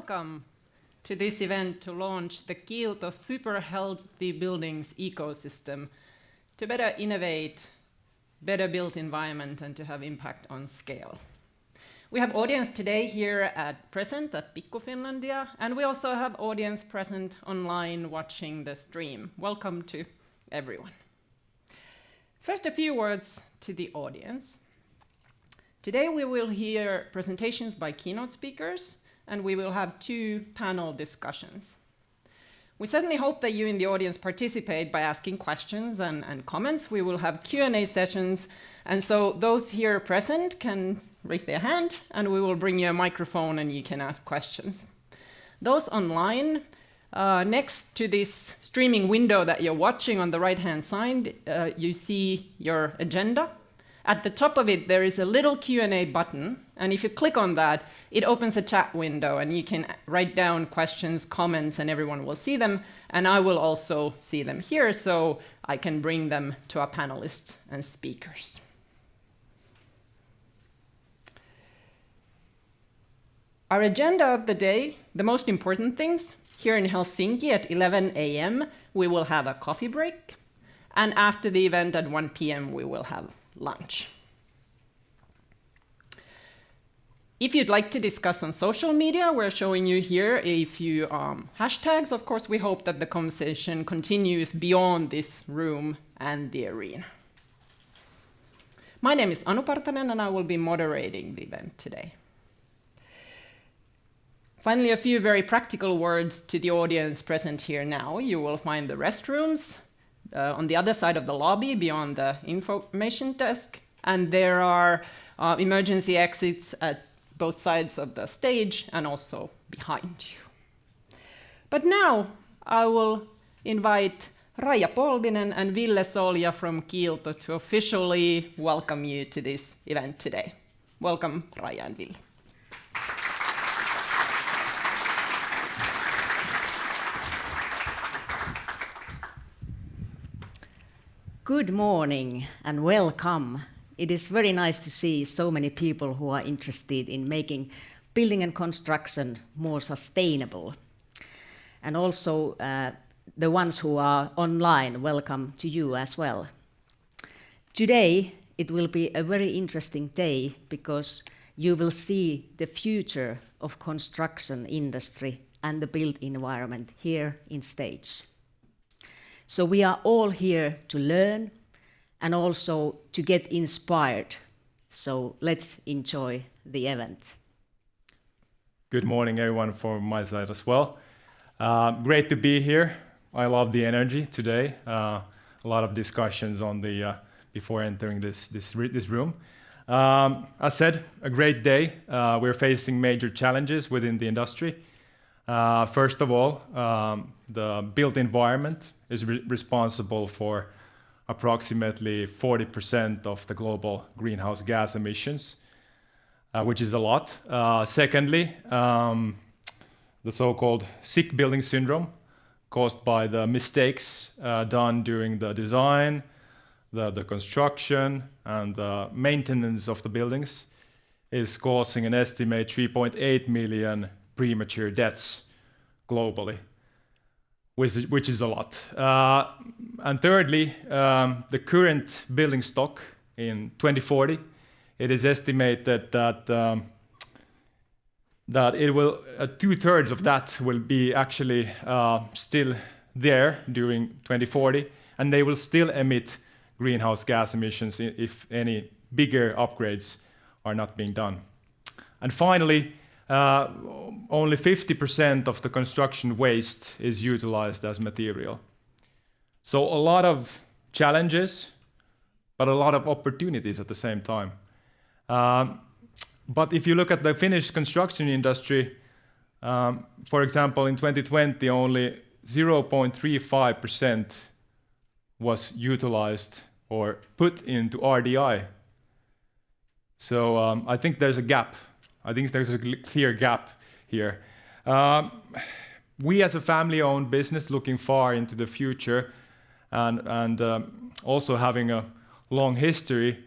welcome to this event to launch the Kiilto SUPER Healthy Buildings ecosystem to better innovate, better built environment and to have impact on scale. We have audience today here present at Pikku-Finlandia, and we also have audience present online watching the stream. Welcome to everyone. First, a few words to the audience. Today we will hear presentations by keynote speakers, and we will have 2 panel discussions. We certainly hope that you in the audience participate by asking questions and comments. We will have Q&A sessions, and so those here present can raise their hand, and we will bring you a microphone and you can ask questions. Those online, next to this streaming window that you're watching on the right-hand side, you see your agenda. At the top of it, there is a little Q&A button, and if you click on that, it opens a chat window, and you can write down questions, comments, and everyone will see them, and I will also see them here, so I can bring them to our panelists and speakers. Our agenda of the day, the most important things, here in Helsinki at 11 a.m., we will have a coffee break, and after the event at 1 p.m., we will have lunch. If you'd like to discuss on social media, we're showing you here a few hashtags. Of course, we hope that the conversation continues beyond this room and the arena. My name is Anu Partanen, and I will be moderating the event today. Finally, a few very practical words to the audience present here now. You will find the restrooms on the other side of the lobby beyond the information desk, and there are emergency exits at both sides of the stage and also behind you. But now I will invite Raija Polvinen and Ville Solja from Kiilto to officially welcome you to this event today. Welcome, Raija and Ville. Good morning and welcome. It is very nice to see so many people who are interested in making building and construction more sustainable. And also the ones who are online, welcome to you as well. Today it will be a very interesting day because you will see the future of construction industry and the built environment here in stage. So we are all here to learn and also to get inspired. So let's enjoy the event. Good morning, everyone, from my side as well. Great to be here. I love the energy today. A lot of discussions on the before entering this room. As said, a great day. We're facing major challenges within the industry. First of all, the built environment is responsible for approximately 40% of the global greenhouse gas emissions, which is a lot. Secondly, the so-called sick building syndrome caused by the mistakes done during the design, the construction, and the maintenance of the buildings is causing an estimate 3.8 million premature deaths globally, which is a lot. And thirdly, the current building stock in 2040, it is estimated that it will 2/3 of that will be actually still there during 2040, and they will still emit greenhouse gas emissions if any bigger upgrades are not being done. And finally, only 50% of the construction waste is utilized as material. So a lot of challenges, but a lot of opportunities at the same time. But if you look at the Finnish construction industry, for example, in 2020, only 0.35% was utilized or put into RDI. So I think there's a gap. I think there's a clear gap here. We as a family-owned business looking far into the future and also having a long history,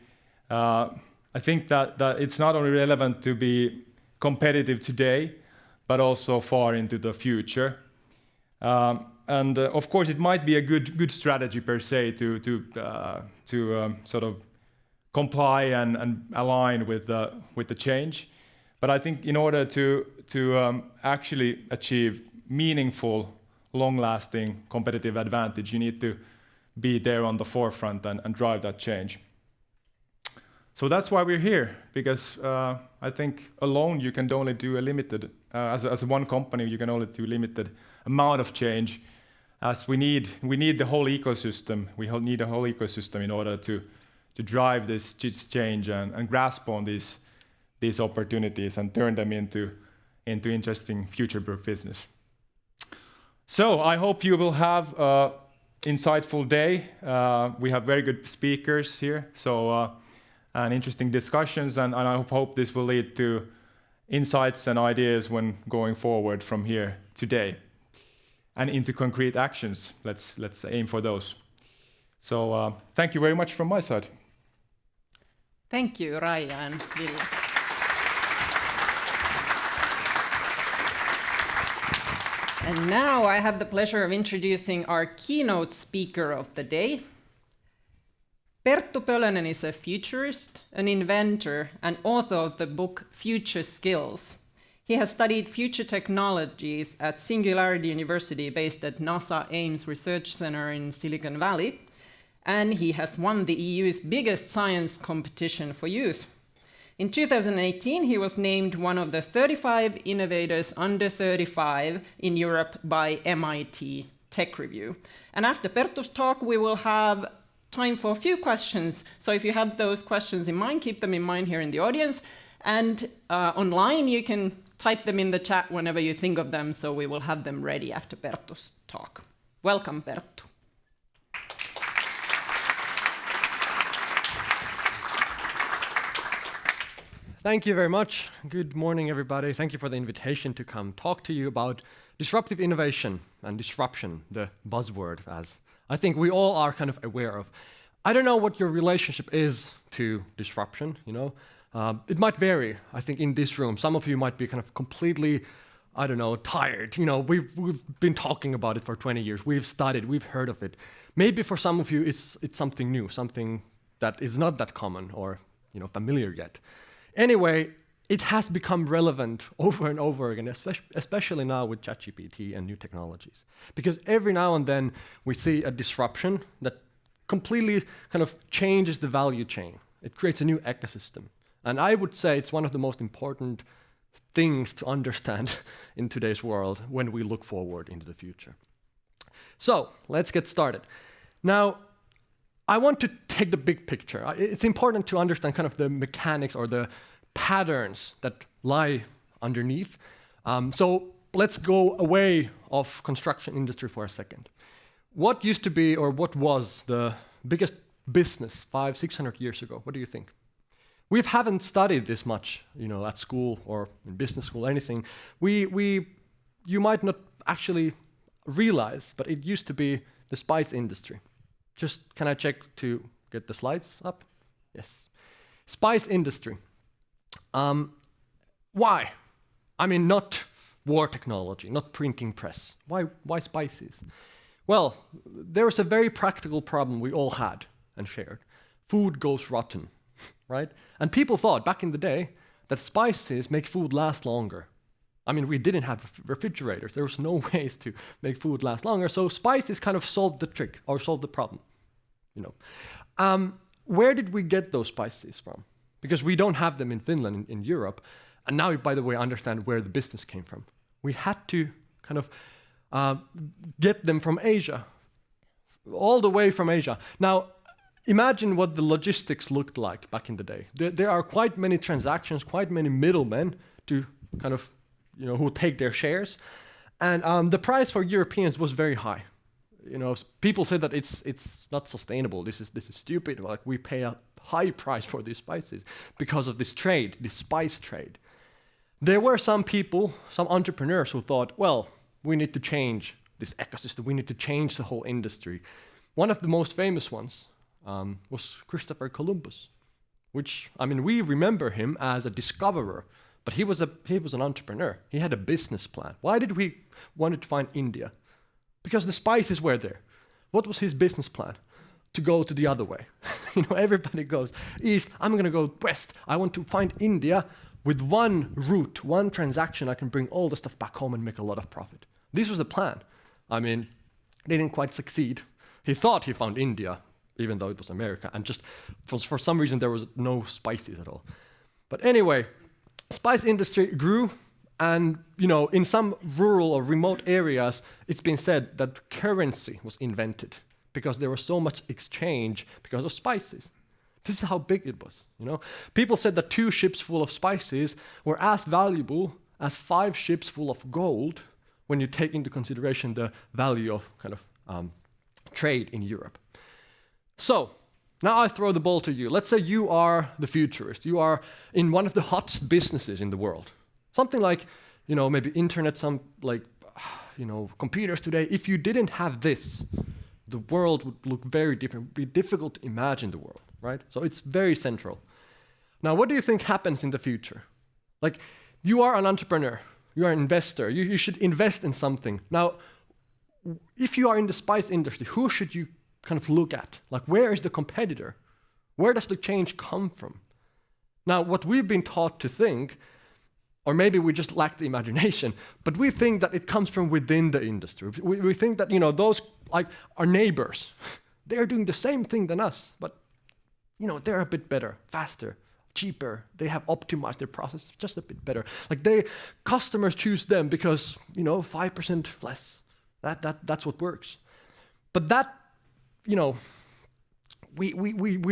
I think that it's not only relevant to be competitive today, but also far into the future. Of course, it might be a good strategy per se to sort of comply and align with the change. But I think in order to actually achieve meaningful, long-lasting competitive advantage, you need to be there on the forefront and drive that change. So that's why we're here, because I think alone you can only do a limited, as one company, you can only do limited amount of change, as we need the whole ecosystem. We need a whole ecosystem in order to drive this change and grasp on these opportunities and turn them into interesting future-proof business. So I hope you will have an insightful day. We have very good speakers here, so and interesting discussions, and I hope this will lead to insights and ideas when going forward from here today and into concrete actions. Let's aim for those. So thank you very much from my side. Thank you, Raija and Ville. And now I have the pleasure of introducing our keynote speaker of the day. Perttu Pölönen is a futurist, an inventor, and author of the book Future Skills. He has studied future technologies at Singularity University based at NASA Ames Research Center in Silicon Valley, and he has won the EU's biggest science competition for youth. In 2018, he was named one of the 35 innovators under 35 in Europe by MIT Tech Review. And after Perttu's talk, we will have time for a few questions. So if you have those questions in mind, keep them in mind here in the audience. And online, you can type them in the chat whenever you think of them, so we will have them ready after Perttu's talk. Welcome, Perttu. Thank you very much. Good morning, everybody. Thank you for the invitation to come talk to you about disruptive innovation and disruption, the buzzword, as I think we all are kind of aware of. I don't know what your relationship is to disruption, you know. It might vary. I think in this room, some of you might be kind of completely, I don't know, tired. You know, we've been talking about it for 20 years. We've studied, we've heard of it. Maybe for some of you, it's something new, something that is not that common or, you know, familiar yet. Anyway, it has become relevant over and over again, especially now with ChatGPT and new technologies. Because every now and then we see a disruption that completely kind of changes the value chain. It creates a new ecosystem. And I would say it's one of the most important things to understand in today's world when we look forward into the future. So let's get started. Now, I want to take the big picture. It's important to understand kind of the mechanics or the patterns that lie underneath. So let's go away of construction industry for a second. What used to be, or what was the biggest business 500-600 years ago? What do you think? We haven't studied this much, you know, at school or in business school or anything. You might not actually realize, but it used to be the spice industry. Just, can I check to get the slides up? Yes. Spice industry. Why? I mean, not war technology, not printing press. Why spices? Well, there's a very practical problem we all had and shared. Food goes rotten, right? And people thought back in the day that spices make food last longer. I mean, we didn't have refrigerators. There was no ways to make food last longer. So spices kind of solved the trick or solved the problem. You know, where did we get those spices from? Because we don't have them in Finland, in Europe. And now, by the way, I understand where the business came from. We had to kind of get them from Asia, all the way from Asia. Now, imagine what the logistics looked like back in the day. There are quite many transactions, quite many middlemen to kind of, you know, who take their shares. And the price for Europeans was very high. You know, people say that it's not sustainable. This is stupid. Like, we pay a high price for these spices because of this trade, this spice trade. There were some people, some entrepreneurs who thought, well, we need to change this ecosystem. We need to change the whole industry. One of the most famous ones was Christopher Columbus, which, I mean, we remember him as a discoverer, But he was an entrepreneur. He had a business plan. Why did we want to find India? Because the spices were there. What was his business plan? To go to the other way. Everybody goes east. I'm going to go west. I want to find India with one route, one transaction. I can bring all the stuff back home and make a lot of profit. This was the plan. I mean, they didn't quite succeed. He thought he found India, even though it was America, and just for some reason there was no spices at all. But anyway, spice industry grew, and in some rural or remote areas, it's been said that currency was invented because there was so much exchange because of spices. This is how big it was. People said that 2 ships full of spices were as valuable as 5 ships full of gold when you take into consideration the value of kind of trade in Europe. So now I throw the ball to you. Let's say you are the futurist. You are in one of the hottest businesses in the world. Something like, maybe internet, computers today. If you didn't have this, the world would look very different. It would be difficult to imagine the world, right? So it's very central. Now, what do you think happens in the future? Like, you are an entrepreneur. You are an investor. You should invest in something. Now, if you are in the spice industry, who should you kind of look at? Like, where is the competitor? Where does the change come from? Now, what we've been taught to think, or maybe we just lack the imagination, but we think that it comes from within the industry. We think that, those, like our neighbors, they're doing the same thing than us, but, they're a bit better, faster, cheaper. They have optimized their process just a bit better. Like customers choose them because, 5% less. That's what works. But that, we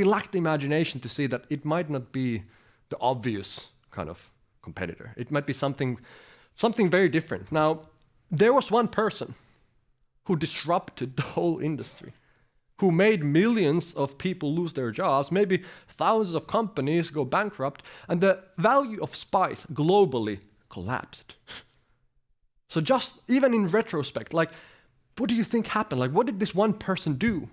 lack the imagination to see that it might not be the obvious kind of competitor. It might be something very different. Now, there was one person who disrupted the whole industry, who made millions of people lose their jobs, maybe thousands of companies go bankrupt, and the value of spice globally collapsed. So just even in retrospect, like, what do you think happened? Like, what did this one person do?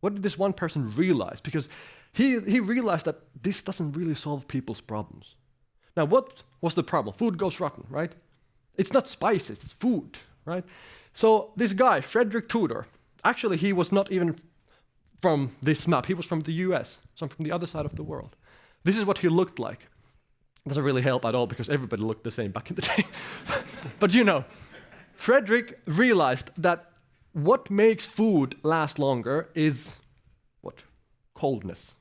What did this one person realize? Because he realized that this doesn't really solve people's problems. Now, what was the problem? Food goes rotten, right? It's not spices, it's food, right? So this guy, Frederick Tudor, actually he was not even from this map. He was from the US, so from the other side of the world. This is what he looked like. Doesn't really help at all because everybody looked the same back in the day. But Frederick realized that what makes food last longer is what? Coldness.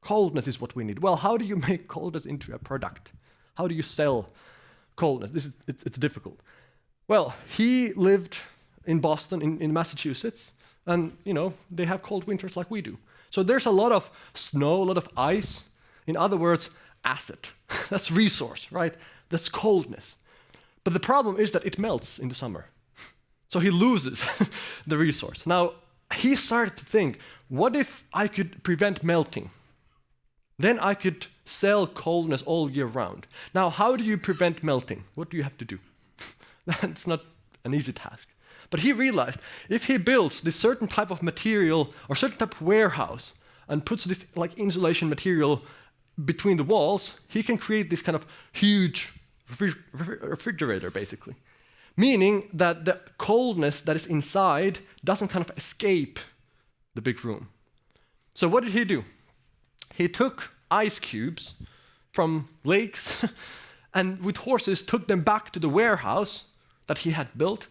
Coldness is what we need. Well, how do you make coldness into a product? How do you sell coldness? It's difficult. Well, he lived in Boston, in Massachusetts, and they have cold winters like we do. So there's a lot of snow, a lot of ice. In other words, acid. That's resource, right? That's coldness. But the problem is that it melts in the summer. So he loses the resource. Now, he started to think, what if I could prevent melting? Then I could sell coldness all year round. Now, how do you prevent melting? What do you have to do? That's not an easy task. But he realized if he builds this certain type of material or certain type of warehouse and puts this like insulation material between the walls, he can create this kind of huge refrigerator, basically. Meaning that the coldness that is inside doesn't kind of escape the big room. So what did he do? He took ice cubes from lakes and with horses took them back to the warehouse that he had built,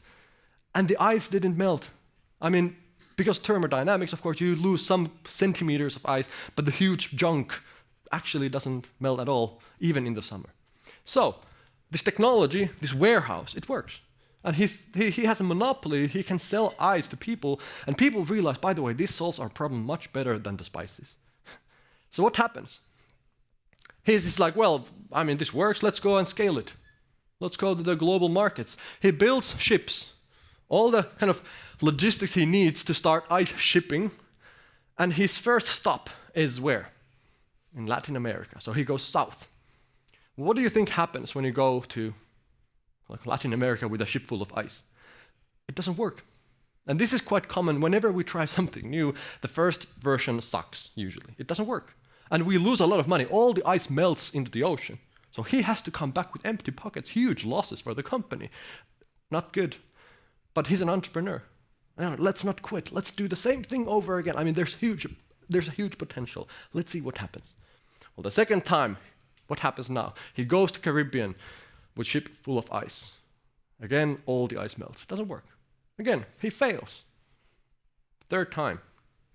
and the ice didn't melt. I mean, because thermodynamics, of course, you lose some centimeters of ice, but the huge chunk actually doesn't melt at all, even in the summer. So this technology, this warehouse, it works. And he has a monopoly. He can sell ice to people, and people realize, by the way, this solves our problem much better than the spices. So what happens? He's like, well, I mean, this works. Let's go and scale it. Let's go to the global markets. He builds ships, all the kind of logistics he needs to start ice shipping. And his first stop is where? In Latin America. So he goes south. What do you think happens when you go to Latin America with a ship full of ice? It doesn't work. And this is quite common whenever we try something new. The first version sucks, usually. It doesn't work. And we lose a lot of money. All the ice melts into the ocean. So he has to come back with empty pockets, huge losses for the company. Not good. But he's an entrepreneur. Let's not quit. Let's do the same thing over again. I mean, there's a huge potential. Let's see what happens. Well, the second time, what happens now? He goes to Caribbean with ship full of ice. Again, all the ice melts. It doesn't work. Again, he fails. Third time.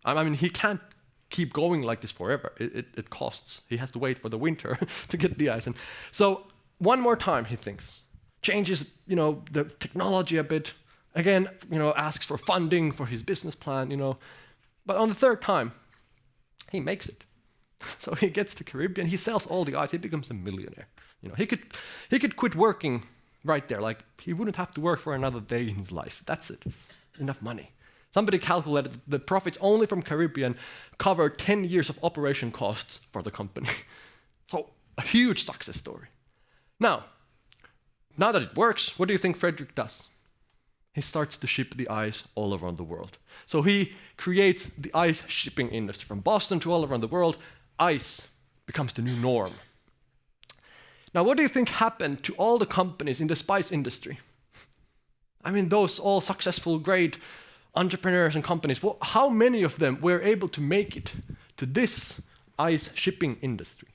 I mean, he can't keep going like this forever. It costs. He has to wait for the winter to get the ice. And so one more time, he thinks. Changes, the technology a bit. Again, asks for funding for his business plan, But on the third time, he makes it. So he gets to Caribbean, he sells all the ice, he becomes a millionaire. He could quit working right there. Like, he wouldn't have to work for another day in his life. That's it. Enough money. Somebody calculated the profits only from Caribbean covered 10 years of operation costs for the company. So a huge success story. Now that it works, what do you think Fredrik does? He starts to ship the ice all around the world. So he creates the ice shipping industry. From Boston to all around the world, ice becomes the new norm. Now, what do you think happened to all the companies in the spice industry? I mean, those all successful, great entrepreneurs and companies, how many of them were able to make it to this ice shipping industry?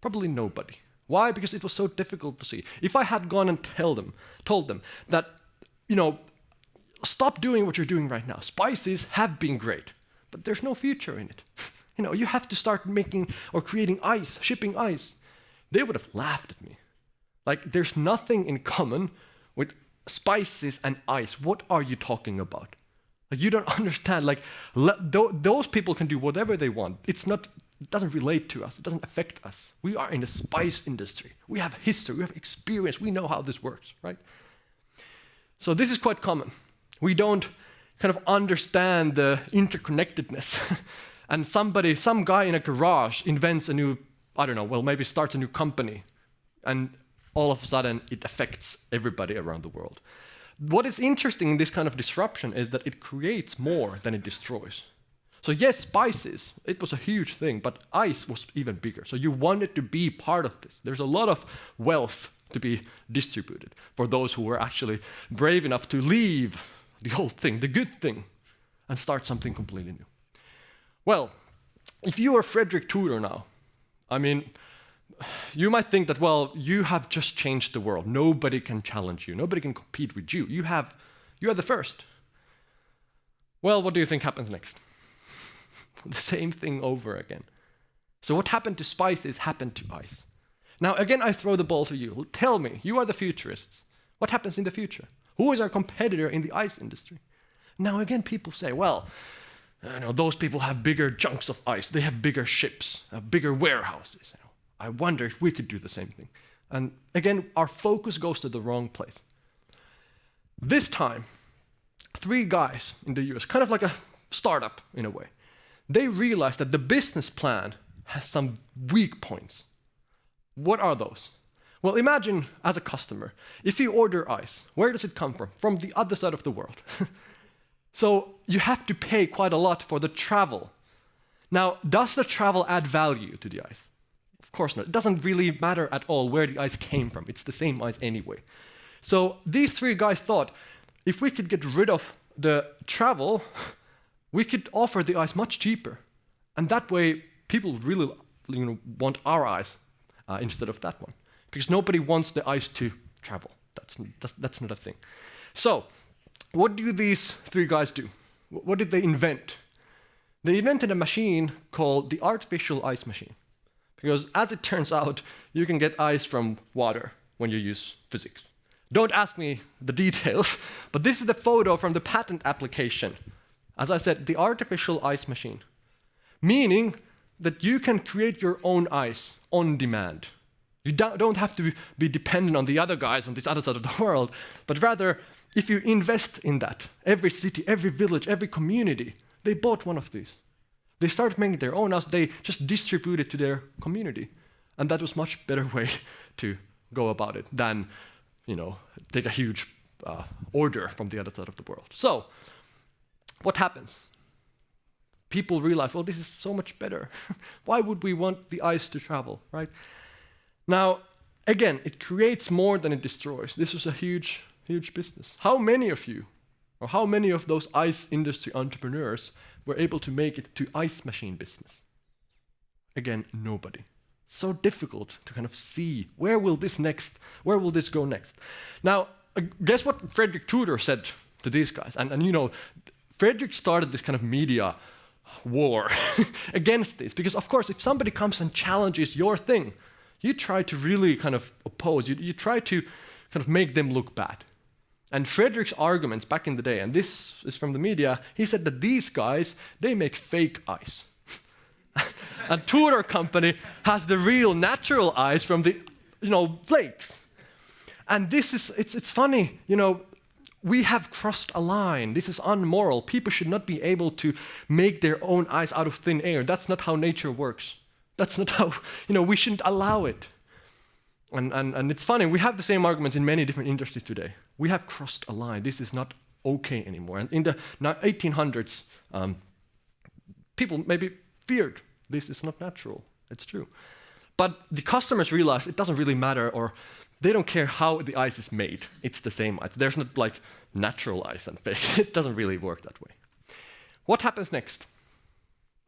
Probably nobody. Why? Because it was so difficult to see. If I had gone and told them that, stop doing what you're doing right now. Spices have been great, but there's no future in it. You have to start making or creating ice, shipping ice. They would have laughed at me. Like, there's nothing in common with spices and ice. What are you talking about? Like, you don't understand. Like, those people can do whatever they want. It doesn't relate to us. It doesn't affect us. We are in the spice industry. We have history. We have experience. We know how this works, right? So this is quite common. We don't kind of understand the interconnectedness. And some guy in a garage invents a new, maybe starts a new company. And all of a sudden, it affects everybody around the world. What is interesting in this kind of disruption is that it creates more than it destroys. So yes, spices, it was a huge thing, but ice was even bigger. So you wanted to be part of this. There's a lot of wealth to be distributed for those who were actually brave enough to leave the old thing, the good thing, and start something completely new. Well, if you are Fredrik Tudor now, I mean, you might think that, you have just changed the world. Nobody can challenge you. Nobody can compete with you. You are the first. Well, what do you think happens next? The same thing over again. So what happened to spices happened to ice. Now, again, I throw the ball to you. Tell me, you are the futurists. What happens in the future? Who is our competitor in the ice industry? Now, again, people say, those people have bigger chunks of ice. They have bigger ships, bigger warehouses. I wonder if we could do the same thing. And again, our focus goes to the wrong place. This time, 3 guys in the US, kind of like a startup in a way, they realized that the business plan has some weak points. What are those? Well, imagine as a customer, if you order ice, where does it come from? From the other side of the world. So you have to pay quite a lot for the travel. Now, does the travel add value to the ice? Of course not. It doesn't really matter at all where the ice came from. It's the same ice anyway. So these 3 guys thought, if we could get rid of the travel, we could offer the ice much cheaper. And that way, people really want our ice instead of that one. Because nobody wants the ice to travel. That's not a thing. So, what do these 3 guys do? What did they invent? They invented a machine called the artificial ice machine. Because as it turns out, you can get ice from water when you use physics. Don't ask me the details, but this is the photo from the patent application. As I said, the artificial ice machine. Meaning that you can create your own ice on demand. You don't have to be dependent on the other guys on this other side of the world, but rather, if you invest in that, every city, every village, every community, they bought one of these. They started making their own ice, they just distributed to their community. And that was much better way to go about it than, take a huge order from the other side of the world. So, what happens? People realize, this is so much better. Why would we want the ice to travel, right? Now, Again, it creates more than it destroys. This is a huge, huge business. How many of you, or how many of those ice industry entrepreneurs were able to make it to ice machine business? Again, nobody. So difficult to kind of see where will this go next. Now, guess what Frederick Tudor said to these guys? And you know, Frederick started this kind of media war against this, because of course, if somebody comes and challenges your thing, you try to really kind of oppose, you try to kind of make them look bad. And Frederick's arguments back in the day, and this is from the media, he said that these guys, they make fake ice. A Tudor company has the real natural ice from the, lakes. And this is, it's funny, we have crossed a line. This is unmoral. People should not be able to make their own ice out of thin air. That's not how nature works. That's not how, we shouldn't allow it. And it's funny, we have the same arguments in many different industries today. We have crossed a line. This is not okay anymore. And in the 1800s, people maybe feared this is not natural. It's true. But the customers realized it doesn't really matter, or they don't care how the ice is made. It's the same ice. There's not like natural ice and fake. It doesn't really work that way. What happens next?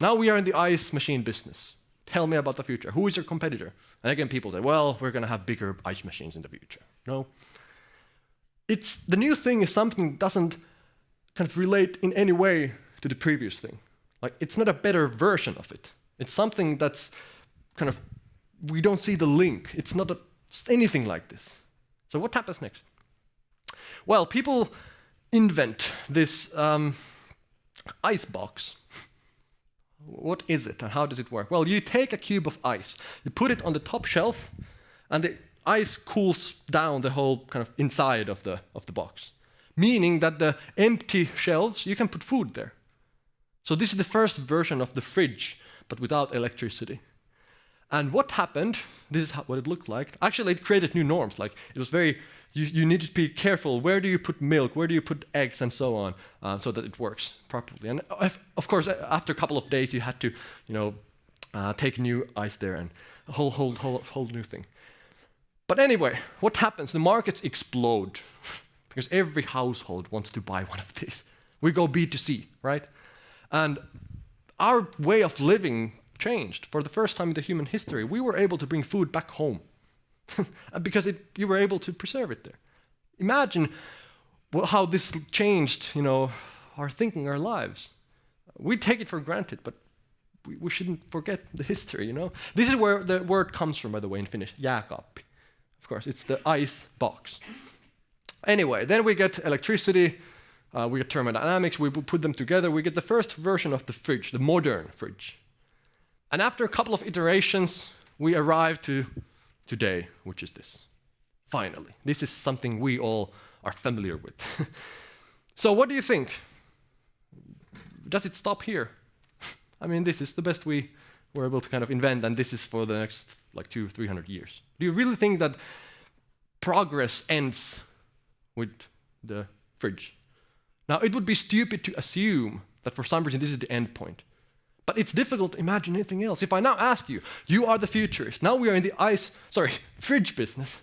Now we are in the ice machine business. Tell me about the future. Who is your competitor? And again, people say, well, we're going to have bigger ice machines in the future. No. The new thing is something that doesn't kind of relate in any way to the previous thing. Like, it's not a better version of it. It's something that's kind of, we don't see the link. It's not anything like this. So what happens next? Well, people invent this ice box. What is it and how does it work? Well, you take a cube of ice, you put it on the top shelf, and the ice cools down the whole kind of inside of the box. Meaning that the empty shelves, you can put food there. So this is the first version of the fridge, but without electricity. And what happened, this is what it looked like. Actually, it created new norms. Like, it was very, you need to be careful. Where do you put milk? Where do you put eggs? And so on, so that it works properly. And of course, after a couple of days, you had to, take new ice there and a whole new thing. But anyway, what happens? The markets explode because every household wants to buy one of these. We go B2C, right? And our way of living changed. For the first time in the human history, we were able to bring food back home because you were able to preserve it there. Imagine how this changed, our thinking, our lives. We take it for granted, but we shouldn't forget the history, This is where the word comes from, by the way, in Finnish, jääkaappi. Of course, it's the ice box. Anyway, then we get electricity, we get thermodynamics, we put them together, we get the first version of the fridge, the modern fridge. And after a couple of iterations, we arrive to today, which is this. Finally, this is something we all are familiar with. So what do you think? Does it stop here? I mean, this is the best we were able to kind of invent, and this is for the next 200-300 years. Do you really think that progress ends with the fridge? Now, it would be stupid to assume that for some reason this is the end point. But it's difficult to imagine anything else. If I now ask you, you are the futurist, now we are in the fridge business.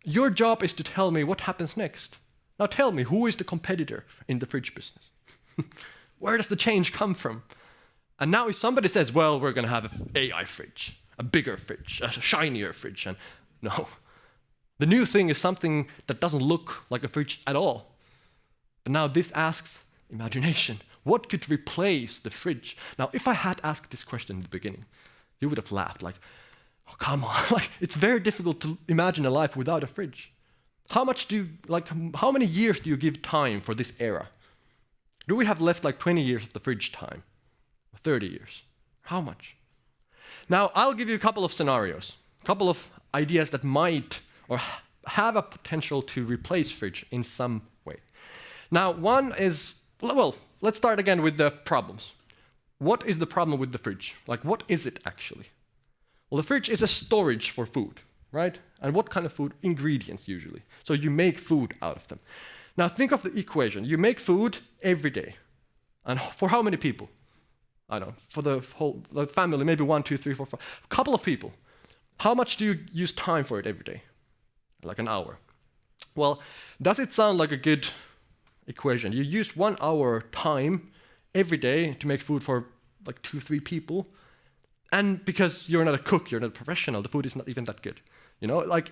Your job is to tell me what happens next. Now tell me, who is the competitor in the fridge business? Where does the change come from? And now if somebody says, well, we're going to have an AI fridge, a bigger fridge, a shinier fridge, and no. The new thing is something that doesn't look like a fridge at all. But now this asks imagination. What could replace the fridge? Now, if I had asked this question in the beginning, you would have laughed like, oh, come on. It's very difficult to imagine a life without a fridge. How many years do you give time for this era? Do we have left 20 years of the fridge time? 30 years? How much? Now, I'll give you a couple of scenarios, a couple of ideas that might or have a potential to replace fridge in some way. Now, one is, well, let's start again with the problems. What is the problem with the fridge? What is it actually? Well, the fridge is a storage for food, right? And what kind of food? Ingredients, usually. So you make food out of them. Now, think of the equation. You make food every day. And for how many people? I don't know, for the whole family, maybe 1, 2, 3, 4, 5, a couple of people. how much do you use time for it every day? Like an hour. Well, does it sound like a good equation? You use 1 hour time every day to make food for like 2-3 people. And because you're not a cook, you're not a professional, the food is not even that good. You know, like,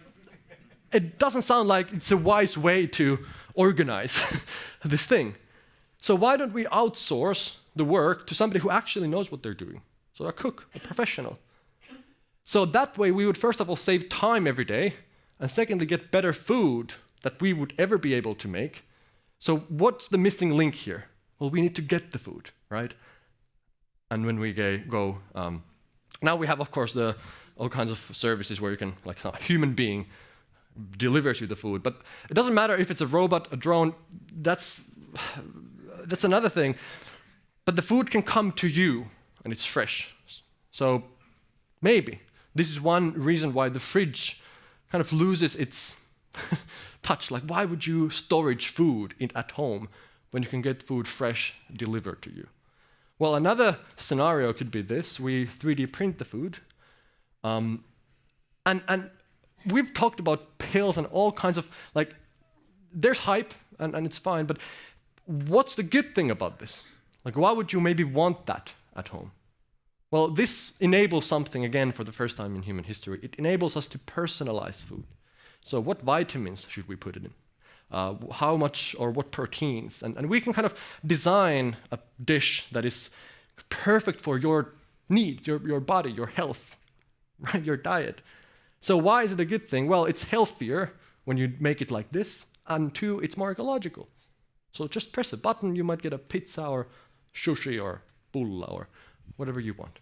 it doesn't sound like it's a wise way to organize this thing. So why don't we outsource the work to somebody who actually knows what they're doing? So a cook, a professional. So that way we would first of all save time every day, and secondly get better food that we would ever be able to make. So what's the missing link here? Well, we need to get the food, right? And when we go, now we have, of course, all kinds of services where you can, like a human being delivers you the food. But it doesn't matter if it's a robot, a drone, that's another thing. But the food can come to you, and it's fresh. So maybe this is one reason why the fridge kind of loses its touch. Like, why would you storage food at home when you can get food fresh delivered to you? Well, another scenario could be this. We 3D print the food. And we've talked about pills and all kinds of, like, there's hype, and it's fine, but what's the good thing about this? Like, why would you maybe want that at home? Well, this enables something, again, for the first time in human history. It enables us to personalize food. So what vitamins should we put it in? How much or what proteins? And we can kind of design a dish that is perfect for your needs, your body, your health, right? Your diet. So why is it a good thing? Well, it's healthier when you make it like this, and 2, it's more ecological. So just press a button, you might get a pizza or sushi or pulla or whatever you want.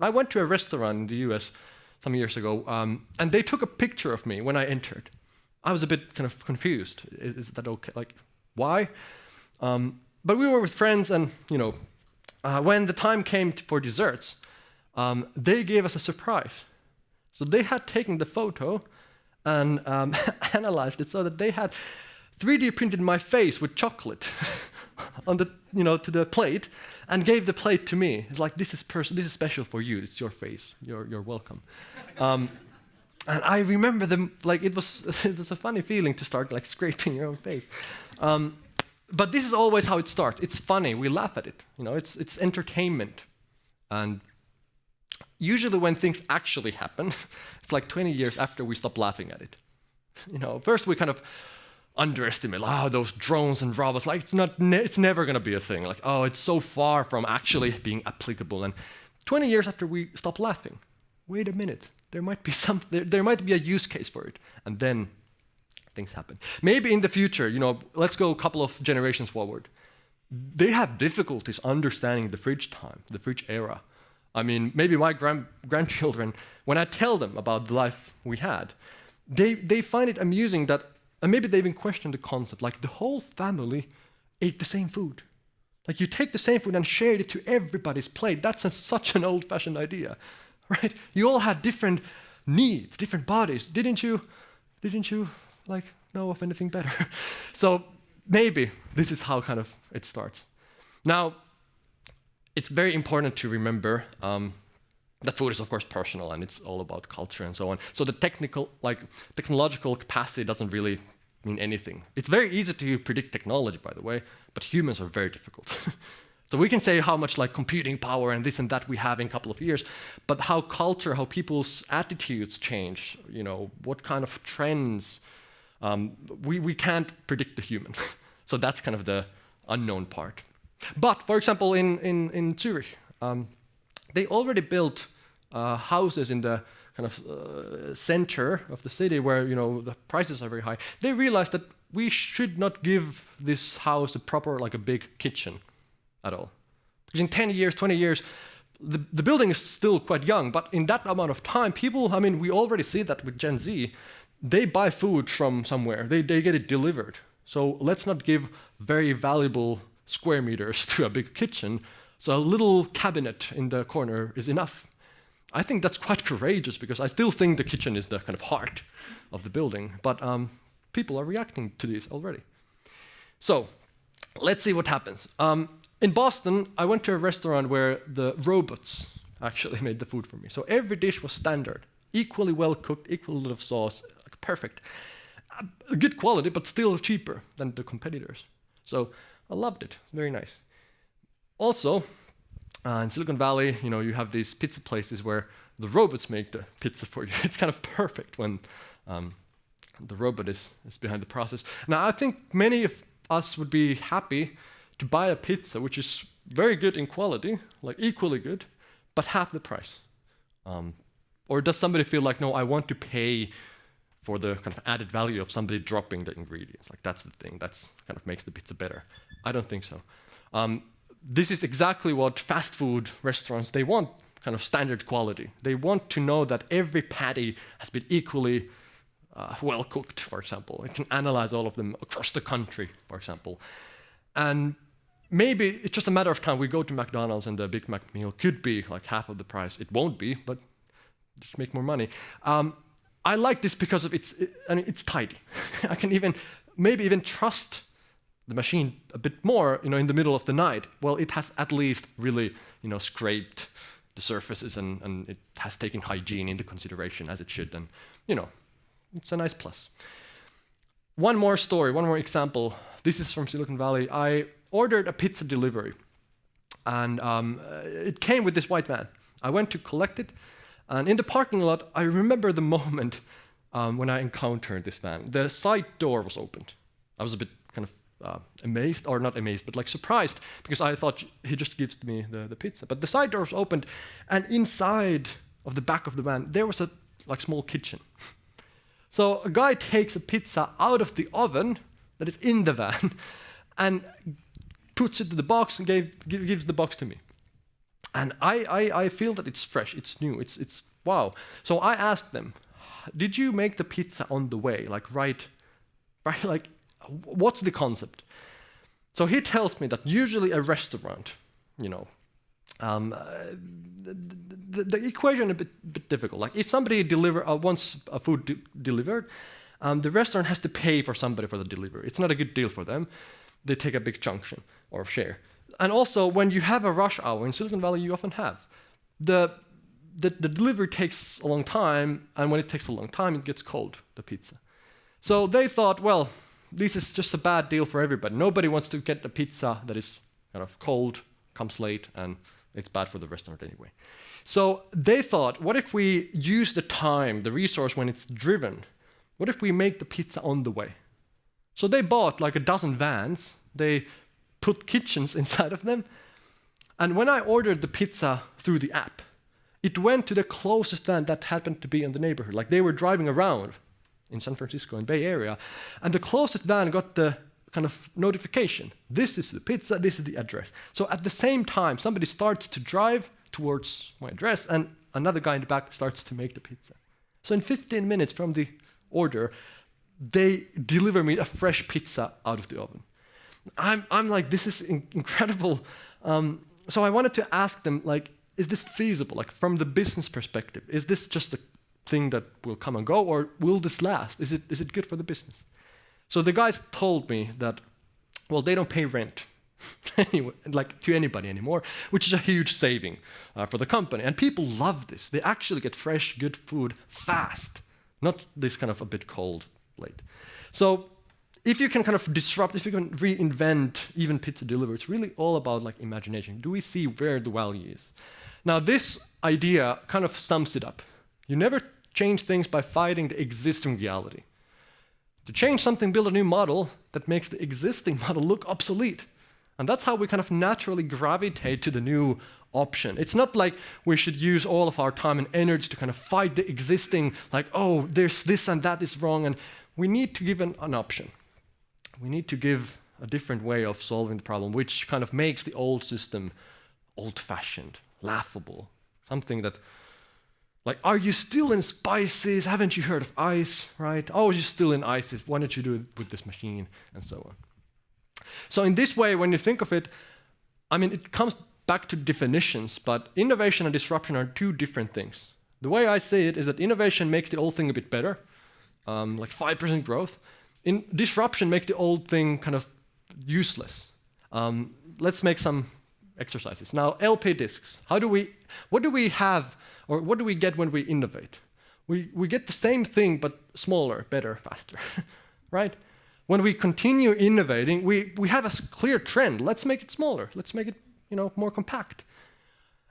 I went to a restaurant in the US some years ago, and they took a picture of me when I entered. I was a bit kind of confused. Is that okay? Like, why? But we were with friends, and when the time came for desserts, they gave us a surprise. So they had taken the photo and analyzed it so that they had 3D printed my face with chocolate on the to the plate, and gave the plate to me. It's like, this is special for you. It's your face. You're welcome. And I remember them, like, it was a funny feeling to start like scraping your own face. But this is always how it starts. It's funny. We laugh at it. It's entertainment. And usually when things actually happen, it's like 20 years after we stop laughing at it. First we kind of underestimate, those drones and robots, like it's never going to be a thing. Like, it's so far from actually being applicable. And 20 years after we stop laughing, wait a minute, there might be a use case for it. And then things happen. Maybe in the future, let's go a couple of generations forward. They have difficulties understanding the fridge time, the fridge era. I mean, maybe my grandchildren, when I tell them about the life we had, they find it amusing that, and maybe they even question the concept, like the whole family ate the same food. Like, you take the same food and shared it to everybody's plate. That's such an old-fashioned idea, right? You all had different needs, different bodies. Didn't you like know of anything better? So maybe this is how kind of it starts. Now, it's very important to remember that food is, of course, personal, and it's all about culture and so on. So the technological capacity doesn't really mean anything. It's very easy to predict technology, by the way, but humans are very difficult. So we can say how much like computing power and this and that we have in a couple of years, but how culture, how people's attitudes change, what kind of trends, we can't predict the human. So that's kind of the unknown part. But, for example, in Zurich, they already built houses in the kind of center of the city where the prices are very high. They realized that we should not give this house a proper, like a big kitchen at all. Because in 10 years, 20 years, the building is still quite young, but in that amount of time, people, we already see that with Gen Z, they buy food from somewhere. They get it delivered. So let's not give very valuable square meters to a big kitchen. So a little cabinet in the corner is enough. I think that's quite courageous, because I still think the kitchen is the kind of heart of the building, but people are reacting to this already. So let's see what happens. In Boston, I went to a restaurant where the robots actually made the food for me. So every dish was standard. equally well cooked, equal lot of sauce, like perfect. Good quality, but still cheaper than the competitors. So I loved it, very nice. Also, in Silicon Valley, you have these pizza places where the robots make the pizza for you. It's kind of perfect when the robot is behind the process. Now, I think many of us would be happy to buy a pizza which is very good in quality, like equally good, but half the price. Or does somebody feel like, no, I want to pay for the kind of added value of somebody dropping the ingredients? Like that's the thing, that's kind of makes the pizza better. I don't think so. This is exactly what fast food restaurants, they want kind of standard quality. They want to know that every patty has been equally well cooked, for example. It can analyze all of them across the country, for example. And maybe it's just a matter of time. We go to McDonald's and the Big Mac meal could be like half of the price. It won't be, but just make more money. I like this because of it's tidy. I can maybe even trust the machine a bit more, in the middle of the night. Well, it has at least really, scraped the surfaces and it has taken hygiene into consideration as it should. And, it's a nice plus. One more story, one more example. This is from Silicon Valley. I ordered a pizza delivery and it came with this white van. I went to collect it. And in the parking lot, I remember the moment when I encountered this van. The side door was opened. I was a bit kind of amazed, or not amazed, but like surprised, because I thought he just gives me the pizza. But the side door was opened, and inside of the back of the van, there was a small kitchen. So a guy takes a pizza out of the oven that is in the van and puts it in the box and gives the box to me. And I feel that it's fresh, it's new, it's wow. So I asked them, did you make the pizza on the way? Right, like, what's the concept? So he tells me that usually a restaurant, the equation a bit difficult. Like if somebody wants a food delivered, the restaurant has to pay for somebody for the delivery. It's not a good deal for them. They take a big chunk or share. And also, when you have a rush hour in Silicon Valley, you often have the delivery takes a long time, and when it takes a long time, it gets cold, the pizza. So they thought, well, this is just a bad deal for everybody. Nobody wants to get a pizza that is kind of cold, comes late, and it's bad for the restaurant anyway. So they thought, what if we use the time, the resource when it's driven? What if we make the pizza on the way? So they bought like a dozen vans. They put kitchens inside of them. And when I ordered the pizza through the app, it went to the closest van that happened to be in the neighborhood. Like they were driving around in San Francisco and Bay Area, and the closest van got the kind of notification. This is the pizza, this is the address. So at the same time, somebody starts to drive towards my address, and another guy in the back starts to make the pizza. So in 15 minutes from the order, they deliver me a fresh pizza out of the oven. I'm like, this is incredible. So I wanted to ask them, like, is this feasible? Like from the business perspective, is this just a thing that will come and go, or will this last? Is it good for the business? So the guys told me that, well, they don't pay rent anyway, like to anybody anymore, which is a huge saving for the company. And people love this. They actually get fresh, good food fast, not this kind of a bit cold late. So if you can kind of disrupt, if you can reinvent even pizza delivery, it's really all about like imagination. Do we see where the value is? Now this idea kind of sums it up. You never change things by fighting the existing reality. To change something, build a new model that makes the existing model look obsolete. And that's how we kind of naturally gravitate to the new option. It's not like we should use all of our time and energy to kind of fight the existing, like, oh, there's this and that is wrong, and we need to give an option. We need to give a different way of solving the problem, which kind of makes the old system old-fashioned, laughable, something that, like, are you still in spices? Haven't you heard of ice, right? Oh, you're still in ices. Why don't you do it with this machine? And so on. So in this way, when you think of it, I mean, it comes back to definitions, but innovation and disruption are two different things. The way I see it is that innovation makes the old thing a bit better, like 5% growth. Disruption makes the old thing kind of useless. Let's make some exercises. Now, LP discs. What do we have, or what do we get when we innovate? We get the same thing, but smaller, better, faster, right? When we continue innovating, we have a clear trend. Let's make it smaller. Let's make it, more compact.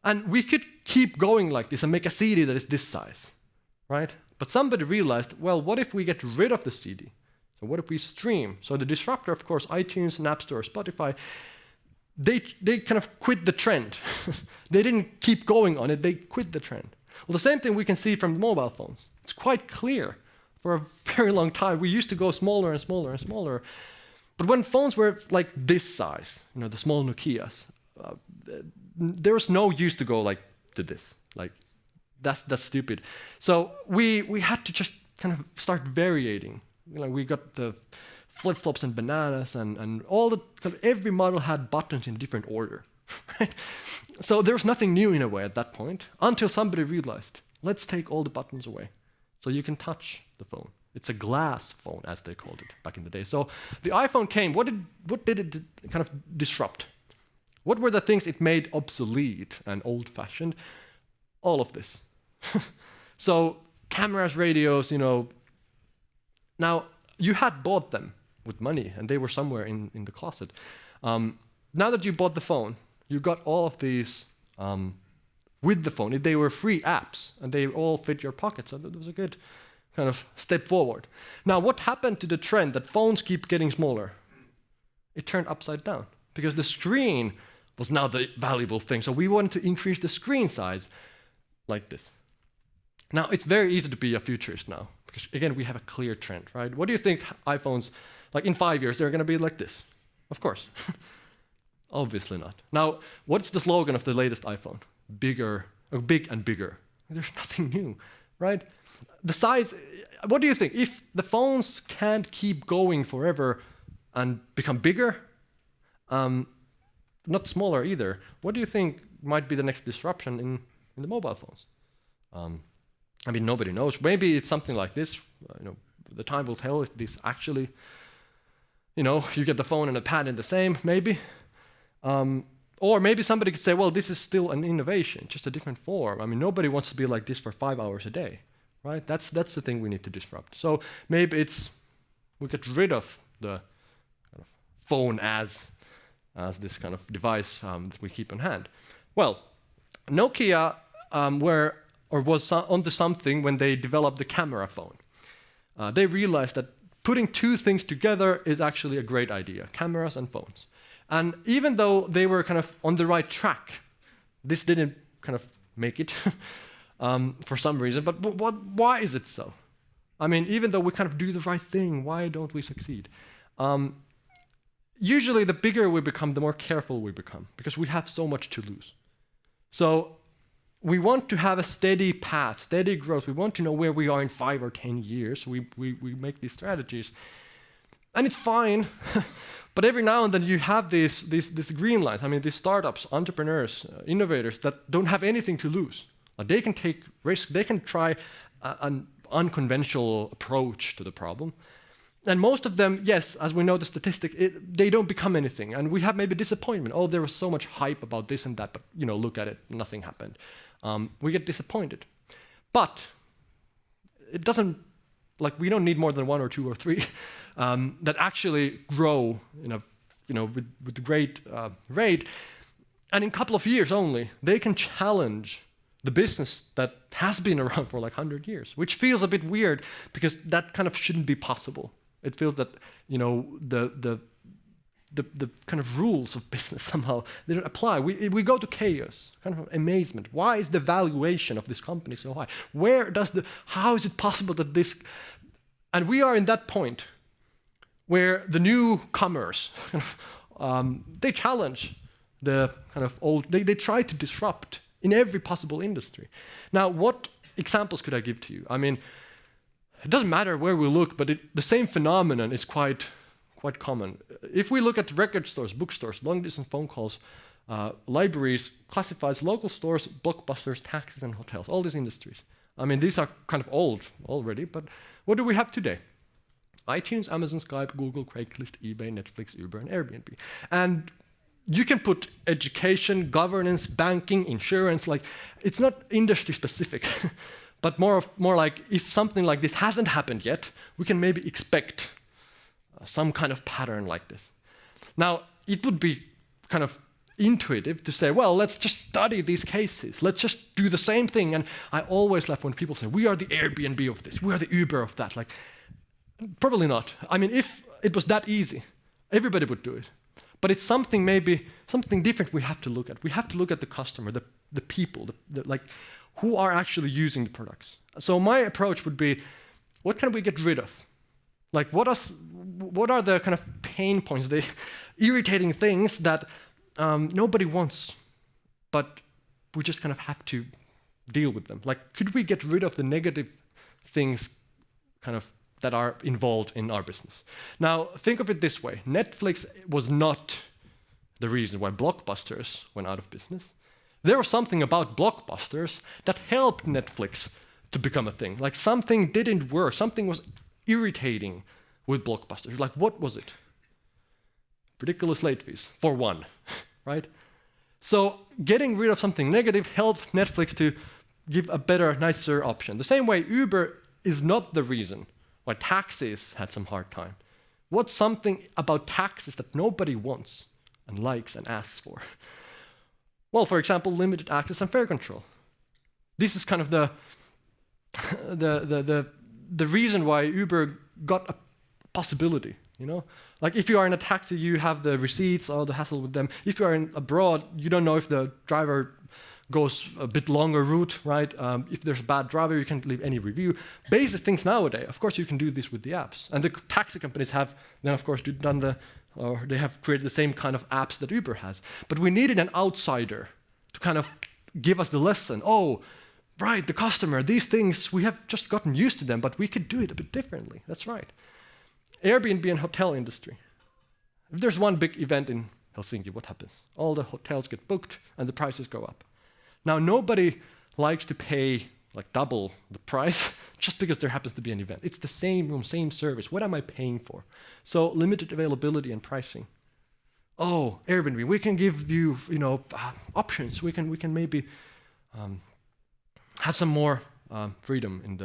And we could keep going like this and make a CD that is this size, right? But somebody realized, well, what if we get rid of the CD? So what if we stream? So the disruptor, of course, iTunes, and App Store, Spotify, they kind of quit the trend. They didn't keep going on it, they quit the trend. Well, the same thing we can see from mobile phones. It's quite clear. For a very long time, we used to go smaller and smaller and smaller. But when phones were like this size, the small Nokias, there was no use to go like to this. Like, that's stupid. So we had to just kind of start varying. We got the flip-flops and bananas and all the every model had buttons in a different order. Right? So there was nothing new in a way at that point until somebody realized, let's take all the buttons away so you can touch the phone. It's a glass phone, as they called it back in the day. So the iPhone came. What did it kind of disrupt? What were the things it made obsolete and old-fashioned? All of this. So cameras, radios, Now, you had bought them with money, and they were somewhere in the closet. Now that you bought the phone, you got all of these with the phone. They were free apps, and they all fit your pocket, so that was a good kind of step forward. Now, what happened to the trend that phones keep getting smaller? It turned upside down, because the screen was now the valuable thing. So we wanted to increase the screen size like this. Now, it's very easy to be a futurist now, because again, we have a clear trend, right? What do you think iPhones, like in 5 years, they're going to be like this? Of course. Obviously not. Now, what's the slogan of the latest iPhone? Big and bigger. There's nothing new, right? The size, what do you think? If the phones can't keep going forever and become bigger, not smaller either, what do you think might be the next disruption in the mobile phones? Nobody knows. Maybe it's something like this. The time will tell if this actually, you get the phone and a pad in the same, maybe. Or maybe somebody could say, well, this is still an innovation, just a different form. Nobody wants to be like this for 5 hours a day, right? That's the thing we need to disrupt. So maybe we get rid of the kind of phone as this kind of device that we keep on hand. Well, Nokia was onto something when they developed the camera phone. They realized that putting two things together is actually a great idea, cameras and phones. And even though they were kind of on the right track, this didn't kind of make it for some reason. But why is it so? Even though we kind of do the right thing, why don't we succeed? Usually the bigger we become, the more careful we become, because we have so much to lose. So we want to have a steady path, steady growth. We want to know where we are in 5 or 10 years. We make these strategies. And it's fine. But every now and then you have these green lines. These startups, entrepreneurs, innovators that don't have anything to lose. They can take risks. They can try an unconventional approach to the problem. And most of them, yes, as we know the statistic, they don't become anything. And we have maybe disappointment. Oh, there was so much hype about this and that, but look at it, nothing happened. We get disappointed. But it doesn't, we don't need more than 1 or 2 or 3 that actually grow with a great rate. And in a couple of years only, they can challenge the business that has been around for 100 years, which feels a bit weird because that kind of shouldn't be possible. It feels that the kind of rules of business somehow they don't apply. We go to chaos, kind of amazement. Why is the valuation of this company so high? How is it possible that this? And we are in that point where the newcomers they challenge the kind of old. They try to disrupt in every possible industry. Now, what examples could I give to you? It doesn't matter where we look, but the same phenomenon is quite common. If we look at record stores, bookstores, long-distance phone calls, libraries, classifieds, local stores, blockbusters, taxis, and hotels, all these industries. These are kind of old already, but what do we have today? iTunes, Amazon, Skype, Google, Craigslist, eBay, Netflix, Uber, and Airbnb. And you can put education, governance, banking, insurance, it's not industry specific. but more like if something like this hasn't happened yet, we can maybe expect some kind of pattern like this. Now, it would be kind of intuitive to say, well, let's just study these cases. Let's just do the same thing. And I always laugh when people say, we are the Airbnb of this, we are the Uber of that. Like, probably not. I mean, if it was that easy, everybody would do it. But it's something different we have to look at. We have to look at the customer, the people, like who are actually using the products. So my approach would be, what can we get rid of? Like, what are the kind of pain points, the irritating things that nobody wants, but we just kind of have to deal with them? Like, could we get rid of the negative things kind of that are involved in our business? Now, think of it this way. Netflix was not the reason why Blockbusters went out of business. There was something about Blockbusters that helped Netflix to become a thing. Like, something didn't work. Something was irritating with Blockbusters. Like, what was it? Ridiculous late fees, for one, right? So getting rid of something negative helped Netflix to give a better, nicer option. The same way Uber is not the reason why taxis had some hard time. What's something about taxis that nobody wants and likes and asks for? Well, for example, limited access and fare control. This is kind of the reason why Uber got a possibility, you know? Like, if you are in a taxi, you have the receipts, all the hassle with them. If you are abroad, you don't know if the driver goes a bit longer route, right? If there's a bad driver, you can't leave any review. Basic things nowadays. Of course, you can do this with the apps. And the taxi companies have then, of course, they have created the same kind of apps that Uber has. But we needed an outsider to kind of give us the lesson. Oh, right, the customer, these things, we have just gotten used to them, but we could do it a bit differently. That's right. Airbnb and hotel industry. If there's one big event in Helsinki, what happens? All the hotels get booked and the prices go up. Now, nobody likes to pay like double the price just because there happens to be an event. It's the same room, same service. What am I paying for? So limited availability and pricing. Oh, Airbnb, we can give you, options. We can maybe have some more freedom in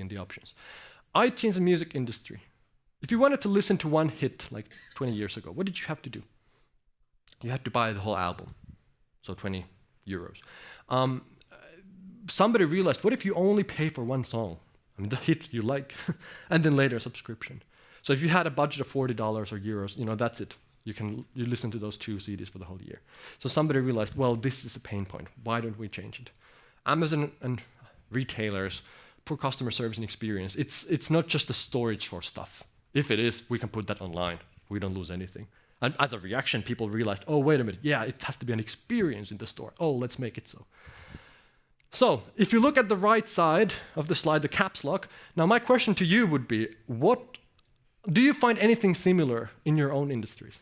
the options. IT and music industry. If you wanted to listen to one hit like 20 years ago, what did you have to do? You had to buy the whole album, so 20 euros. Somebody realized, what if you only pay for one song? I mean, the hit you like, and then later a subscription. So if you had a budget of $40 or euros, that's it. You listen to those 2 CDs for the whole year. So somebody realized, well, this is a pain point. Why don't we change it? Amazon and retailers, poor customer service and experience. It's not just the storage for stuff. If it is, we can put that online. We don't lose anything. And as a reaction, people realized, oh, wait a minute, yeah, it has to be an experience in the store. Oh, let's make it so. So, if you look at the right side of the slide, the caps lock, now my question to you would be, do you find anything similar in your own industries?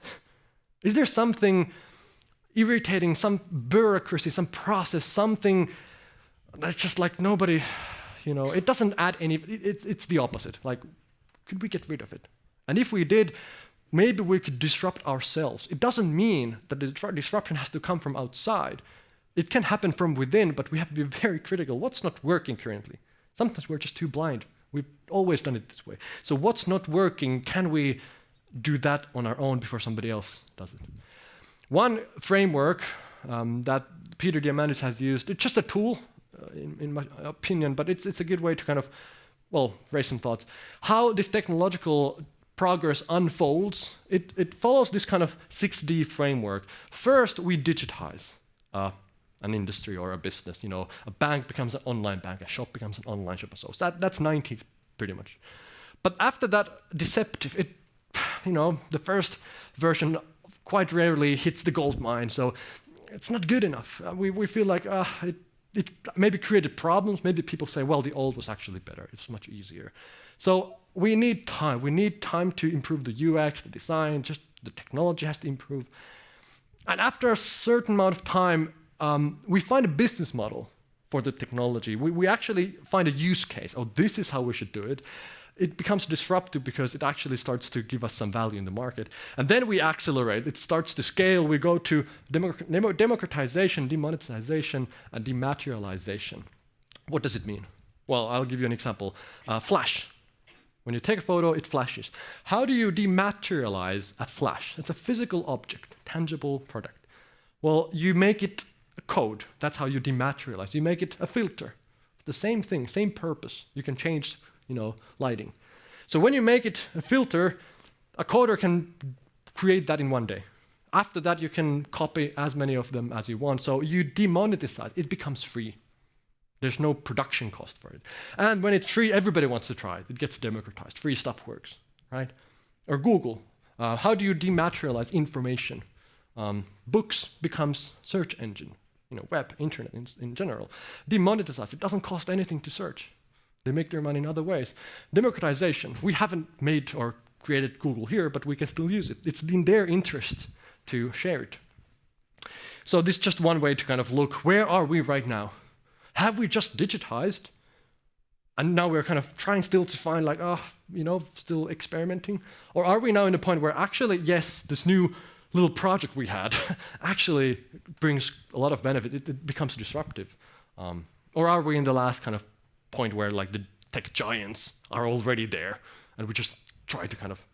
Is there something irritating, some bureaucracy, some process, something that's just like nobody, it doesn't add any, it's the opposite. Like, could we get rid of it? And if we did, maybe we could disrupt ourselves. It doesn't mean that the disruption has to come from outside. It can happen from within, but we have to be very critical. What's not working currently? Sometimes we're just too blind. We've always done it this way. So what's not working, can we do that on our own before somebody else does it? One framework that Peter Diamandis has used, it's just a tool, in my opinion, but it's a good way to kind of, raise some thoughts. How this technological progress unfolds, it follows this kind of 6D framework. First, we digitize an industry or a business. A bank becomes an online bank, a shop becomes an online shop. So that's 90 pretty much. But after that, deceptive. The first version quite rarely hits the gold mine. So it's not good enough. We feel like it maybe created problems. Maybe people say, well, the old was actually better. It's much easier. So we need time. We need time to improve the UX, the design, just the technology has to improve. And after a certain amount of time, we find a business model for the technology. We actually find a use case. Oh, this is how we should do it. It becomes disruptive because it actually starts to give us some value in the market. And then we accelerate. It starts to scale. We go to democratization, demonetization, and dematerialization. What does it mean? Well, I'll give you an example. Flash. When you take a photo, it flashes. How do you dematerialize a flash? It's a physical object, tangible product. Well, you make it a code. That's how you dematerialize. You make it a filter. The same thing, same purpose. You can change, lighting. So when you make it a filter, a coder can create that in one day. After that, you can copy as many of them as you want. So you demonetize. It becomes free. There's no production cost for it. And when it's free, everybody wants to try it. It gets democratized. Free stuff works, right? Or Google. How do you dematerialize information? Books becomes search engine. Web, internet in general. Demonetize. It doesn't cost anything to search. They make their money in other ways. Democratization. We haven't made or created Google here, but we can still use it. It's in their interest to share it. So this is just one way to kind of look, where are we right now? Have we just digitized? And now we're kind of trying still to find still experimenting? Or are we now in the point where actually, yes, this new little project we had actually brings a lot of benefit, it becomes disruptive? Or are we in the last kind of point where the tech giants are already there and we just try to kind of,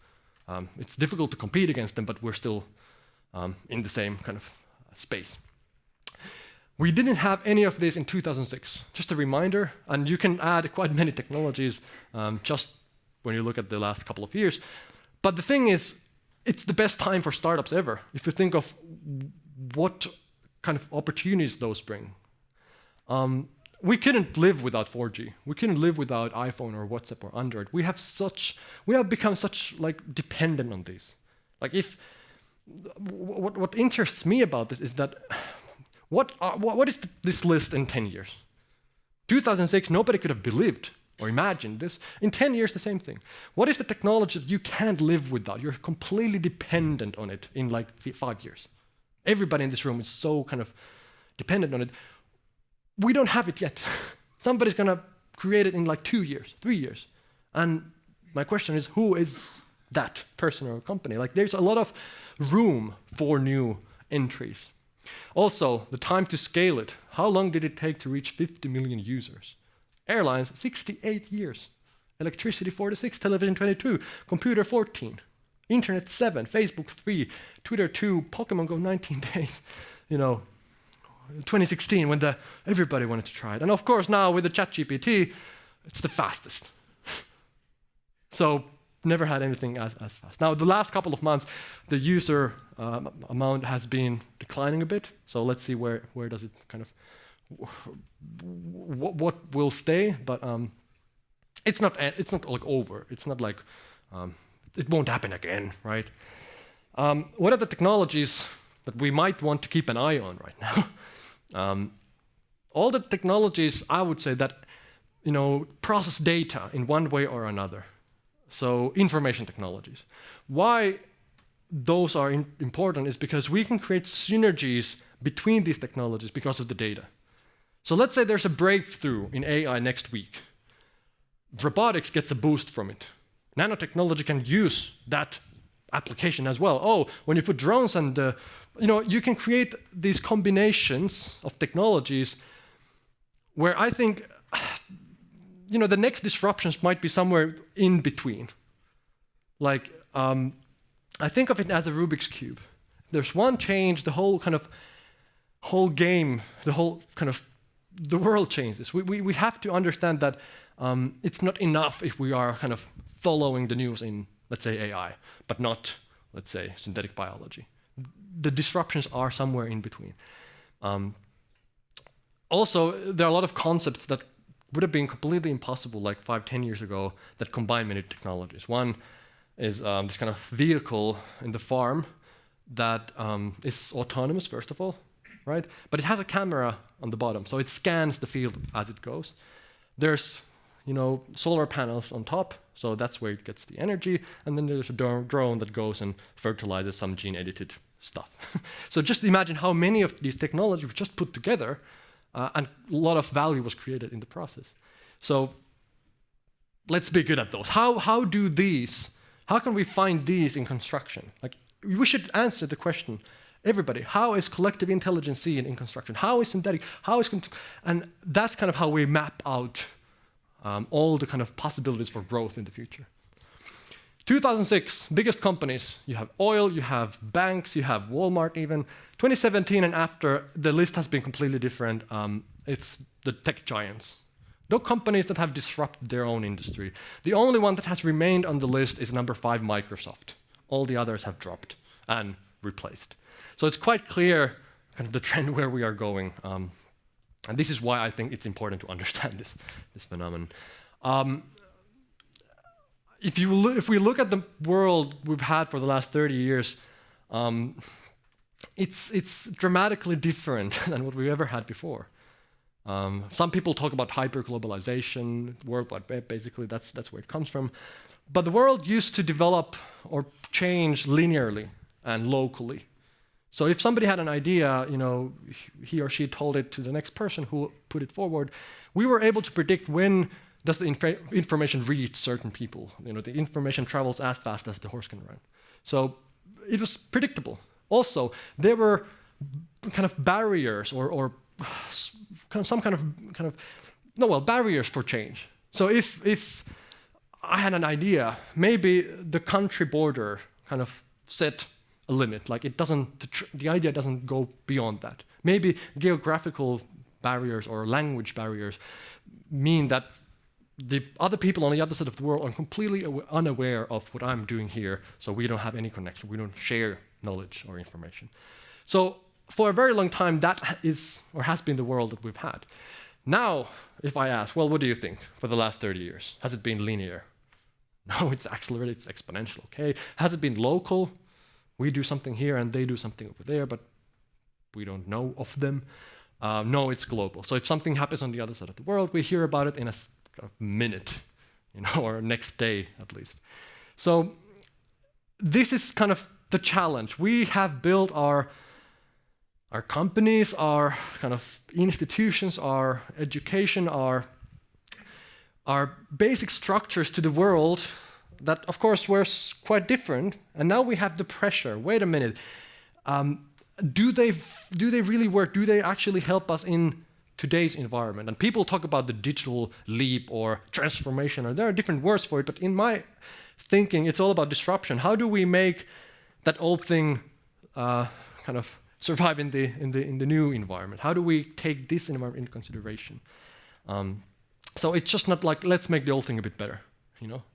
it's difficult to compete against them, but we're still in the same kind of space. We didn't have any of this in 2006. Just a reminder, and you can add quite many technologies just when you look at the last couple of years. But the thing is, it's the best time for startups ever, if you think of what kind of opportunities those bring. We couldn't live without 4G. We couldn't live without iPhone or WhatsApp or Android. We have become such dependent on these. What interests me about this is that what is this list in 10 years? 2006, nobody could have believed or imagined this. In 10 years, the same thing. What is the technology that you can't live without? You're completely dependent on it in 5 years. Everybody in this room is so kind of dependent on it. We don't have it yet. Somebody's gonna create it in 2 years, 3 years. And my question is, who is that person or company? There's a lot of room for new entries. Also, the time to scale it. How long did it take to reach 50 million users? Airlines, 68 years. Electricity, 46. Television, 22. Computer, 14. Internet, 7. Facebook, 3. Twitter, 2. Pokemon Go, 19 days. 2016, when everybody wanted to try it. And of course, now with the ChatGPT, it's the fastest. So, never had anything as fast. Now, the last couple of months, the user amount has been declining a bit. So let's see where does it kind of, what will stay. But it's not over. It's not it won't happen again, right? What are the technologies that we might want to keep an eye on right now? All the technologies, I would say that, process data in one way or another. So information technologies. Why those are important is because we can create synergies between these technologies because of the data. So let's say there's a breakthrough in AI next week. Robotics gets a boost from it. Nanotechnology can use that application as well. Oh, when you put drones and, you can create these combinations of technologies where I think the next disruptions might be somewhere in between. I think of it as a Rubik's Cube. There's one change, the whole game, the world changes. We have to understand that it's not enough if we are kind of following the news in, let's say, AI, but not, let's say, synthetic biology. The disruptions are somewhere in between. Also, there are a lot of concepts that would have been completely impossible 5-10 years ago that combine many technologies. One is this kind of vehicle in the farm that is autonomous, first of all, right? But it has a camera on the bottom, so it scans the field as it goes. There's solar panels on top, so that's where it gets the energy, and then there's a drone that goes and fertilizes some gene-edited stuff. So just imagine how many of these technologies were just put together and a lot of value was created in the process. So let's be good at those. How can we find these in construction? We should answer the question, everybody, how is collective intelligence seen in construction? How is synthetic? And that's kind of how we map out all the kind of possibilities for growth in the future. 2006, biggest companies, you have oil, you have banks, you have Walmart even. 2017 and after, the list has been completely different. It's the tech giants. The companies that have disrupted their own industry. The only one that has remained on the list is number 5, Microsoft. All the others have dropped and replaced. So it's quite clear kind of the trend where we are going. And this is why I think it's important to understand this phenomenon. If we look at the world we've had for the last 30 years, it's dramatically different than what we've ever had before. Some people talk about hyper-globalization, World Wide Web, basically, that's where it comes from. But the world used to develop or change linearly and locally. So if somebody had an idea, he or she told it to the next person who put it forward, we were able to predict when does the information reach certain people. The information travels as fast as the horse can run. So it was predictable. Also, there were kind of barriers or barriers for change. So if I had an idea, maybe the country border kind of set a limit. Like the idea doesn't go beyond that. Maybe geographical barriers or language barriers mean that the other people on the other side of the world are completely unaware of what I'm doing here, so we don't have any connection. We don't share knowledge or information. So for a very long time, that is or has been the world that we've had. Now, if I ask, well, what do you think for the last 30 years? Has it been linear? No, it's accelerated, it's exponential, okay? Has it been local? We do something here and they do something over there, but we don't know of them. No, it's global. So if something happens on the other side of the world, we hear about it in a minute, or next day at least. So this is kind of the challenge. We have built our companies, our kind of institutions, our education, our basic structures to the world that, of course, were quite different. And now we have the pressure. Wait a minute. Do they really work? Do they actually help us in today's environment? And people talk about the digital leap or transformation, or there are different words for it, but in my thinking, it's all about disruption. How do we make that old thing kind of survive in the new environment? How do we take this environment into consideration? So it's just not like, let's make the old thing a bit better.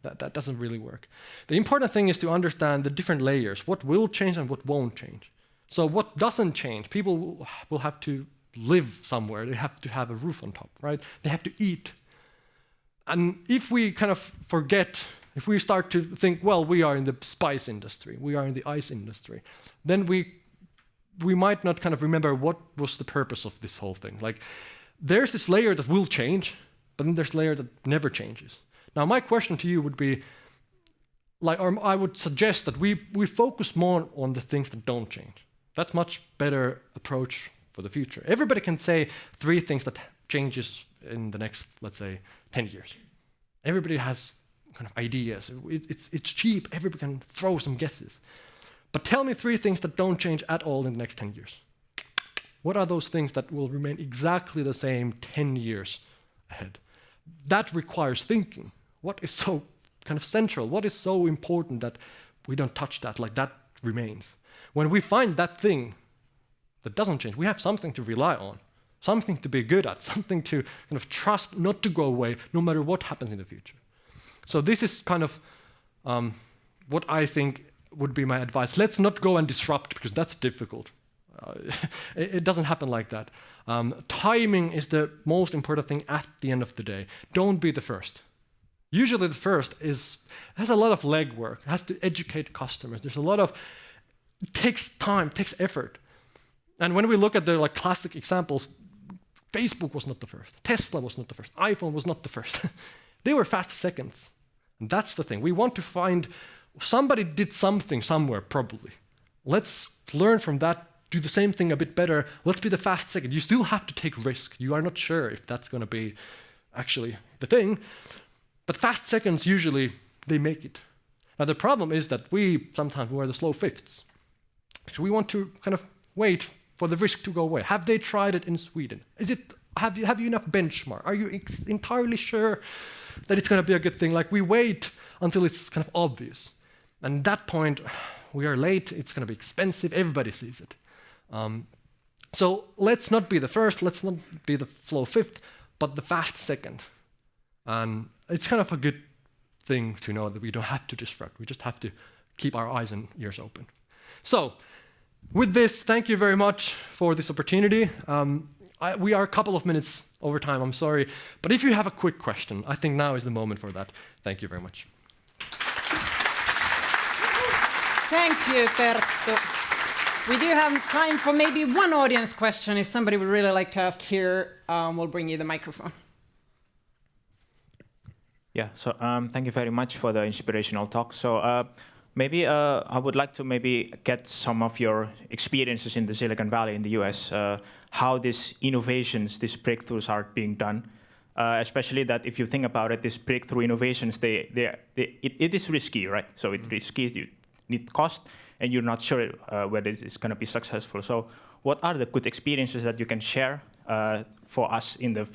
That doesn't really work. The important thing is to understand the different layers, what will change and what won't change. So what doesn't change, people will have to live somewhere. They have to have a roof on top, right? They have to eat. And if we kind of forget, if we start to think, well, we are in the spice industry, we are in the ice industry, then we might not kind of remember what was the purpose of this whole thing. Like, there's this layer that will change, but then there's a layer that never changes. Now, my question to you would be, or I would suggest that we focus more on the things that don't change. That's much better approach for the future. Everybody can say 3 things that changes in the next, let's say, 10 years. Everybody has kind of ideas. It's cheap. Everybody can throw some guesses. But tell me 3 things that don't change at all in the next 10 years. What are those things that will remain exactly the same 10 years ahead? That requires thinking. What is so kind of central? What is so important that we don't touch that, like that remains? When we find that thing that doesn't change, we have something to rely on, something to be good at, something to kind of trust not to go away no matter what happens in the future. So this is kind of what I think would be my advice. Let's not go and disrupt, because that's difficult. It doesn't happen like that. Timing is the most important thing at the end of the day. Don't be the first. Usually the first has a lot of legwork, has to educate customers. There's a lot of, it takes time, takes effort. And when we look at the classic examples, Facebook was not the first, Tesla was not the first, iPhone was not the first. They were fast seconds. And that's the thing. We want to find somebody did something somewhere, probably. Let's learn from that, do the same thing a bit better. Let's be the fast second. You still have to take risk. You are not sure if that's going to be actually the thing. But fast seconds, usually, they make it. Now, the problem is that we sometimes are the slow fifths. So we want to kind of wait for the risk to go away. Have they tried it in Sweden? Is it have you enough benchmark? Are you entirely sure that it's going to be a good thing? Like we wait until it's kind of obvious. And at that point, we are late, it's going to be expensive, everybody sees it. So let's not be the first, let's not be the slow fifth, but the fast second. And it's kind of a good thing to know that we don't have to disrupt, we just have to keep our eyes and ears open. So, with this, thank you very much for this opportunity. We are a couple of minutes over time, I'm sorry. But if you have a quick question, I think now is the moment for that. Thank you very much. Thank you, Perttu. We do have time for maybe one audience question. If somebody would really like to ask here, we'll bring you the microphone. Yeah, so thank you very much for the inspirational talk. So maybe I would like to maybe get some of your experiences in the Silicon Valley in the US, how these innovations, these breakthroughs are being done, especially that if you think about it, these breakthrough innovations, it is risky, right? So it's risky, you need cost, and you're not sure whether it's going to be successful. So what are the good experiences that you can share for us in the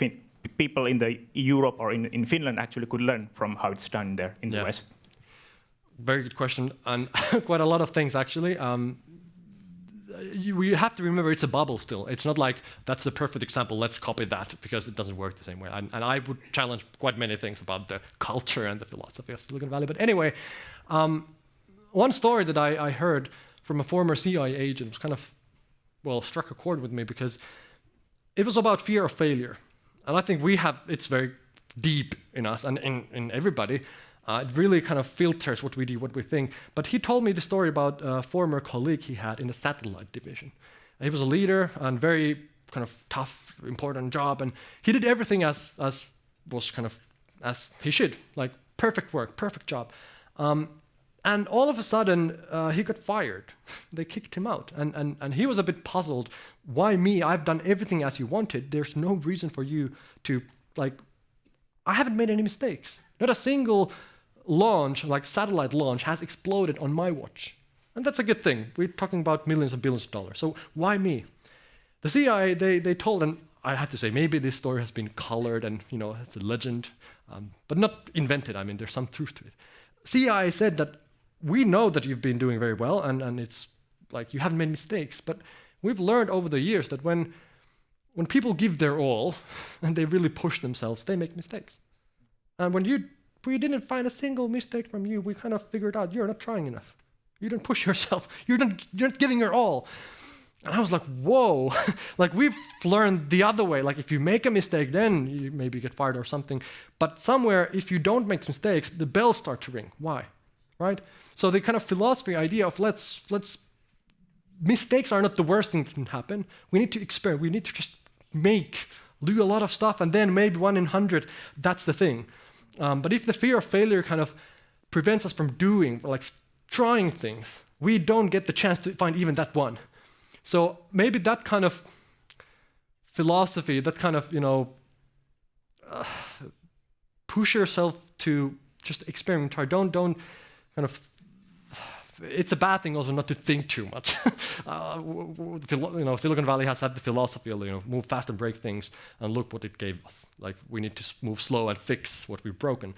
people in the Europe or in Finland actually could learn from how it's done there in the West? Very good question, and quite a lot of things actually. We have to remember it's a bubble still. It's not like that's the perfect example, let's copy that, because it doesn't work the same way. And I would challenge quite many things about the culture and the philosophy of Silicon Valley. But anyway, one story that I heard from a former CIA agent was kind of, well, struck a chord with me because it was about fear of failure. And I think it's very deep in us and in everybody. It really kind of filters what we do, what we think. But he told me the story about a former colleague he had in the satellite division. He was a leader and very kind of tough, important job. And he did everything as was kind of as he should, like perfect work, perfect job. And all of a sudden, he got fired. They kicked him out. And he was a bit puzzled. Why me? I've done everything as you wanted. There's no reason for you to, like, I haven't made any mistakes. Not a single launch, like satellite launch, has exploded on my watch. And that's a good thing. We're talking about millions and billions of dollars. So why me? The CIA, they told, and I have to say, maybe this story has been colored and, it's a legend, but not invented. I mean, there's some truth to it. CIA said that we know that you've been doing very well, and it's like you haven't made mistakes, but we've learned over the years that when people give their all and they really push themselves, they make mistakes. And when we didn't find a single mistake from you, we kind of figured out you're not trying enough. You don't push yourself. You're not giving your all. And I was like, whoa, like we've learned the other way. Like if you make a mistake, then you maybe get fired or something. But somewhere, if you don't make mistakes, the bells start to ring. Why? Right? So the kind of philosophy idea of mistakes are not the worst thing that can happen. We need to experiment. We need to just do a lot of stuff, and then maybe 1 in 100, that's the thing. But if the fear of failure kind of prevents us from doing, like trying things, we don't get the chance to find even that one. So maybe that kind of philosophy, that kind of, push yourself to just experiment, try. Don't kind of, it's a bad thing also not to think too much. Silicon Valley has had the philosophy of, move fast and break things, and look what it gave us. Like, we need to move slow and fix what we've broken.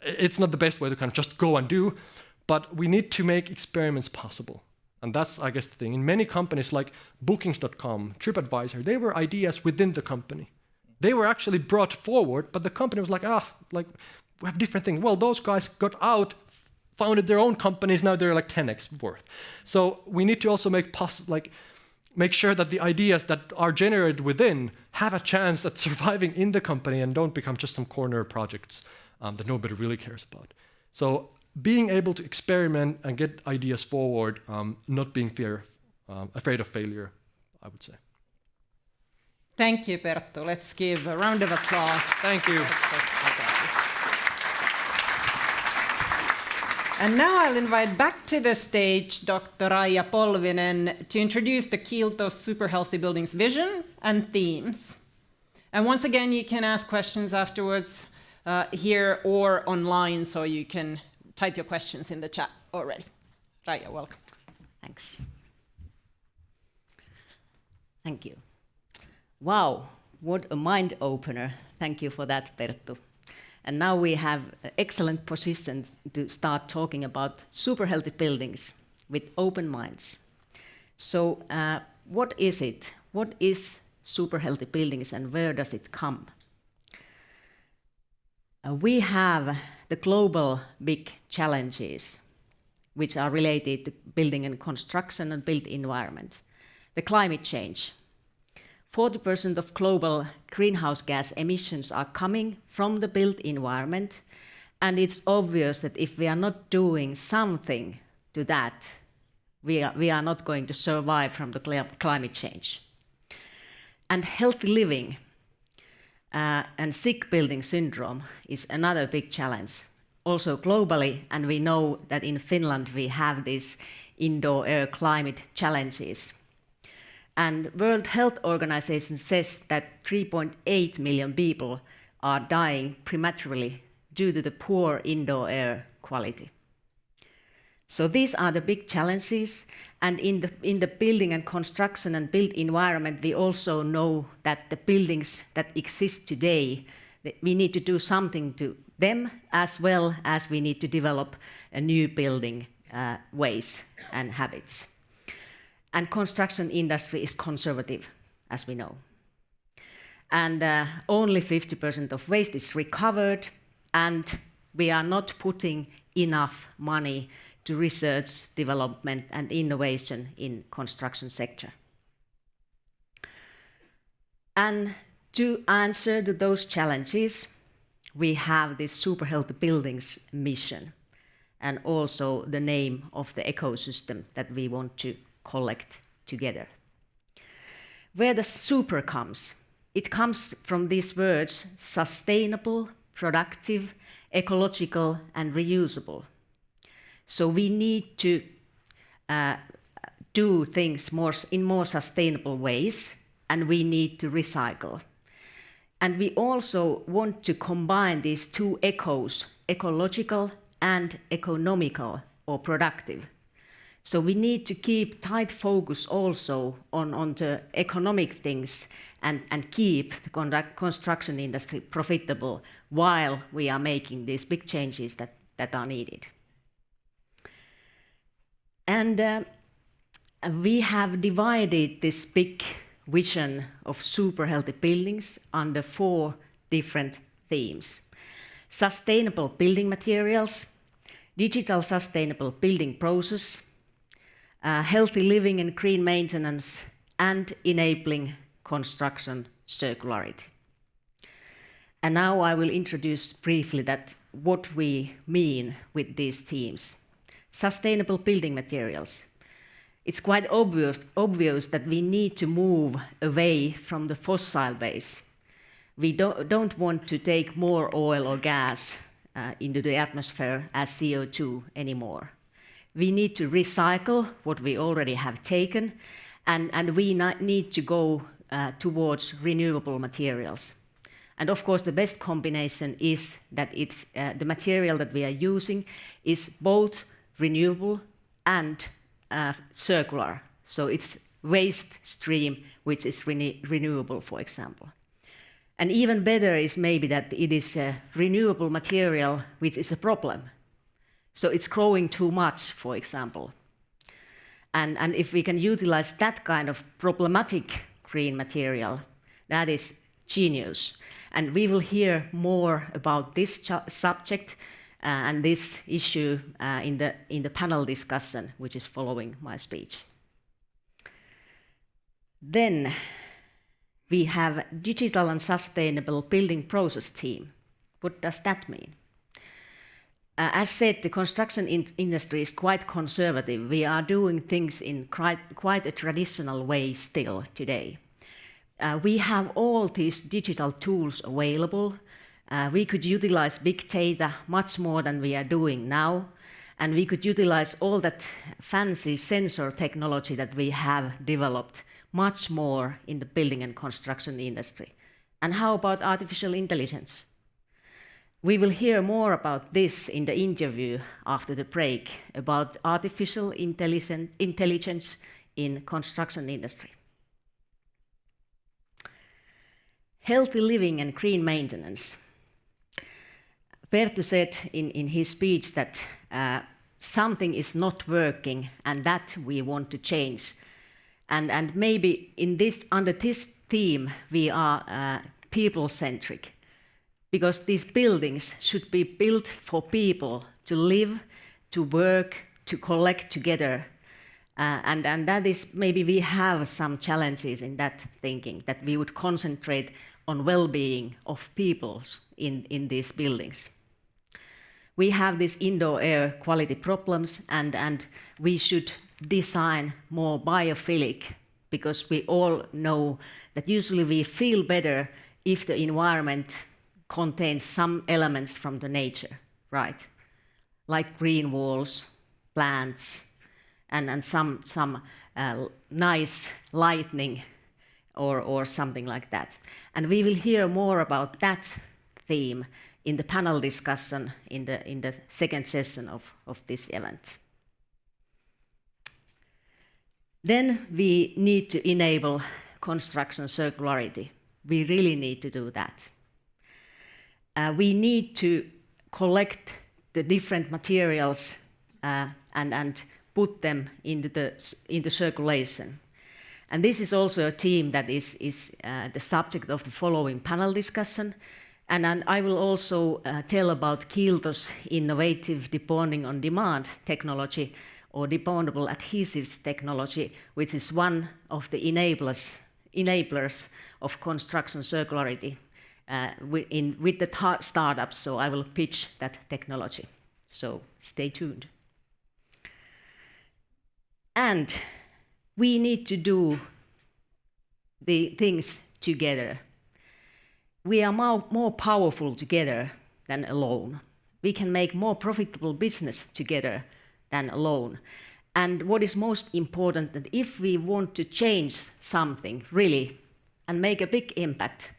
It's not the best way to kind of just go and do, but we need to make experiments possible. And that's, I guess, the thing. In many companies like Bookings.com, TripAdvisor, they were ideas within the company. They were actually brought forward, but the company was like, we have different things. Well, those guys got out, founded their own companies, now they're like 10x worth. So we need to also make sure that the ideas that are generated within have a chance at surviving in the company and don't become just some corner projects that nobody really cares about. So being able to experiment and get ideas forward, not being afraid of failure, I would say. Thank you, Perttu. Let's give a round of applause. Thank you. And now I'll invite back to the stage Dr. Raija Polvinen to introduce the Kiilto SUPER Healthy Buildings vision and themes. And once again, you can ask questions afterwards here or online, so you can type your questions in the chat already. Raija, welcome. Thanks. Thank you. Wow, What a mind opener. Thank you for that, Perttu. And now we have an excellent position to start talking about super healthy buildings with open minds. So what is it? What is super healthy buildings and where does it come? We have the global big challenges which are related to building and construction and built environment. The climate change. 40% of global greenhouse gas emissions are coming from the built environment, and it's obvious that if we are not doing something to that, we are not going to survive from the climate change. And healthy living and sick building syndrome is another big challenge, also globally, and we know that in Finland we have these indoor air climate challenges. And World Health Organization says that 3.8 million people are dying prematurely due to the poor indoor air quality. So these are the big challenges, and in the building and construction and built environment, we also know that the buildings that exist today, we need to do something to them as well as we need to develop a new building ways and habits. And construction industry is conservative, as we know. And only 50% of waste is recovered, and we are not putting enough money to research, development, and innovation in construction sector. And to answer to those challenges, we have this Super Healthy Buildings mission, and also the name of the ecosystem that we want to collect together. Where the super comes? It comes from these words: sustainable, productive, ecological, and reusable. So we need to do things in more sustainable ways, and we need to recycle. And we also want to combine these two ecos, ecological and economical or productive. So we need to keep tight focus also on the economic things and keep the construction industry profitable while we are making these big changes that are needed. And we have divided this big vision of super healthy buildings under 4 different themes: sustainable building materials, digital sustainable building process, healthy living and green maintenance, and enabling construction circularity. And now I will introduce briefly what we mean with these themes. Sustainable building materials. It's quite obvious that we need to move away from the fossil base. We don't want to take more oil or gas into the atmosphere as CO2 anymore. We need to recycle what we already have taken, and we need to go towards renewable materials. And of course, the best combination is that it's the material that we are using is both renewable and circular. So it's waste stream which is renewable, for example. And even better is maybe that it is a renewable material which is a problem. So it's growing too much, for example. And if we can utilize that kind of problematic green material, that is genius. And we will hear more about this subject and this issue in the panel discussion, which is following my speech. Then we have digital and sustainable building process team. What does that mean? As said, the construction industry is quite conservative. We are doing things in quite a traditional way still today. We have all these digital tools available. We could utilize big data much more than we are doing now, and we could utilize all that fancy sensor technology that we have developed much more in the building and construction industry. And how about artificial intelligence? We will hear more about this in the interview after the break about artificial intelligence in construction industry. Healthy living and green maintenance. Perttu said in his speech that something is not working and that we want to change. And maybe under this theme we are people-centric, because these buildings should be built for people to live, to work, to collect together. And that is, maybe we have some challenges in that thinking, that we would concentrate on well-being of peoples in these buildings. We have these indoor air quality problems, and we should design more biophilic, because we all know that usually we feel better if the environment contains some elements from the nature, right? Like green walls, plants, and some nice lighting or something like that. And we will hear more about that theme in the panel discussion in the second session of this event. Then we need to enable construction circularity. We really need to do that. We need to collect the different materials and put them into circulation. And this is also a theme that is the subject of the following panel discussion. And I will also tell about Kiilto's innovative debonding on demand technology, or debondable adhesives technology, which is one of the enablers of construction circularity with the startups. So I will pitch that technology. So stay tuned. And we need to do the things together. We are more powerful together than alone. We can make more profitable business together than alone. And what is most important, that if we want to change something really and make a big impact,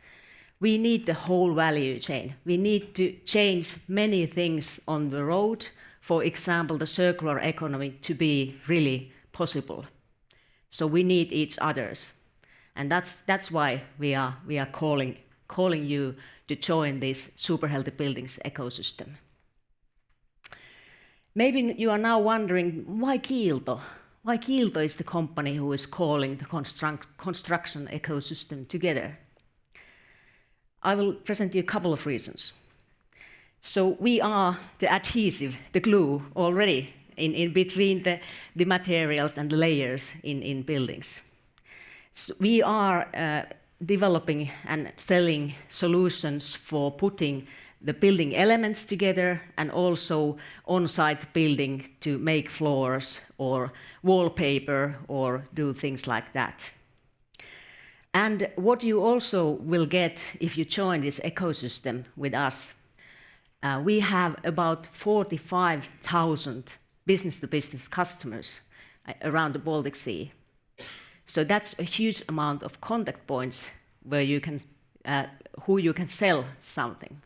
we need the whole value chain. We need to change many things on the road, for example, the circular economy to be really possible. So we need each others. And that's why we are calling you to join this Super Healthy Buildings ecosystem. Maybe you are now wondering, why Kiilto? Why Kiilto is the company who is calling the construction ecosystem together? I will present you a couple of reasons. So we are the adhesive, the glue already in between the materials and the layers in buildings. So we are developing and selling solutions for putting the building elements together, and also on-site building to make floors or wallpaper or do things like that. And what you also will get if you join this ecosystem with us, we have about 45,000 business-to-business customers around the Baltic Sea. So that's a huge amount of contact points where you can, who you can sell something.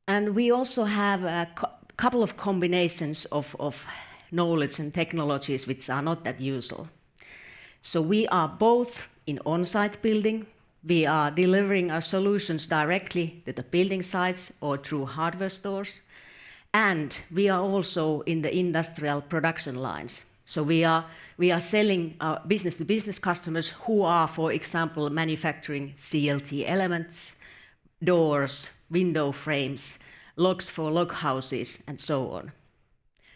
And we also have a couple of combinations of knowledge and technologies which are not that usual. So we are both in on-site building, we are delivering our solutions directly to the building sites or through hardware stores, and we are also in the industrial production lines. So we are selling our business-to-business customers who are, for example, manufacturing CLT elements, doors, window frames, locks for log houses, and so on.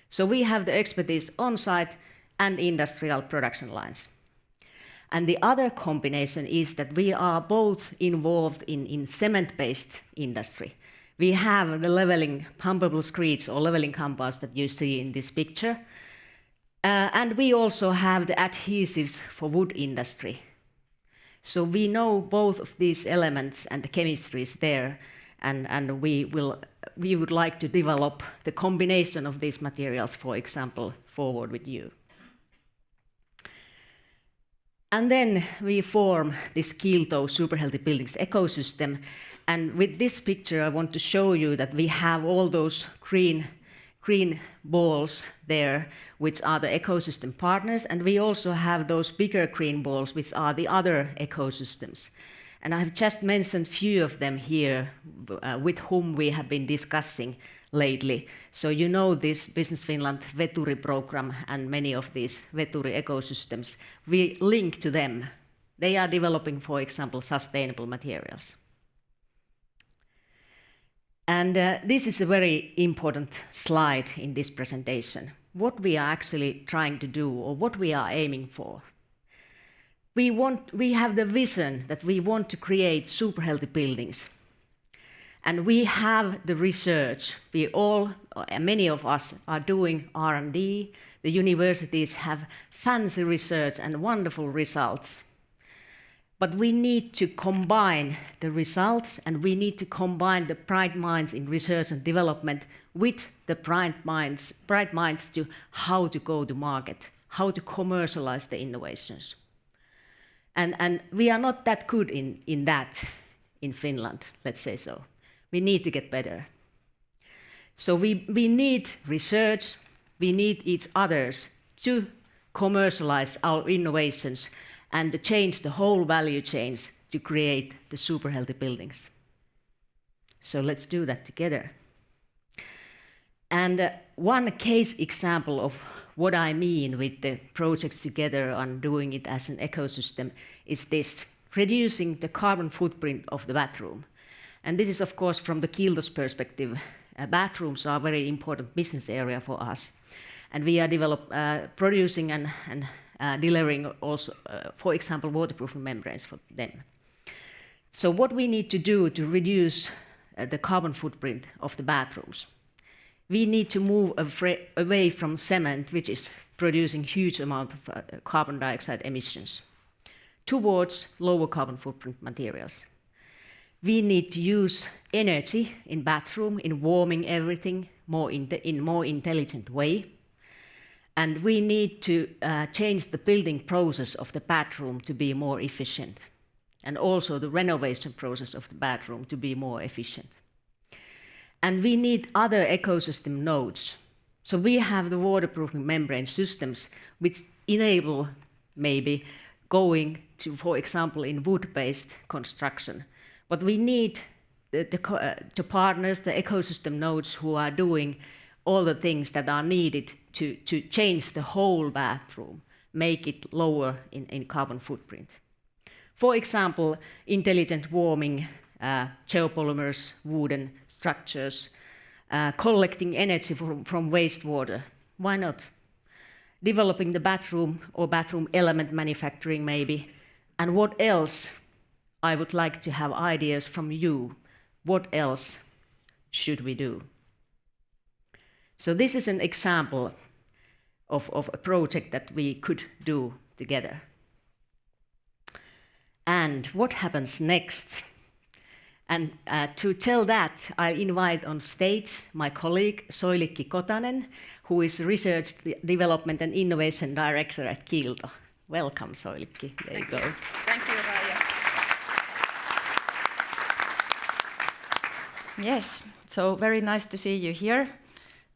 So we have the expertise on-site and industrial production lines. And the other combination is that we are both involved in cement-based industry. We have the leveling pumpable screeds or leveling compounds that you see in this picture. And we also have the adhesives for wood industry. So we know both of these elements and the chemistries there, and we would like to develop the combination of these materials, for example, forward with you. And then we form this Kiilto Super Healthy Buildings ecosystem. And with this picture, I want to show you that we have all those green green balls there, which are the ecosystem partners, and we also have those bigger green balls, which are the other ecosystems. And I've just mentioned few of them here with whom we have been discussing lately. So you know this Business Finland Veturi program and many of these Veturi ecosystems. We link to them. They are developing, for example, sustainable materials. And this is a very important slide in this presentation. What we are actually trying to do, or what we are aiming for. We have the vision that we want to create super healthy buildings. And we have the research. Many of us are doing R&D. The universities have fancy research and wonderful results. But we need to combine the results, and we need to combine the bright minds in research and development with the bright minds to how to go to market, how to commercialize the innovations. And we are not that good in that in Finland, let's say so. We need to get better. So we need research, we need each others to commercialize our innovations and to change the whole value chains to create the super healthy buildings. So let's do that together. And one case example of what I mean with the projects together and doing it as an ecosystem is this, reducing the carbon footprint of the bathroom. And this is, of course, from the Kiilto's perspective. Bathrooms are a very important business area for us. And we are producing and delivering also, for example, waterproofing membranes for them. So what we need to do to reduce the carbon footprint of the bathrooms, we need to move away from cement, which is producing huge amount of carbon dioxide emissions, towards lower carbon footprint materials. We need to use energy in bathroom, in warming everything in more intelligent way. And we need to change the building process of the bathroom to be more efficient. And also the renovation process of the bathroom to be more efficient. And we need other ecosystem nodes. So we have the waterproofing membrane systems which enable maybe going to, for example, in wood-based construction. But we need the partners, the ecosystem nodes who are doing all the things that are needed to change the whole bathroom, make it lower in carbon footprint. For example, intelligent warming, geopolymers, wooden structures, collecting energy from wastewater. Why not? Developing the bathroom or bathroom element manufacturing maybe. And what else? I would like to have ideas from you. What else should we do? So this is an example of a project that we could do together. And what happens next? And to tell that, I invite on stage my colleague Soilikki Kotanen, who is Research Development and Innovation Director at Kiilto. Welcome, Soilikki. There you go. Thank you, Raija. Yes, so very nice to see you here.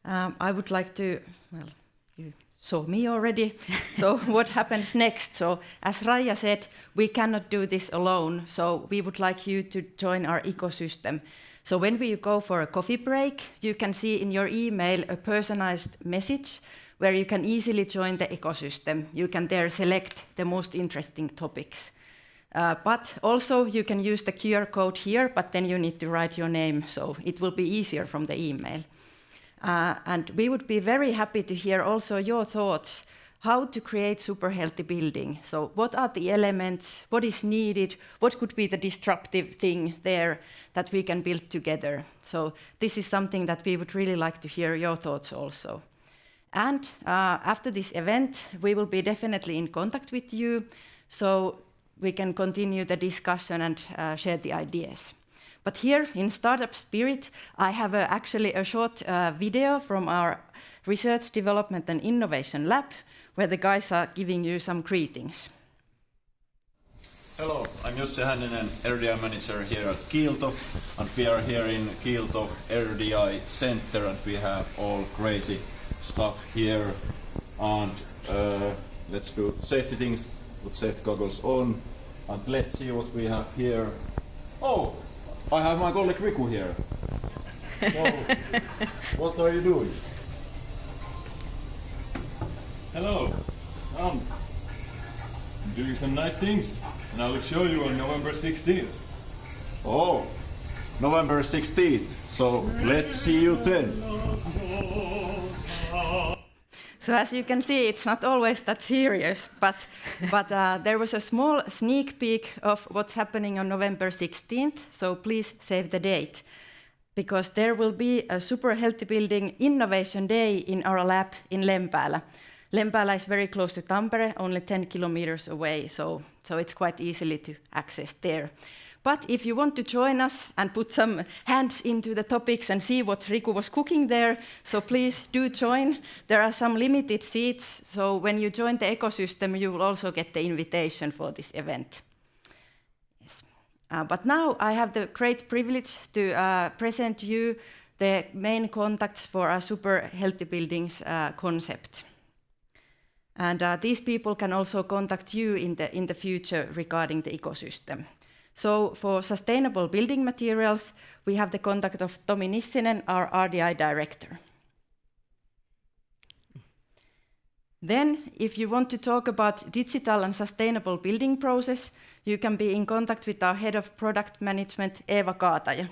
I would like to, well, you saw me already. So what happens next? So as Raija said, we cannot do this alone. So we would like you to join our ecosystem. So when we go for a coffee break, you can see in your email a personalized message where you can easily join the ecosystem. You can there select the most interesting topics. But also you can use the QR code here, but then you need to write your name, so it will be easier from the email. And we would be very happy to hear also your thoughts, how to create super healthy building. So what are the elements, what is needed, what could be the disruptive thing there that we can build together. So this is something that we would really like to hear your thoughts also. And after this event, we will be definitely in contact with you, so we can continue the discussion and share the ideas. But here in Startup Spirit, I have actually a short video from our Research, Development and Innovation Lab, where the guys are giving you some greetings. Hello, I'm Jussi Hänninen, RDI manager here at Kiilto, and we are here in Kiilto RDI Center, and we have all crazy stuff here. And let's do safety things, put safety goggles on, and let's see what we have here. Oh, I have my colleague Riku here. So, what are you doing? Hello, I'm doing some nice things, and I will show you on November 16th. Oh, November 16th, so let's see you then. So as you can see, it's not always that serious, but there was a small sneak peek of what's happening on November 16th, so please save the date, because there will be a Super Healthy Building Innovation Day in our lab in Lempäälä. Lempäälä is very close to Tampere, only 10 kilometers away, so it's quite easily to access there. But if you want to join us and put some hands into the topics and see what Riku was cooking there, so please do join. There are some limited seats, so when you join the ecosystem, you will also get the invitation for this event. Yes. But now I have the great privilege to present you the main contacts for our Super Healthy Buildings concept. And these people can also contact you in the future regarding the ecosystem. So for sustainable building materials, we have the contact of Tomi Nissinen, our RDI director. Then, if you want to talk about digital and sustainable building process, you can be in contact with our head of product management, Eeva Kaataja.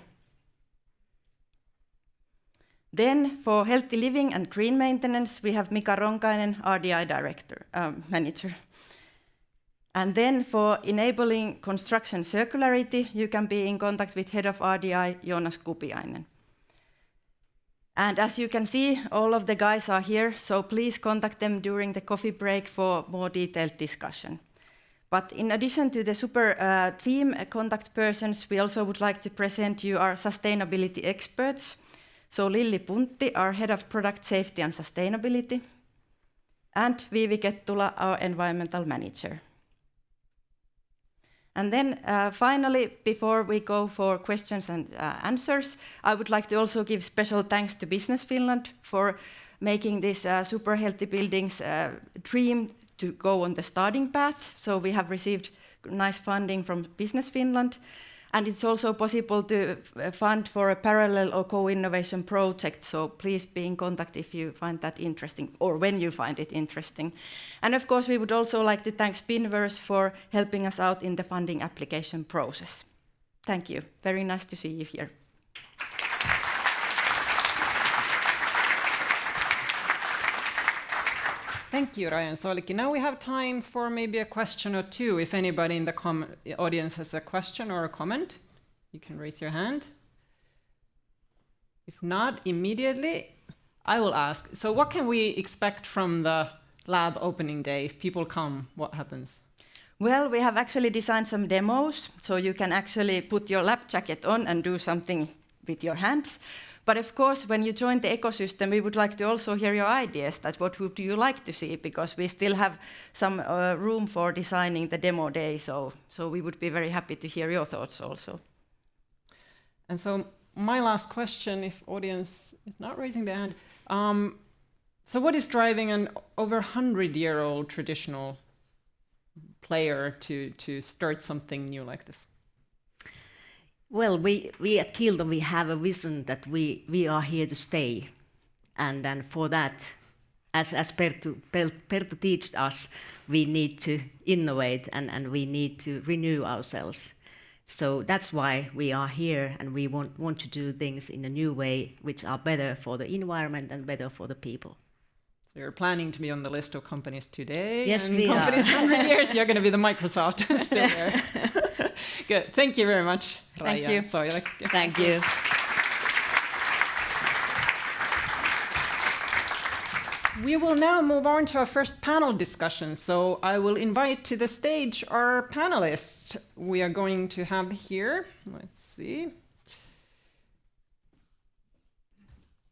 Then, for healthy living and green maintenance, we have Mika Ronkainen, RDI manager. And then for enabling construction circularity, you can be in contact with head of RDI, Joonas Kupiainen. And as you can see, all of the guys are here, so please contact them during the coffee break for more detailed discussion. But in addition to the super theme contact persons, we also would like to present you our sustainability experts. So Lilli Puntti, our head of product safety and sustainability, and Viivi Kettula, our environmental manager. And then finally, before we go for questions and answers, I would like to also give special thanks to Business Finland for making this Super Healthy Buildings dream to go on the starting path. So we have received nice funding from Business Finland. And it's also possible to fund for a parallel or co-innovation project, so please be in contact if you find that interesting, or when you find it interesting. And of course, we would also like to thank Spinverse for helping us out in the funding application process. Thank you. Very nice to see you here. Thank you, Raija and Solki. Now we have time for maybe a question or two. If anybody in the audience has a question or a comment, you can raise your hand. If not, immediately, I will ask. So what can we expect from the lab opening day? If people come, what happens? Well, we have actually designed some demos, so you can actually put your lab jacket on and do something with your hands. But of course, when you join the ecosystem, we would like to also hear your ideas, that what would you like to see, because we still have some room for designing the demo day, so we would be very happy to hear your thoughts also. And so my last question, if audience is not raising their hand, so what is driving an over 100-year-old traditional player to start something new like this? Well, we at Kiilto, we have a vision that we are here to stay. And for that, as Perttu teached us, we need to innovate and we need to renew ourselves. So that's why we are here, and we want to do things in a new way, which are better for the environment and better for the people. So you're planning to be on the list of companies today? Yes, and we companies are. 100 years, you're going to be the Microsoft still there. Good. Thank you very much, Raija. Thank you. Solja. Thank you. We will now move on to our first panel discussion. So I will invite to the stage our panelists we are going to have here. Let's see.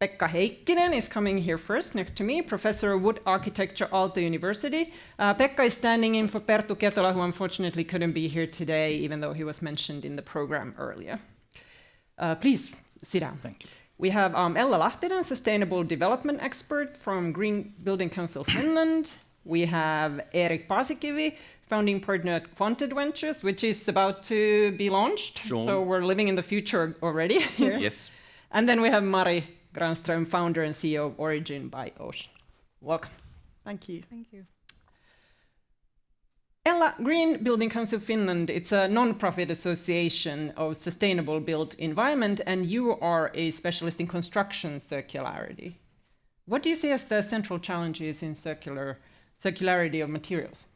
Pekka Heikkinen is coming here first, next to me, Professor of Wood Architecture, Aalto University. Pekka is standing in for Perttu Ketola, who unfortunately couldn't be here today, even though he was mentioned in the program earlier. Please, sit down. Thank you. We have Ella Lahtinen, Sustainable Development Expert from Green Building Council Finland. We have Eerik Paasikivi, founding partner at Kvanted Ventures, which is about to be launched. Sure. So we're living in the future already here. Yes. And then we have Mari Granström, founder and CEO of Origin by Ocean. Welcome. Thank you. Thank you. Ella, Green Building Council Finland, it's a non-profit association of sustainable built environment, and you are a specialist in construction circularity. What do you see as the central challenges in circularity of materials?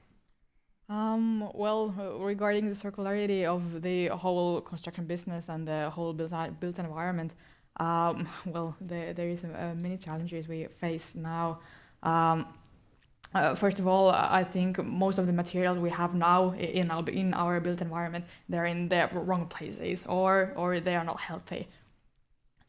Well, regarding the circularity of the whole construction business and the whole built environment, well, there is many challenges we face now. First of all, I think most of the materials we have now in our built environment, they're in the wrong places, or they are not healthy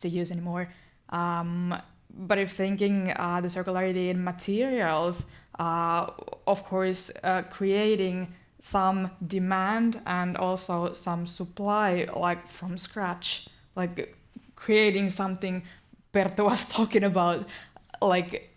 to use anymore. But if thinking the circularity in materials, of course, creating some demand and also some supply, like from scratch, like creating something Perttu was talking about, like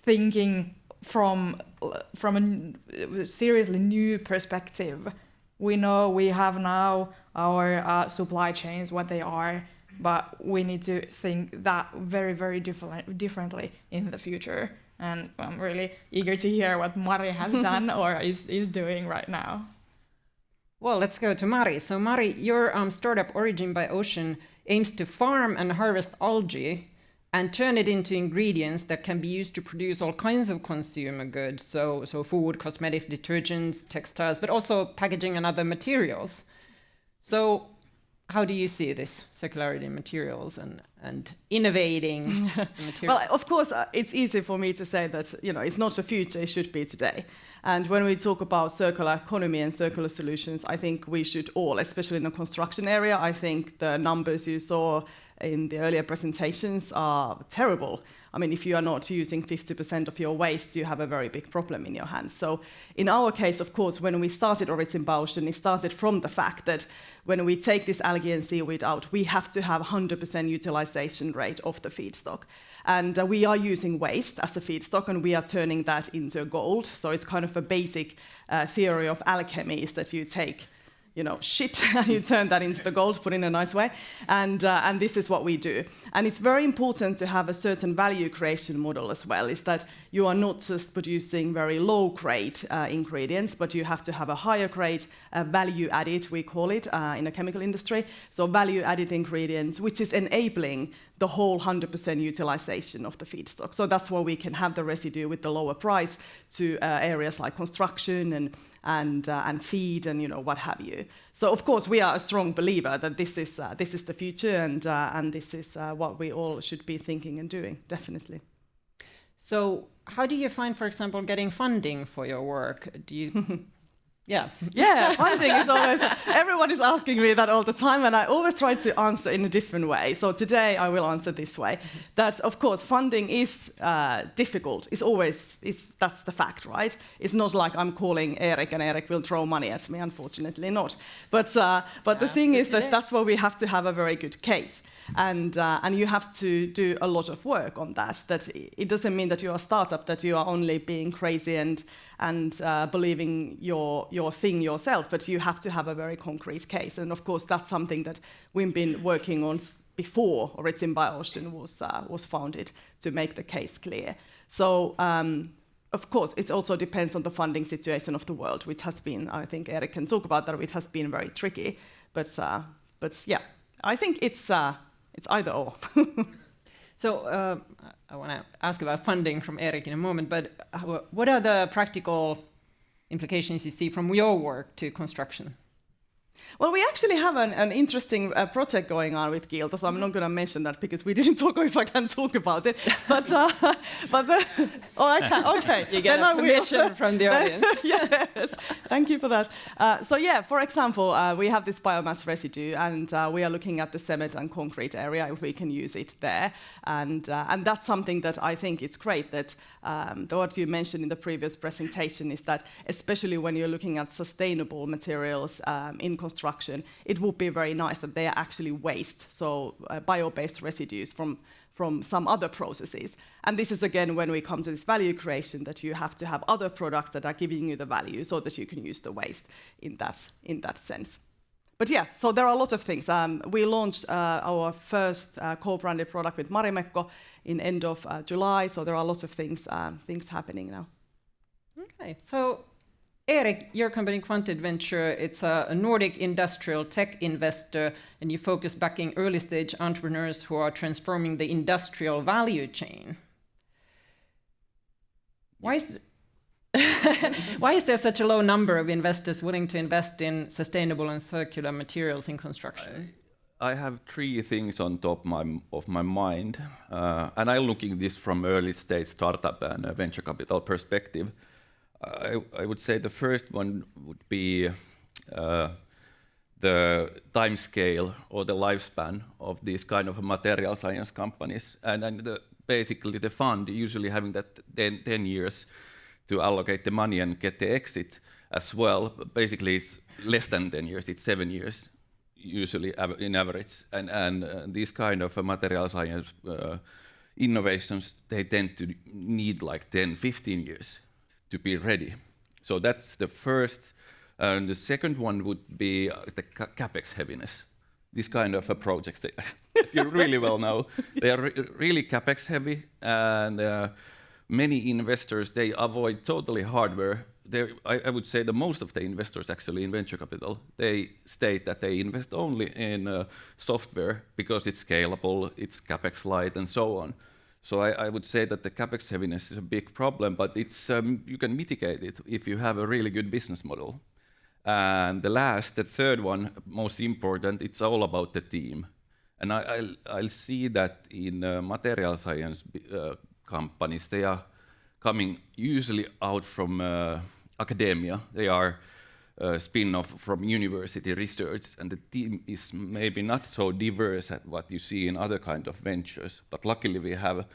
thinking from a seriously new perspective. We know we have now our supply chains, what they are, but we need to think that very, very differently in the future. And I'm really eager to hear what Mari has done or is doing right now. Well, let's go to Mari. So Mari, your startup Origin by Ocean aims to farm and harvest algae and turn it into ingredients that can be used to produce all kinds of consumer goods, so food, cosmetics, detergents, textiles, but also packaging and other materials. So how do you see this circularity in materials and innovating materials? Well, of course, it's easy for me to say that, it's not the future, it should be today. And when we talk about circular economy and circular solutions, I think we should all, especially in the construction area, I think the numbers you saw in the earlier presentations are terrible. I mean, if you are not using 50% of your waste, you have a very big problem in your hands. So in our case, of course, when we started Origin by Ocean, it started from the fact that when we take this algae and seaweed out, we have to have 100% utilization rate of the feedstock. And we are using waste as a feedstock, and we are turning that into gold. So it's kind of a basic theory of alchemy is that you take shit, and you turn that into the gold, put in a nice way, and this is what we do. And it's very important to have a certain value creation model as well, is that you are not just producing very low grade ingredients, but you have to have a higher grade value added, we call it, in the chemical industry. So value added ingredients, which is enabling the whole 100% utilization of the feedstock. So that's why we can have the residue with the lower price to areas like construction and feed and what have you. So of course we are a strong believer that this is the future and this is what we all should be thinking and doing, definitely. So how do you find, for example, getting funding for your work? Do you? Yeah, funding is always, everyone is asking me that all the time, and I always try to answer in a different way. So today I will answer this way, that of course funding is difficult. That's the fact, right? It's not like I'm calling Eerik and Eerik will throw money at me, unfortunately not. But the thing is that that's why we have to have a very good case. And you have to do a lot of work on that. That it doesn't mean that you're a startup, that you are only being crazy and believing your thing yourself, but you have to have a very concrete case. And of course, that's something that we've been working on before Origin by Ocean was founded, to make the case clear. So of course, it also depends on the funding situation of the world, which has been, I think Eerik can talk about that, it has been very tricky. But yeah, I think it's either or. So I want to ask about funding from Eerik in a moment, but what are the practical implications you see from your work to construction? Well, we actually have an interesting project going on with Kiilto, so I'm not going to mention that because we didn't talk, or if I can talk about it. But I can. Okay, you get permission from the audience. Yes, thank you for that. So yeah, for example, we have this biomass residue, and we are looking at the cement and concrete area if we can use it there, and that's something that I think it's great that what you mentioned in the previous presentation is that especially when you're looking at sustainable materials in construction, it would be very nice that they are actually waste, so bio-based residues from some other processes. And this is again when we come to this value creation, that you have to have other products that are giving you the value so that you can use the waste in that sense. But yeah, so there are a lot of things. We launched our first co-branded product with Marimekko in end of July, so there are a lot of things happening now. Okay, so Eerik, your company Kvanted Venture, it's a Nordic industrial tech investor, and you focus backing early stage entrepreneurs who are transforming the industrial value chain. Why is there such a low number of investors willing to invest in sustainable and circular materials in construction? I have three things on top of my mind, and I'm looking at this from early stage startup and a venture capital perspective. I would say the first one would be the time scale or the lifespan of these kind of material science companies, and basically the fund usually having that 10 years to allocate the money and get the exit as well. Basically, it's less than 10 years; it's 7 years usually in average, and these kind of material science innovations, they tend to need like 10-15 years to be ready. So that's the first. And the second one would be the capex heaviness. This kind of projects, as you really well know, they are really capex heavy, and many investors, they avoid totally hardware. I would say that most of the investors actually in venture capital, they state that they invest only in software because it's scalable, it's capex light, and so on. So I would say that the capex heaviness is a big problem, but it's you can mitigate it if you have a really good business model. And the third one, most important, it's all about the team. And I'll see that in material science companies, they are coming usually out from academia. They are spin-off from university research, and the team is maybe not so diverse as what you see in other kind of ventures. But luckily we have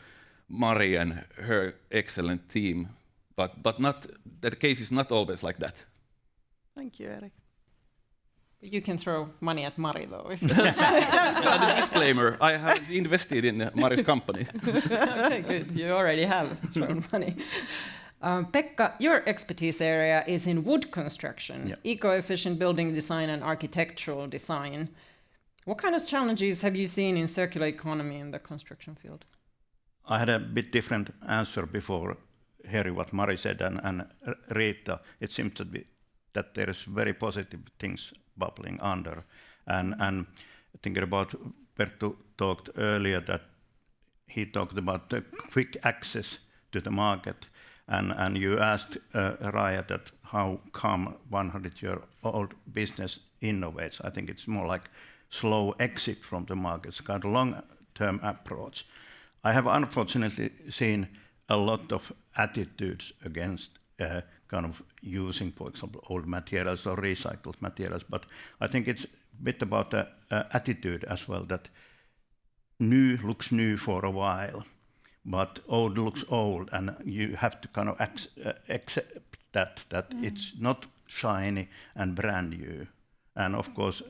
Mari and her excellent team. But not that case is not always like that. Thank you, Eerik. You can throw money at Mari, though. A disclaimer, I have invested in Mari's company. Okay, good. You already have thrown money. Pekka, your expertise area is in wood construction, eco-efficient building design and architectural design. What kind of challenges have you seen in circular economy in the construction field? I had a bit different answer before hearing what Mari said and Riitta. It seems to be that there is very positive things bubbling under. And thinking about Perttu talked earlier that he talked about the quick access to the market. And you asked Raija that how come 100-year-old business innovates. I think it's more like slow exit from the market. It's kind of long-term approach. I have unfortunately seen a lot of attitudes against kind of using, for example, old materials or recycled materials. But I think it's a bit about the attitude as well, that new looks new for a while, but old looks old, and you have to kind of accept that it's not shiny and brand new. And of course,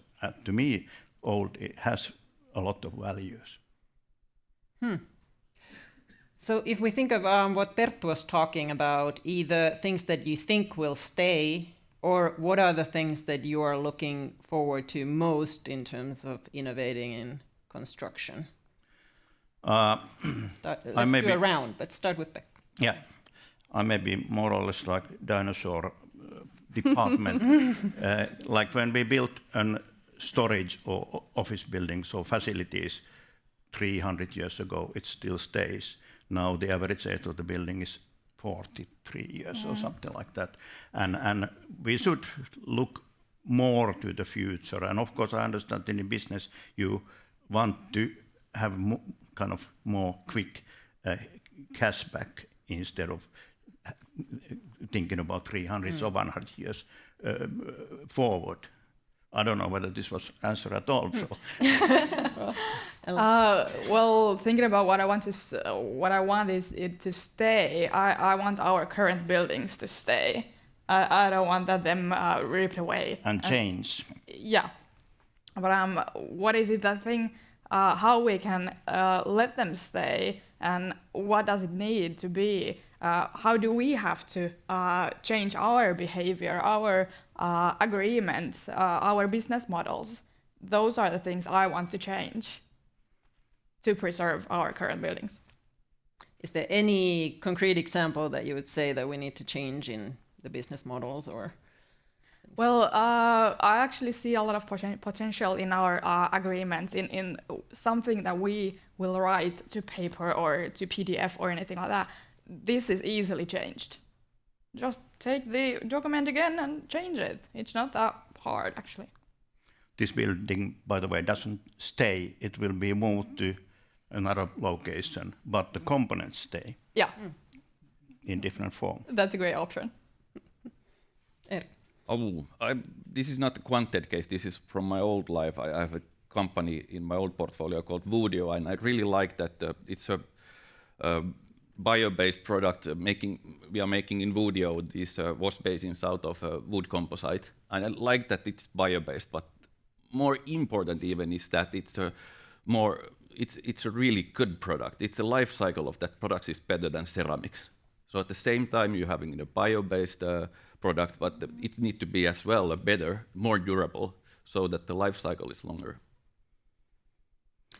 to me, old it has a lot of values. So if we think of what Perttu was talking about, either things that you think will stay, or what are the things that you are looking forward to most in terms of innovating in construction? Let's do a round, but start with Pekka. Yeah, I may be more or less like dinosaur department. Like when we built a storage or office buildings or facilities 300 years ago, it still stays. Now the average age of the building is 43 years or something like that. And we should look more to the future. And of course, I understand in business you want to have kind of more quick cash back instead of thinking about 300 or 100 years forward. I don't know whether this was answer at all. So. Well, thinking about what I want is it to stay. I want our current buildings to stay. I don't want that them ripped away And change. Yeah, but what is it that thing? How we can let them stay, and what does it need to be? How do we have to change our behavior, our agreements, our business models? Those are the things I want to change to preserve our current buildings. Is there any concrete example that you would say that we need to change in the business models or? Well, I actually see a lot of potential in our agreements, in something that we will write to paper or to PDF or anything like that. This is easily changed. Just take the document again and change it. It's not that hard, actually. This building, by the way, doesn't stay. It will be moved to another location, but the components stay. Yeah. In different form. That's a great option. Eerik. This is not a Kvanted case. This is from my old life. I have a company in my old portfolio called Vudio, and I really like that it's a bio-based product. We are making in Vudio these wash basins out of wood composite, and I like that it's bio-based. But more important even is that it's a really good product. It's a life cycle of that product is better than ceramics. So at the same time you're having a bio-based product, but it needs to be as well a better, more durable, so that the life cycle is longer.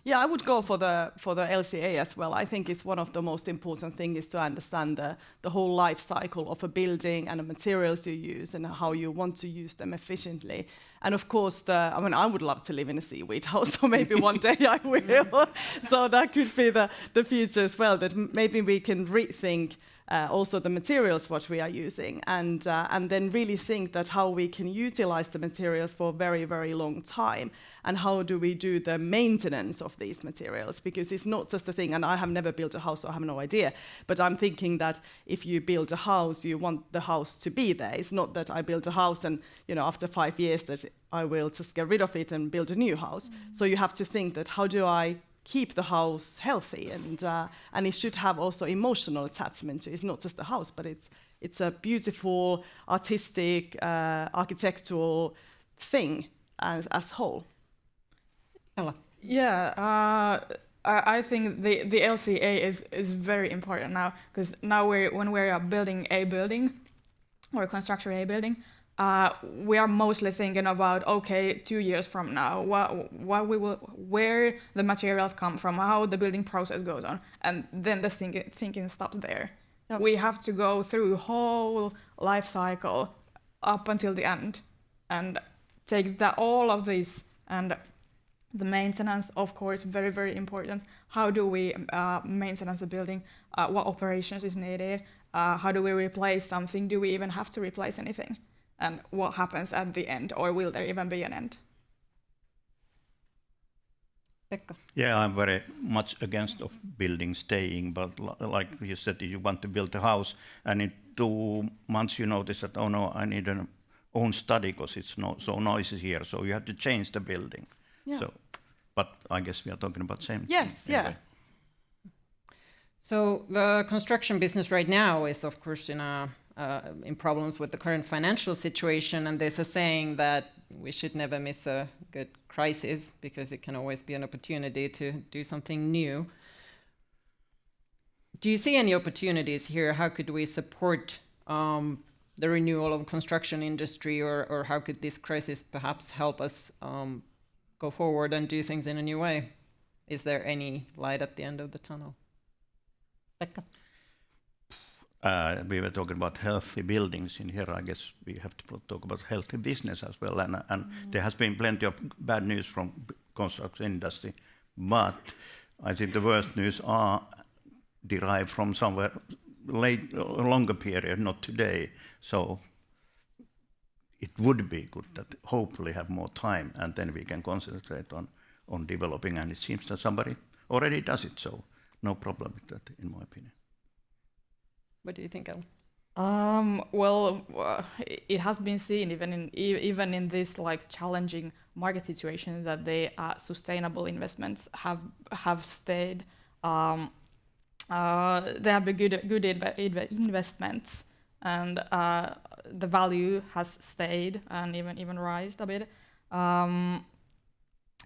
Yeah, I would go for the LCA as well. I think it's one of the most important things is to understand the whole life cycle of a building and the materials you use and how you want to use them efficiently. And of course, I would love to live in a seaweed house, so maybe one day I will. So that could be the future as well, that maybe we can rethink also the materials what we are using, and then really think that how we can utilize the materials for a very, very long time, and how do we do the maintenance of these materials, because it's not just a thing, and I have never built a house, so I have no idea, but I'm thinking that if you build a house, you want the house to be there. It's not that I build a house and after 5 years that I will just get rid of it and build a new house. So you have to think that how do I keep the house healthy, and it should have also emotional attachment to it. It's not just a house, but it's a beautiful, artistic, architectural thing as whole. Ella. Yeah, I think the LCA is very important now, because now when we're building a building or construction a building, we are mostly thinking about 2 years from now, where the materials come from, how the building process goes on, and then the thinking stops there. Yep. We have to go through whole life cycle up until the end, and take all of this, and the maintenance, of course, very, very important. How do we maintenance the building? What operations is needed? How do we replace something? Do we even have to replace anything? And what happens at the end, or will there even be an end? Pekka. Yeah, I'm very much against of building staying, but like you said, you want to build a house, and in 2 months you notice that, oh no, I need an own study because it's so noisy here, so you have to change the building. Yeah. So, but I guess we are talking about same Yes, thing, anyway. yeah. So the construction business right now is, of course, in problems with the current financial situation, and there's a saying that we should never miss a good crisis because it can always be an opportunity to do something new. Do you see any opportunities here? How could we support the renewal of construction industry, or how could this crisis perhaps help us go forward and do things in a new way? Is there any light at the end of the tunnel? Pekka. We were talking about healthy buildings in here. I guess we have to talk about healthy business as well. And there has been plenty of bad news from construction industry, but I think the worst news are derived from somewhere longer period, not today. So it would be good that hopefully have more time, and then we can concentrate on developing, and it seems that somebody already does it, so no problem with that, in my opinion. What do you think, Elle? Well, it has been seen even in this like challenging market situation that the sustainable investments have stayed. They have been good investments, and the value has stayed and even rised a bit.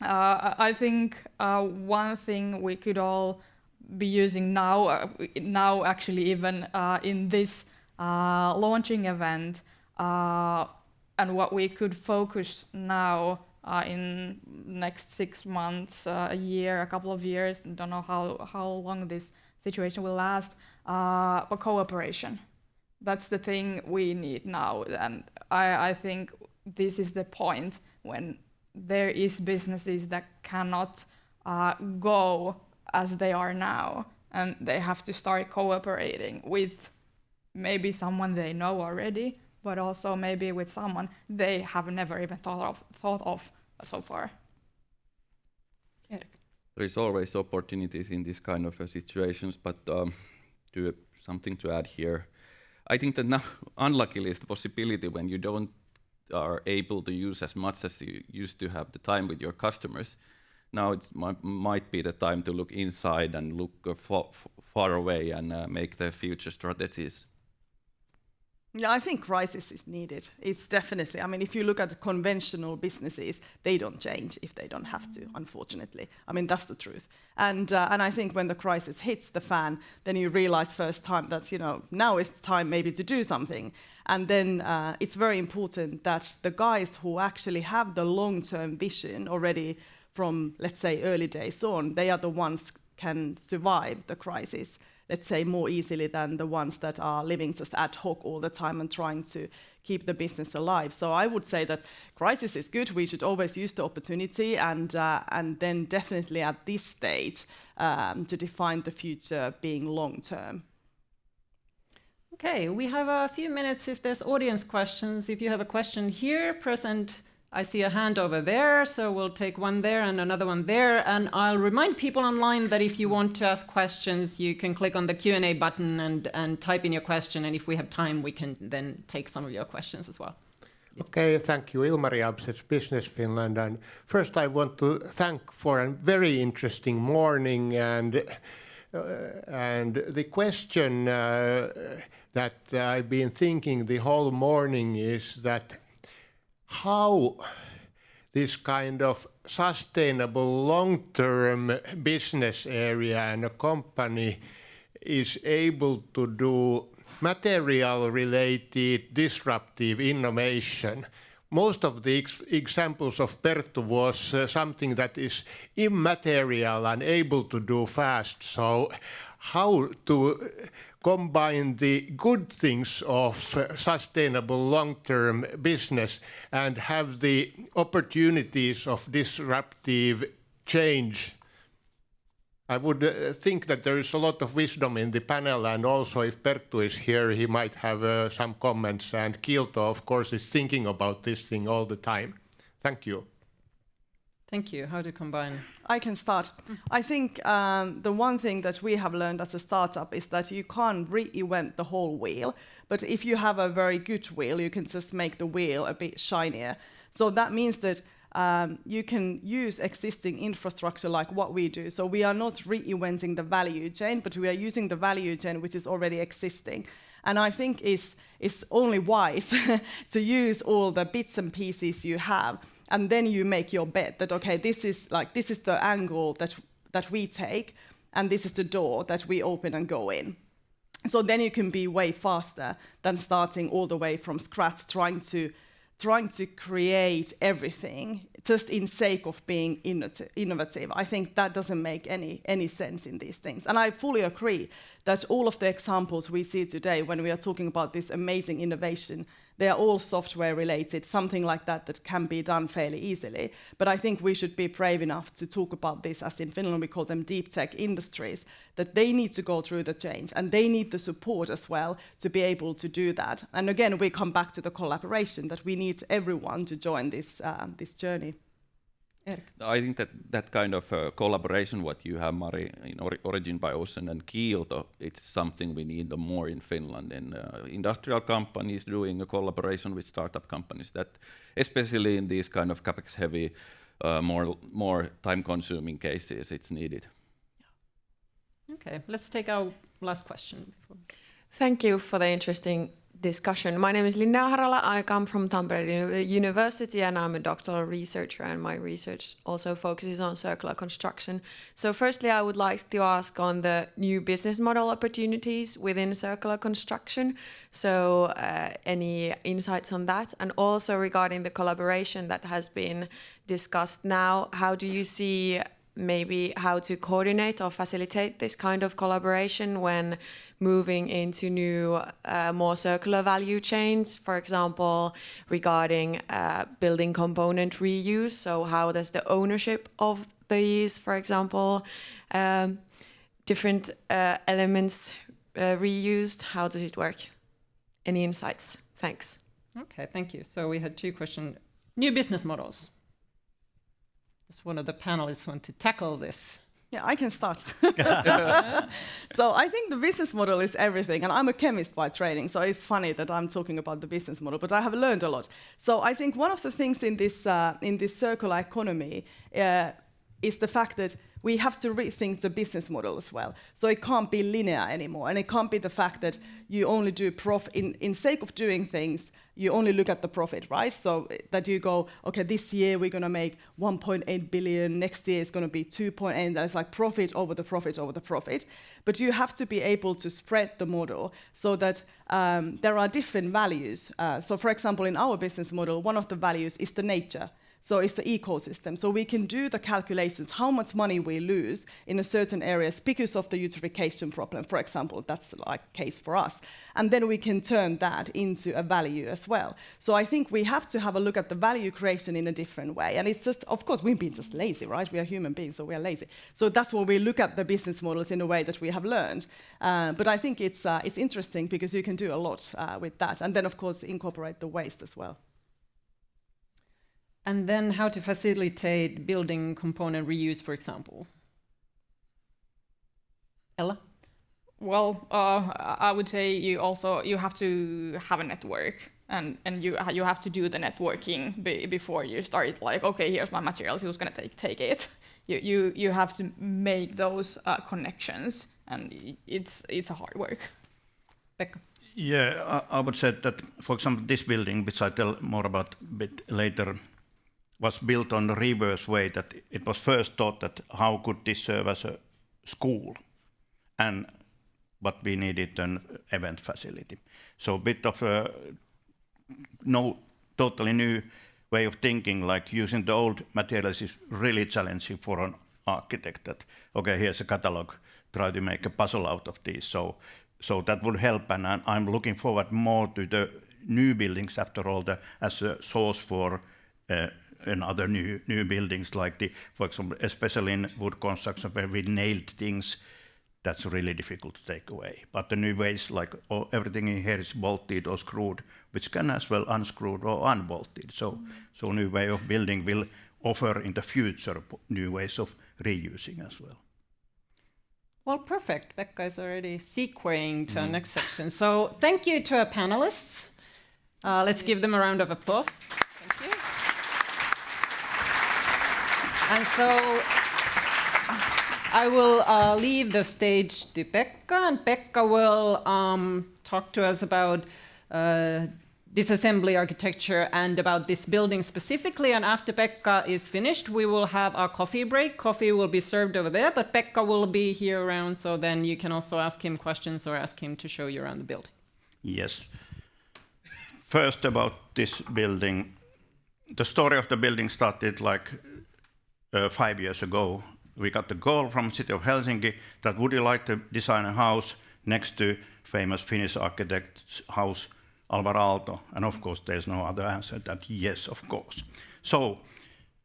I think one thing we could all be using now actually even in this launching event, and what we could focus now in next 6 months, a year, a couple of years, don't know how long this situation will last, but cooperation. That's the thing we need now, and I think this is the point when there is businesses that cannot go as they are now, and they have to start cooperating with maybe someone they know already, but also maybe with someone they have never even thought of so far. Eerik. There is always opportunities in this kind of situations, but something to add here. I think that now, unluckily, is the possibility when you don't are able to use as much as you used to have the time with your customers. Now it might be the time to look inside and look far away and make the future strategies. Yeah, I think crisis is needed. It's definitely, I mean, if you look at conventional businesses, they don't change if they don't have to, unfortunately. I mean, that's the truth. And I think when the crisis hits the fan, then you realize first time that, you know, now it's time maybe to do something. And then it's very important that the guys who actually have the long-term vision already from, let's say, early days on, they are the ones can survive the crisis, let's say, more easily than the ones that are living just ad hoc all the time and trying to keep the business alive. So I would say that crisis is good. We should always use the opportunity, and then definitely at this stage to define the future being long term. Okay, we have a few minutes if there's audience questions. If you have a question here, present. I see a hand over there, so we'll take one there and another one there. And I'll remind people online that if you want to ask questions, you can click on the Q&A button and type in your question. And if we have time, we can then take some of your questions as well. Okay, thank you. Ilmari Absets, Business Finland. And first I want to thank for a very interesting morning. And the question that I've been thinking the whole morning is that how this kind of sustainable long-term business area and a company is able to do material-related disruptive innovation. Most of the examples of Perttu was something that is immaterial and able to do fast. So how to combine the good things of sustainable long-term business and have the opportunities of disruptive change. I would think that there is a lot of wisdom in the panel, and also if Perttu is here, he might have some comments, and Kiilto, of course, is thinking about this thing all the time. Thank you. Thank you. How to combine? I can start. I think the one thing that we have learned as a startup is that you can't reinvent the whole wheel, but if you have a very good wheel, you can just make the wheel a bit shinier. So that means that you can use existing infrastructure like what we do. So we are not reinventing the value chain, but we are using the value chain which is already existing. And I think it's only wise to use all the bits and pieces you have. And then you make your bet that, okay, this is the angle that we take, and this is the door that we open and go in. So then you can be way faster than starting all the way from scratch, trying to create everything just in sake of being innovative. I think that doesn't make any sense in these things. And I fully agree that all of the examples we see today when we are talking about this amazing innovation They are all software related, something like that that can be done fairly easily. But I think we should be brave enough to talk about this, as in Finland we call them deep tech industries, that they need to go through the change and they need the support as well to be able to do that. And again, we come back to the collaboration, that we need everyone to join this journey. Eerik. I think that kind of collaboration, what you have, Mari, in Origin by Ocean and Kiilto, it's something we need more in Finland. In industrial companies doing a collaboration with startup companies, that especially in these kind of capex-heavy, more time-consuming cases, it's needed. Okay, let's take our last question. Thank you for the interesting discussion. My name is Linnea Harala. I come from Tampere University and I'm a doctoral researcher, and my research also focuses on circular construction. So firstly, I would like to ask on the new business model opportunities within circular construction. So any insights on that? And also regarding the collaboration that has been discussed now, how do you see maybe how to coordinate or facilitate this kind of collaboration when moving into new, more circular value chains, for example, regarding building component reuse? So how does the ownership of these, for example, different elements reused, how does it work? Any insights? Thanks. Okay, thank you. So we had two questions. New business models. Does one of the panelists want to tackle this? Yeah, I can start. So I think the business model is everything, and I'm a chemist by training, so it's funny that I'm talking about the business model, but I have learned a lot. So I think one of the things in this circular economy is the fact that we have to rethink the business model as well. So it can't be linear anymore, and it can't be the fact that you only do profit. In sake of doing things, you only look at the profit, right? So that you go, okay, this year we're going to make 1.8 billion, next year it's going to be 2.8, and it's like profit over the profit over the profit. But you have to be able to spread the model so that there are different values. So for example, in our business model, one of the values is the nature. So it's the ecosystem. So we can do the calculations, how much money we lose in a certain areas because of the eutrophication problem, for example. That's like case for us. And then we can turn that into a value as well. So I think we have to have a look at the value creation in a different way. And it's just, of course, we've been just lazy, right? We are human beings, so we are lazy. So that's why we look at the business models in a way that we have learned. But I think it's interesting because you can do a lot with that. And then, of course, incorporate the waste as well. And then how to facilitate building component reuse, for example. Ella? Well, I would say you have to have a network, and you have to do the networking before you start. Like, okay, here's my materials. Who's gonna take it? You have to make those connections, and it's a hard work. Pekka? Yeah, I would say that, for example, this building, which I tell more about a bit later, was built on the reverse way, that it was first thought that how could this serve as a school, but we needed an event facility. So a bit of a totally new way of thinking, like using the old materials is really challenging for an architect. That, okay, here's a catalog, try to make a puzzle out of these. So that would help, and I'm looking forward more to the new buildings after all, as a source for and other new buildings, like for example, especially in wood construction where we nailed things, that's really difficult to take away. But the new ways, like everything in here is bolted or screwed, which can as well unscrewed or unbolted. So new way of building will offer in the future new ways of reusing as well. Well, perfect. Pekka is already segueing to our next section. So thank you to our panelists. Let's give them a round of applause. Thank you. And so I will leave the stage to Pekka, and Pekka will talk to us about disassembly architecture and about this building specifically. And after Pekka is finished, we will have our coffee break. Coffee will be served over there, but Pekka will be here around, so then you can also ask him questions or ask him to show you around the building. Yes. First about this building. The story of the building started like 5 years ago. We got the call from the city of Helsinki that would you like to design a house next to famous Finnish architect's house Aalto, and of course there's no other answer than yes, of course. So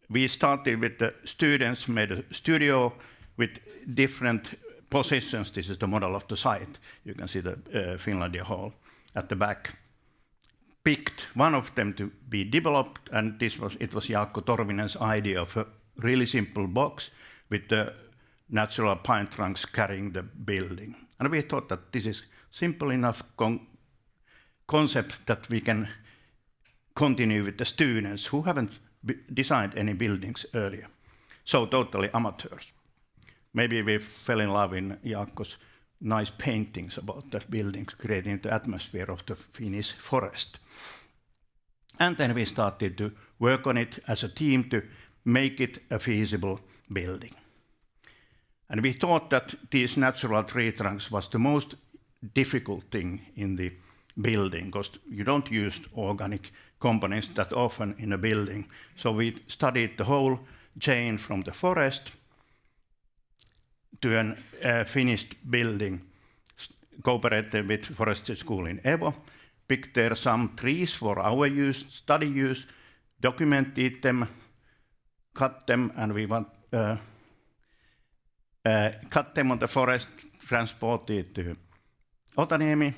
we started with the students, made a studio with different positions. This is the model of the site. You can see the Finlandia Hall at the back. Picked one of them to be developed, and it was Jaakko Torvinen's idea of a really simple box with the natural pine trunks carrying the building. And we thought that this is simple enough concept that we can continue with the students who haven't designed any buildings earlier. So totally amateurs. Maybe we fell in love in Jaakko's nice paintings about the buildings, creating the atmosphere of the Finnish forest. And then we started to work on it as a team to make it a feasible building. And we thought that these natural tree trunks was the most difficult thing in the building, because you don't use organic components that often in a building. So we studied the whole chain from the forest to a finished building, cooperated with forestry school in Evo, picked there some trees for our use, study use, documented them, cut them, and we cut them on the forest, transported to Otaniemi,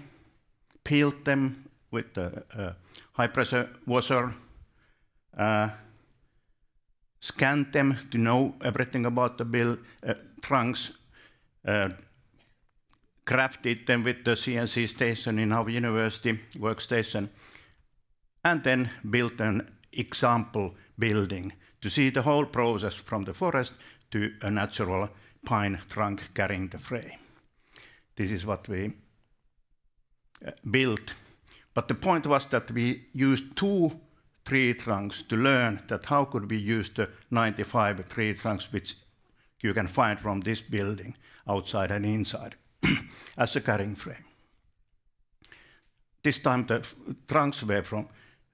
peeled them with the high pressure washer, scanned them to know everything about the trunks, crafted them with the CNC station in our university workstation, and then built an example building to see the whole process from the forest to a natural pine trunk carrying the frame. This is what we built. But the point was that we used 2 tree trunks to learn that how could we use the 95 tree trunks which you can find from this building, outside and inside, as a carrying frame. This time the trunks were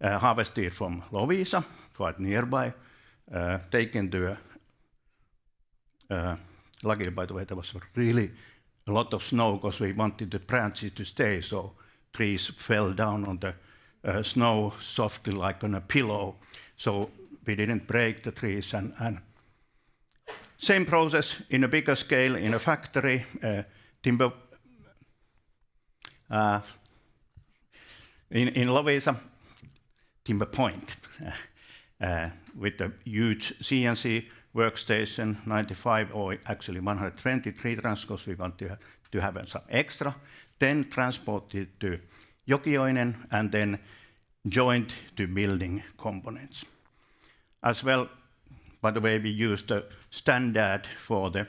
harvested from Loviisa, quite nearby, taken to luckily, by the way, there was really a lot of snow because we wanted the branches to stay, so trees fell down on the snow softly like on a pillow. So we didn't break the trees. And same process in a bigger scale in a factory, timber in Loviisa, Timber Point, with a huge CNC workstation, 95 or actually 120 tree trunks, because we want to have some extra, then transported to Jokioinen and then joined to building components. As well, by the way, we used the standard for the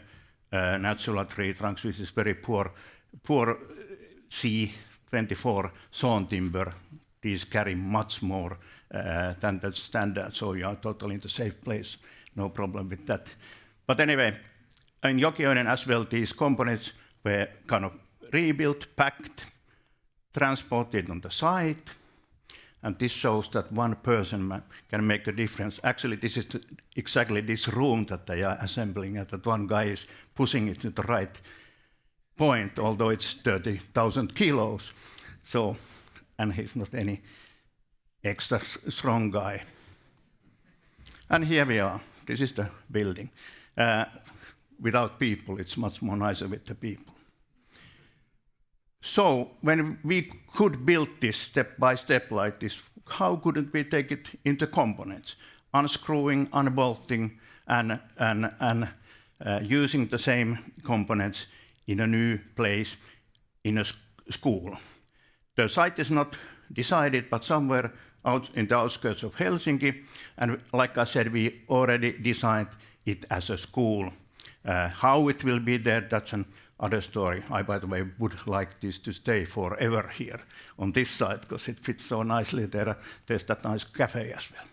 natural tree trunks, which is very poor C24 sawn timber. These carry much more than the standard, so you are totally in the safe place. No problem with that. But anyway, in Jokioinen as well, these components were kind of rebuilt, packed, transported on the site, and this shows that one person can make a difference. Actually, this is exactly this room that they are assembling, and that one guy is pushing it to the right point, although it's 30,000 kilos. So, and he's not any extra strong guy. And here we are. This is the building. Without people, it's much more nicer with the people. So when we could build this step by step like this, how couldn't we take it into components? Unscrewing, unbolting, and using the same components in a new place, in a school. The site is not decided, but somewhere out in the outskirts of Helsinki, and like I said, we already designed it as a school. How it will be there, that's another story. I, by the way, would like this to stay forever here on this side, because it fits so nicely there. There's that nice cafe as well.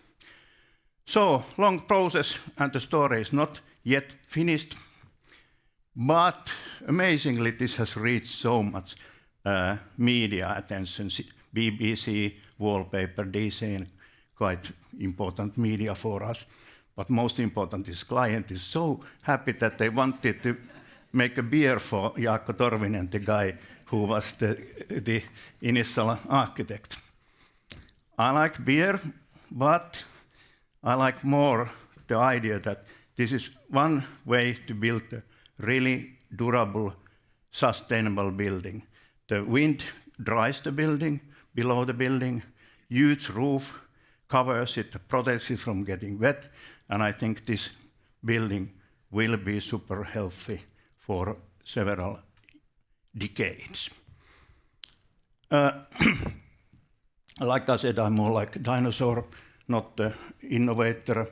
So, long process, and the story is not yet finished, but amazingly, this has reached so much media attention. BBC, wallpaper, DC, quite important media for us. But most important, this client is so happy that they wanted to make a beer for Jaakko Torvinen, the guy who was the initial architect. I like beer, but I like more the idea that this is one way to build a really durable, sustainable building. The wind dries the building, below the building, huge roof covers it, protects it from getting wet, and I think this building will be super healthy for several decades. Like I said, I'm more like a dinosaur, not the innovator,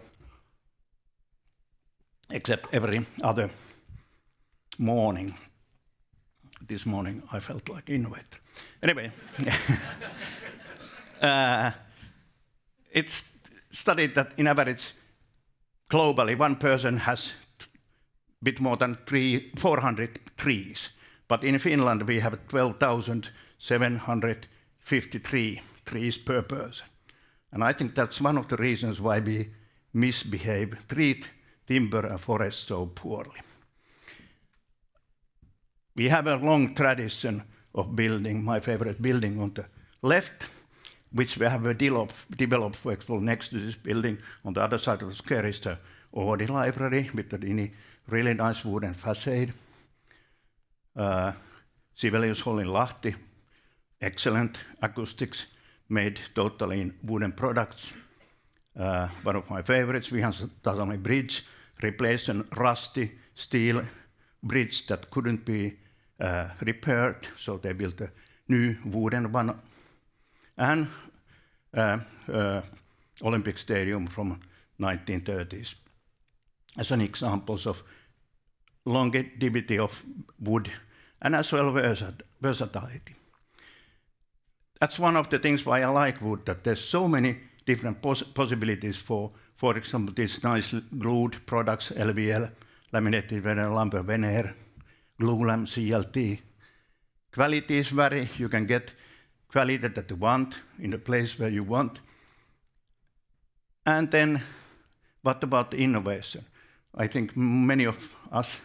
except every other morning. This morning I felt like innovator. Anyway, it's studied that in average, globally, one person has a bit more than 400 trees. But in Finland, we have 12,753 trees per person. And I think that's one of the reasons why we misbehave, treat timber and forest so poorly. We have a long tradition of building, my favorite building on the left, which we have developed, for example, next to this building. On the other side of the square is the Oodi library with the really nice wooden facade. Sibelius Hall in Lahti, excellent acoustics, made totally in wooden products. One of my favorites, Vihantasami Bridge, replaced a rusty steel bridge that couldn't be repaired, so they built a new wooden one. And Olympic Stadium from 1930s as an example of longevity of wood and as well versatility. That's one of the things why I like wood, that there's so many different possibilities for example, these nice glued products, LVL, laminated veneer, lumber veneer, glulam, CLT. Qualities vary, you can get quality that you want in the place where you want. And then, what about the innovation? I think many of us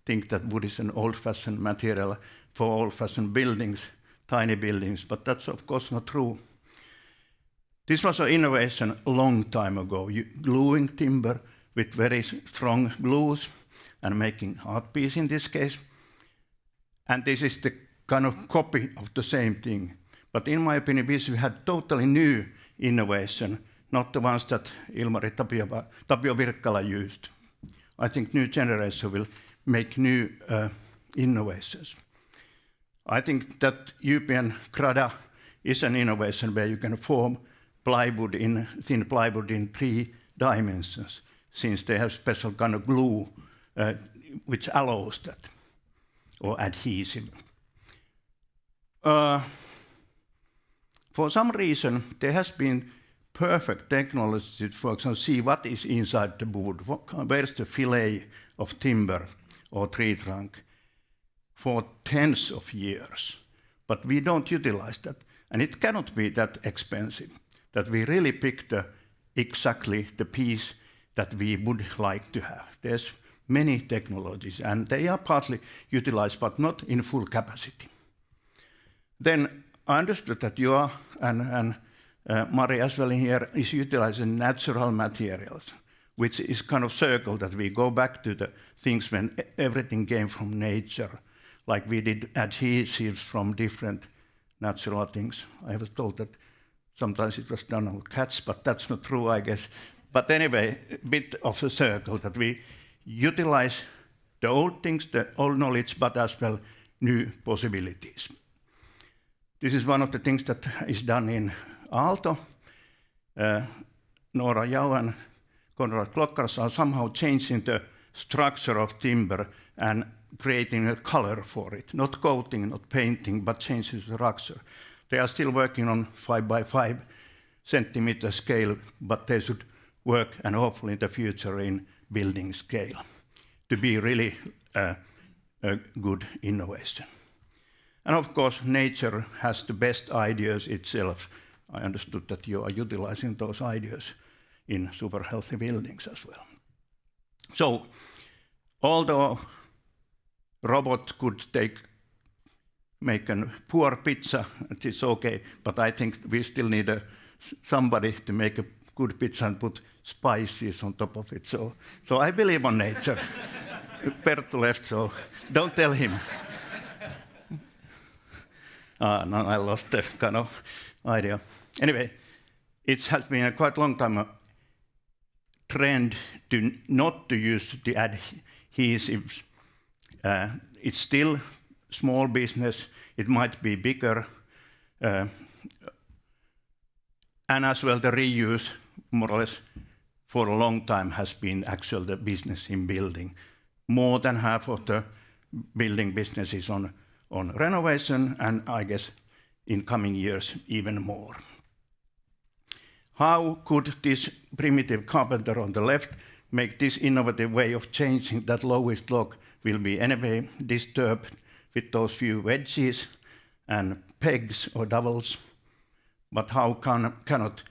think that wood is an old-fashioned material for old-fashioned buildings, tiny buildings, but that's of course not true. This was an innovation a long time ago, gluing timber with very strong glues and making art piece in this case. And this is the kind of copy of the same thing. But in my opinion, we should have totally new innovation, not the ones that Ilmari Tapio Virkkala used. I think new generation will make new innovations. I think that European Grada is an innovation where you can form thin plywood in 3 dimensions, since they have special kind of glue which allows that, or adhesive. For some reason, there has been perfect technology to, for example, see what is inside the wood, where's the fillet of timber or tree trunk for tens of years. But we don't utilize that. And it cannot be that expensive that we really pick exactly the piece that we would like to have. There's many technologies, and they are partly utilized, but not in full capacity. Then I understood that you are, and Mari as well here, is utilizing natural materials, which is kind of circle that we go back to the things when everything came from nature, like we did adhesives from different natural things. I was told that sometimes it was done on cats, but that's not true, I guess. But anyway, a bit of a circle that we utilize the old things, the old knowledge, but as well new possibilities. This is one of the things that is done in Aalto. Noora Jau and Konrad Klokkars are somehow changing the structure of timber and creating a color for it. Not coating, not painting, but changing the structure. They are still working on 5 by 5 centimeter scale, but they should work, and hopefully in the future, in building scale to be really a good innovation. And of course, nature has the best ideas itself. I understood that you are utilizing those ideas in super healthy buildings as well. So, although robot could make a poor pizza, it is okay, but I think we still need a somebody to make a good pizza and put spices on top of it. So I believe on nature. Perttu left, so don't tell him. No, I lost the kind of idea. Anyway, it has been a quite long time a trend to not to use the adhesives. It's still small business. It might be bigger. And as well, the reuse, more or less, for a long time has been actually the business in building. More than half of the building business is on renovation, and I guess in coming years, even more. How could this primitive carpenter on the left make this innovative way of changing that lowest log will be anyway disturbed with those few wedges and pegs or dowels? But how cannot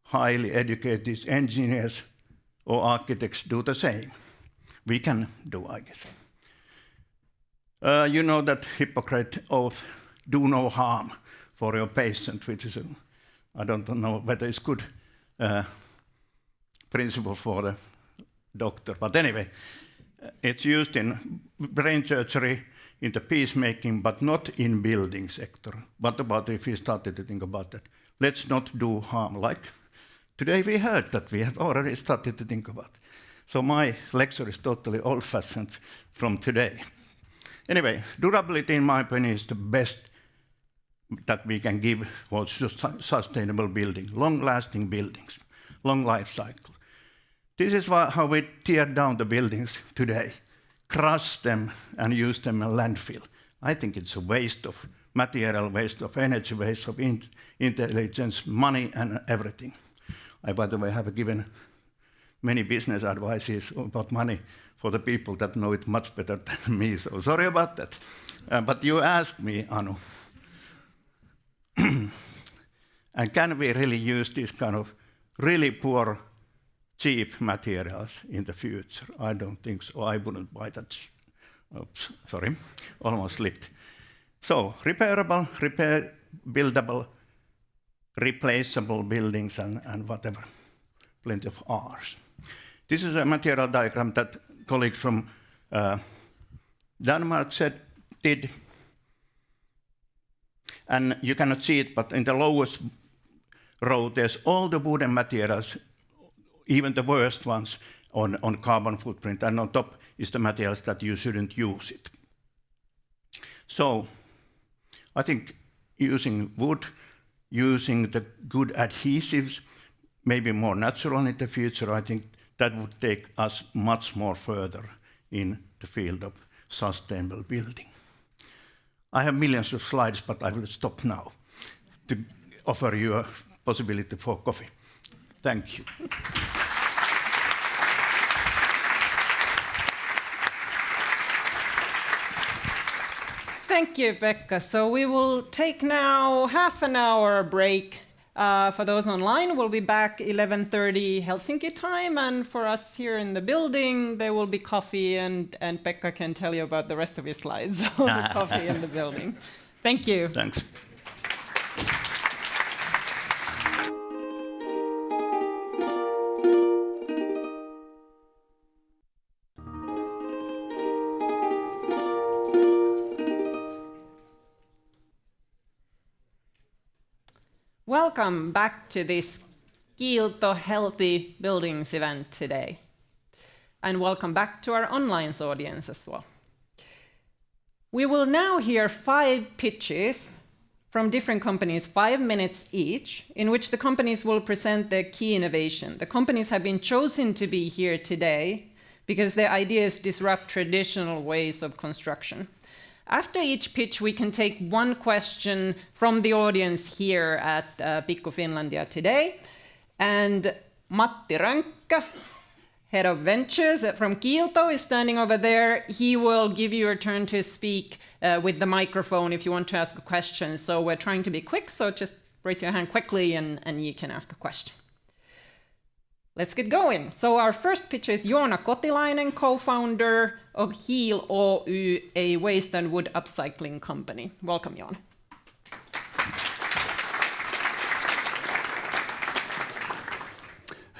highly educated engineers or architects do the same? We can do, I guess. You know that Hippocrates oath, do no harm for your patient, which is, I don't know whether it's good principle for the doctor. But anyway, it's used in brain surgery, in the peacemaking, but not in building sector. What about if we started to think about that? Let's not do harm. Like today we heard that we have already started to think about. So my lecture is totally old-fashioned from today. Anyway, durability, in my opinion, is the best that we can give for sustainable building, long-lasting buildings, long life cycle. This is how we tear down the buildings today, crush them and use them in landfill. I think it's a waste of material, waste of energy, waste of intelligence, money, and everything. I, by the way, have given many business advices about money for the people that know it much better than me, so sorry about that. But you asked me, Anu, and can we really use this kind of really poor, cheap materials in the future? I don't think so. I wouldn't buy that. Oops, sorry, almost slipped. So, repairable, buildable, replaceable buildings and whatever, plenty of R's. This is a material diagram that colleagues from Denmark did. And you cannot see it, but in the lowest row, there's all the wooden materials, even the worst ones, on carbon footprint. And on top is the materials that you shouldn't use it. So I think using wood, using the good adhesives, maybe more natural in the future, I think that would take us much more further in the field of sustainable building. I have millions of slides, but I will stop now to offer you a possibility for coffee. Thank you. Thank you, Pekka. So we will take now half an hour break. For those online, we'll be back 11:30 Helsinki time, and for us here in the building, there will be coffee, and Pekka can tell you about the rest of his slides on the coffee in the building. Thank you. Thanks. Welcome back to this Kiilto Healthy Buildings event today. And welcome back to our online audience as well. We will now hear 5 pitches from different companies, 5 minutes each, in which the companies will present their key innovation. The companies have been chosen to be here today because their ideas disrupt traditional ways of construction. After each pitch, we can take one question from the audience here at Pikku-Finlandia today. And Matti Rönkkä, Head of Ventures from Kiilto, is standing over there. He will give you a turn to speak with the microphone if you want to ask a question. So we're trying to be quick, so just raise your hand quickly and you can ask a question. Let's get going. So our first pitch is Joona Kotilainen, co-founder of Heal Oy, a waste and wood upcycling company. Welcome, Joona.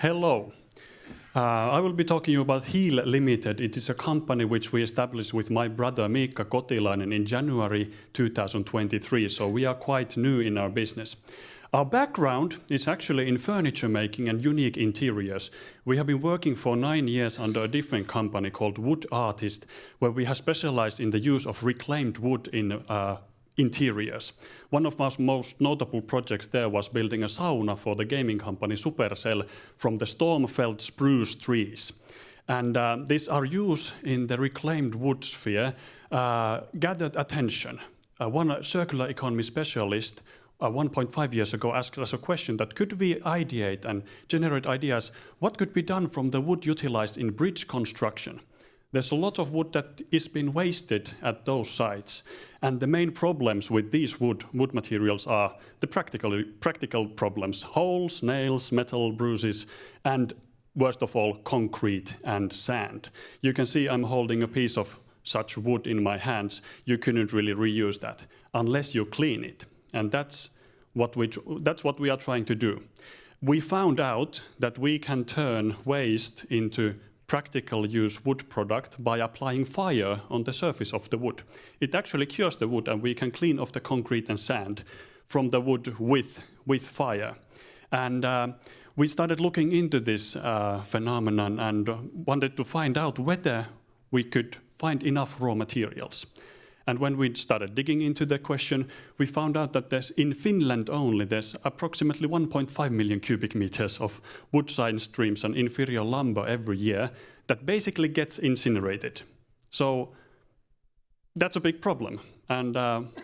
Hello. I will be talking you about Hiil Limited. It is a company which we established with my brother Miikka Kotilainen in January 2023, so we are quite new in our business. Our background is actually in furniture making and unique interiors. We have been working for 9 years under a different company called Wood Artist, where we have specialized in the use of reclaimed wood in interiors. One of our most notable projects there was building a sauna for the gaming company Supercell from the storm-felled spruce trees. And our use in the reclaimed wood sphere gathered attention. One circular economy specialist 1.5 years ago asked us a question that could we ideate and generate ideas what could be done from the wood utilized in bridge construction. There's a lot of wood that is being wasted at those sites, and the main problems with these wood materials are the practical problems: holes, nails, metal bruises, and worst of all, concrete and sand. You can see I'm holding a piece of such wood in my hands. You couldn't really reuse that unless you clean it, and that's what we are trying to do. We found out that we can turn waste into practical use wood product by applying fire on the surface of the wood. It actually cures the wood, and we can clean off the concrete and sand from the wood with fire. And we started looking into this phenomenon and wanted to find out whether we could find enough raw materials. And when we started digging into the question, we found out that in Finland only, there's approximately 1.5 million cubic meters of wood side streams and inferior lumber every year that basically gets incinerated. So that's a big problem, and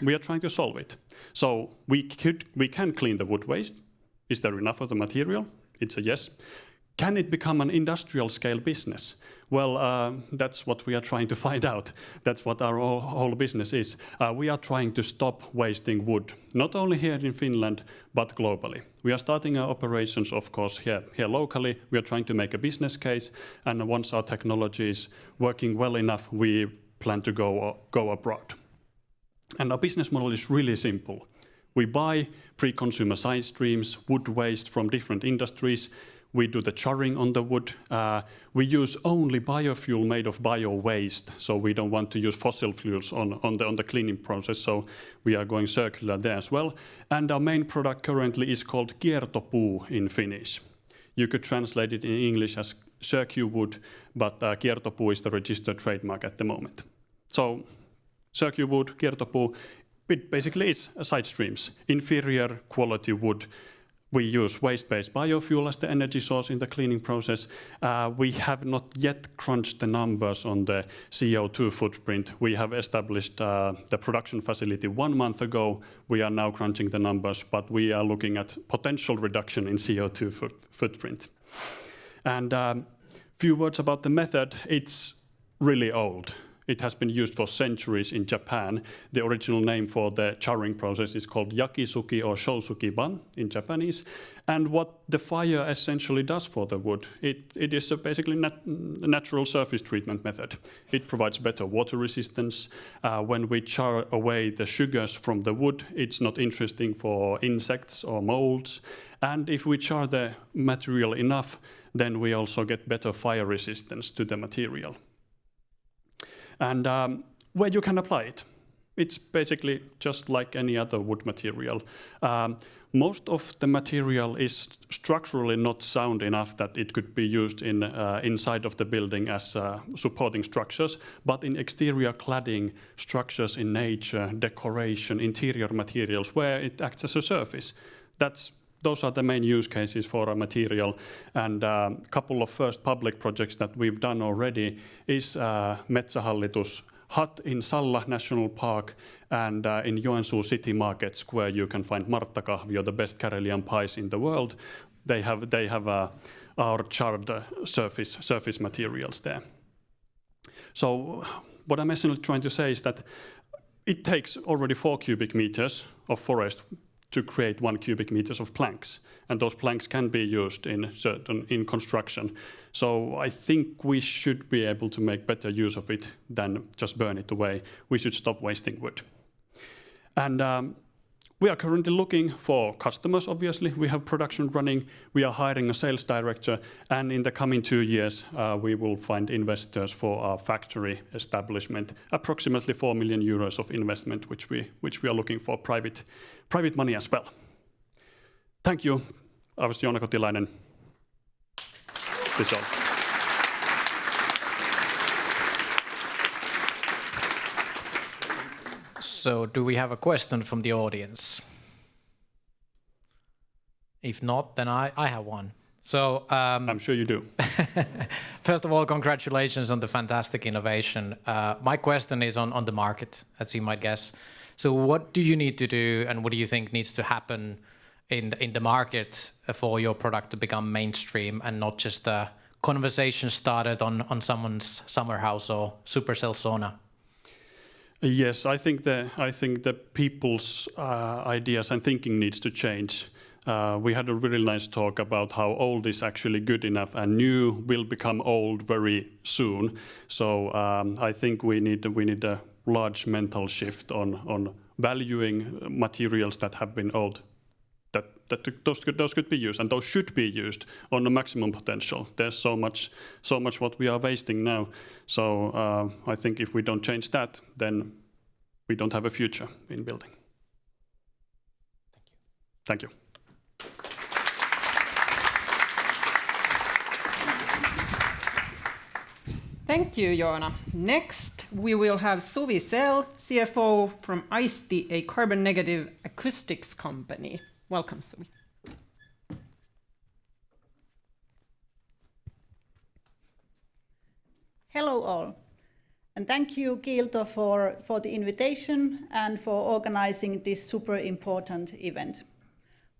we are trying to solve it. So we can clean the wood waste. Is there enough of the material? It's a yes. Can it become an industrial scale business? Well, that's what we are trying to find out. That's what our whole business is. We are trying to stop wasting wood, not only here in Finland, but globally. We are starting our operations, of course, here locally. We are trying to make a business case, and once our technology is working well enough, we plan to go abroad. And our business model is really simple. We buy pre-consumer side streams, wood waste from different industries. We do the charring on the wood. We use only biofuel made of bio-waste, so we don't want to use fossil fuels on the cleaning process, so we are going circular there as well. And our main product currently is called kiertopuu in Finnish. You could translate it in English as circuwood, but kiertopuu is the registered trademark at the moment. So circuwood, kiertopuu, it basically is side streams, inferior quality wood. We use waste-based biofuel as the energy source in the cleaning process. We have not yet crunched the numbers on the CO2 footprint. We have established the production facility 1 month ago. We are now crunching the numbers, but we are looking at potential reduction in CO2 footprint. And few words about the method. It's really old. It has been used for centuries in Japan. The original name for the charring process is called yakisuki or shousukiban in Japanese. And what the fire essentially does for the wood, it is a basically natural surface treatment method. It provides better water resistance. When we char away the sugars from the wood, it's not interesting for insects or molds. And if we char the material enough, then we also get better fire resistance to the material. And where you can apply it, it's basically just like any other wood material. Most of the material is structurally not sound enough that it could be used inside of the building as supporting structures, but in exterior cladding, structures in nature, decoration, interior materials, where it acts as a surface. Those are the main use cases for a material, and a couple of first public projects that we've done already is Metsähallitus hut in Salla National Park and in Joensuu City Market Square you can find Marttakahvio, the best Karelian pies in the world. They have our charred surface materials there. So what I'm essentially trying to say is that it takes already 4 cubic meters of forest to create 1 cubic meters of planks, and those planks can be used in construction. So I think we should be able to make better use of it than just burn it away. We should stop wasting wood. And We are currently looking for customers, obviously. We have production running. We are hiring a sales director. And in the coming 2 years, we will find investors for our factory establishment. Approximately 4 million euros of investment, which we are looking for private money as well. Thank you. I was Joona Kotilainen. This all. So do we have a question from the audience? If not, then I have one. So I'm sure you do. First of all, congratulations on the fantastic innovation. My question is on the market, as you might guess. So what do you need to do, and what do you think needs to happen in the market for your product to become mainstream and not just a conversation started on someone's summer house or supercell sauna? Yes, I think the people's ideas and thinking needs to change. We had a really nice talk about how old is actually good enough, and new will become old very soon. So I think we need a large mental shift on valuing materials that have been old. That those could be used, and those should be used on the maximum potential. There's so much what we are wasting now. So I think if we don't change that, then we don't have a future in building. Thank you. Thank you, Joona. Next, we will have Suvi Sell, CFO from Aisti, a carbon-negative acoustics company. Welcome, Suvi. Hello all, and thank you, Kiilto, for the invitation and for organizing this super important event.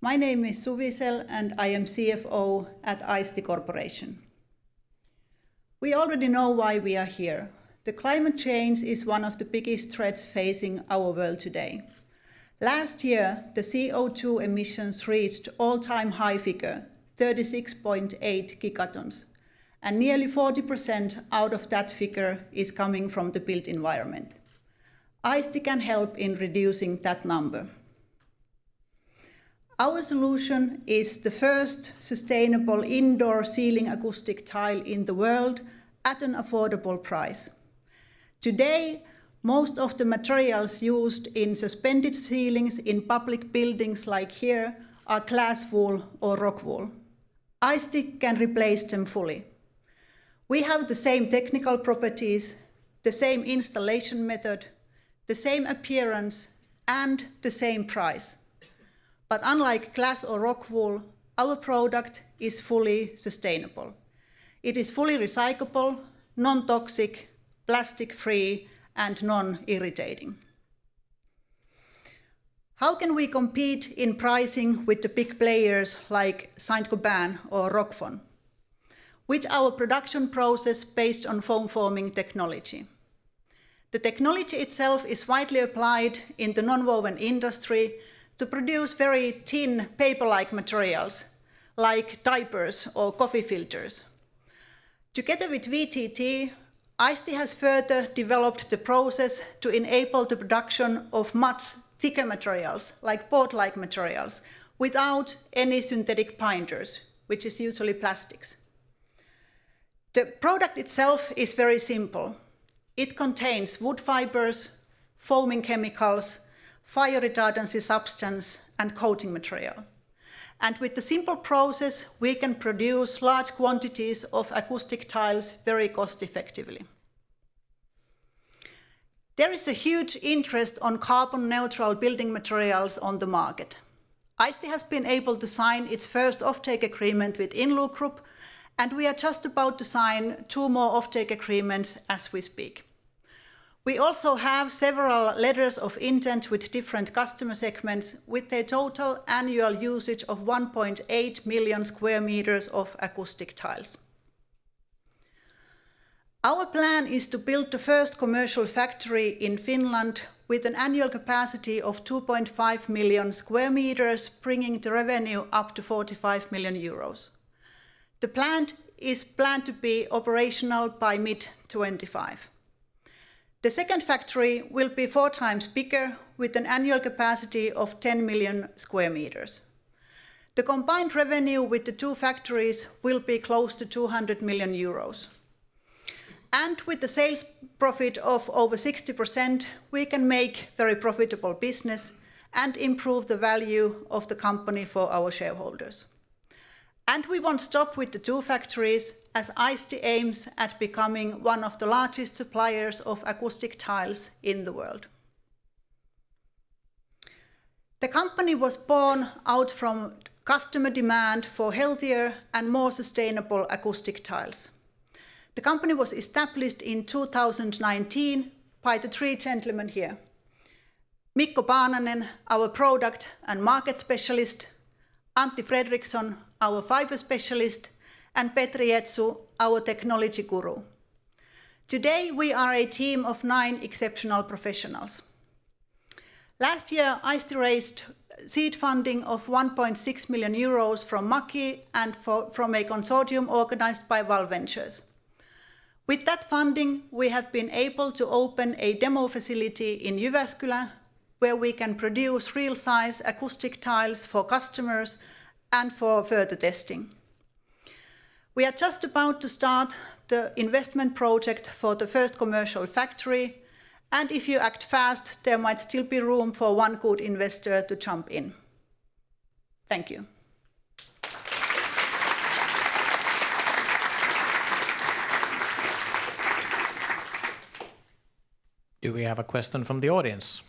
My name is Suvi Sell, and I am CFO at Aisti Corporation. We already know why we are here. The climate change is one of the biggest threats facing our world today. Last year, the CO2 emissions reached all-time high figure, 36.8 gigatons, and nearly 40% out of that figure is coming from the built environment. Aisti can help in reducing that number. Our solution is the first sustainable indoor ceiling acoustic tile in the world at an affordable price. Today, most of the materials used in suspended ceilings in public buildings like here are glass wool or rock wool. Aisti can replace them fully. We have the same technical properties, the same installation method, the same appearance, and the same price. But unlike glass or rock wool, our product is fully sustainable. It is fully recyclable, non-toxic, plastic-free, and non-irritating. How can we compete in pricing with the big players like Saint-Gobain or Rockfon? With our production process based on foam forming technology. The technology itself is widely applied in the nonwoven industry to produce very thin paper-like materials, like diapers or coffee filters. Together with VTT, Aisti has further developed the process to enable the production of much thicker materials, like board-like materials, without any synthetic binders, which is usually plastics. The product itself is very simple. It contains wood fibers, foaming chemicals, fire retardancy substance, and coating material. And with the simple process, we can produce large quantities of acoustic tiles very cost-effectively. There is a huge interest on carbon-neutral building materials on the market. Aisti has been able to sign its first offtake agreement with Inlu Group, and we are just about to sign 2 more offtake agreements as we speak. We also have several letters of intent with different customer segments with a total annual usage of 1.8 million square meters of acoustic tiles. Our plan is to build the first commercial factory in Finland with an annual capacity of 2.5 million square meters, bringing the revenue up to 45 million euros. The plant is planned to be operational by mid-25. The second factory will be 4 times bigger with an annual capacity of 10 million square meters. The combined revenue with the two factories will be close to 200 million euros. And with the sales profit of over 60%, we can make very profitable business and improve the value of the company for our shareholders. And we won't stop with the two factories, as ISTI aims at becoming one of the largest suppliers of acoustic tiles in the world. The company was born out from customer demand for healthier and more sustainable acoustic tiles. The company was established in 2019 by the three gentlemen here. Mikko Paananen, our product and market specialist, Antti Fredriksson, our fiber specialist, and Petri Jetsu, our technology guru. Today we are a team of 9 exceptional professionals. Last year, ISTI raised seed funding of 1.6 million euros from Maki and from a consortium organized by Val Ventures. With that funding, we have been able to open a demo facility in Jyväskylä, where we can produce real-size acoustic tiles for customers and for further testing. We are just about to start the investment project for the first commercial factory, and if you act fast, there might still be room for one good investor to jump in. Thank you. Do we have a question from the audience?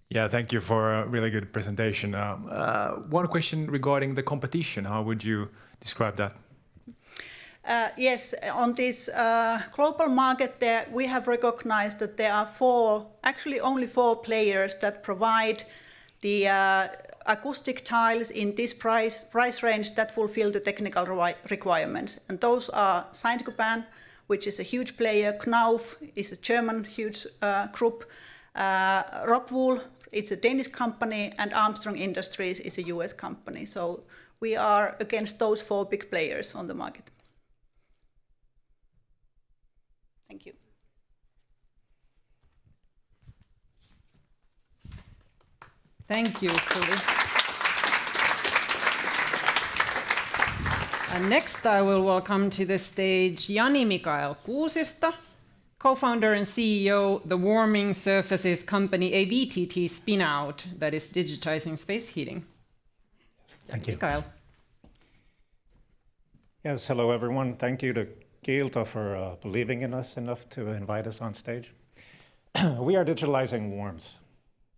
Yeah, thank you for a really good presentation. One question regarding the competition. How would you describe that? Yes, on this global market, we have recognized that there are actually only four players that provide the acoustic tiles in this price range that fulfill the technical requirements. And those are Saint-Gobain, which is a huge player, Knauf is a German huge group, Rockwool, it's a Danish company, and Armstrong Industries is a US company. So we are against those four big players on the market. Thank you. Thank you, Suli. And next I will welcome to the stage Jani-Mikael Kuusisto, co-founder and CEO the warming surfaces company AVTT spin-out that is digitizing space heating. Thank you. Mikael. Yes, hello everyone. Thank you to Kiilto for believing in us enough to invite us on stage. We are digitalizing warmth.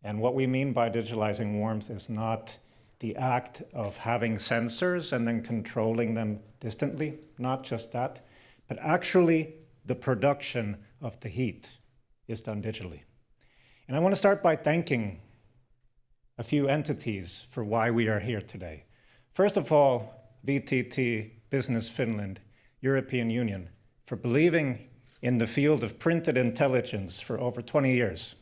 And what we mean by digitalizing warmth is not the act of having sensors and then controlling them distantly, not just that, but actually the production of the heat is done digitally. And I want to start by thanking a few entities for why we are here today. First of all, VTT, Business Finland, European Union, for believing in the field of printed intelligence for over 20 years.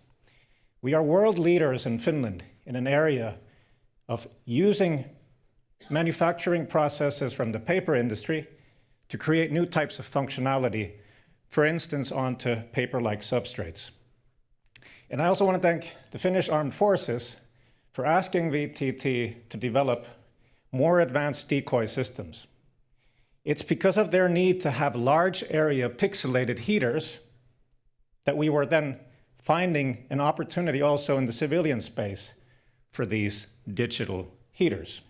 We are world leaders in Finland in an area of using manufacturing processes from the paper industry to create new types of functionality, for instance, onto paper-like substrates. And I also want to thank the Finnish Armed Forces for asking VTT to develop more advanced decoy systems. It's because of their need to have large area pixelated heaters that we were then finding an opportunity also in the civilian space for these digital heaters.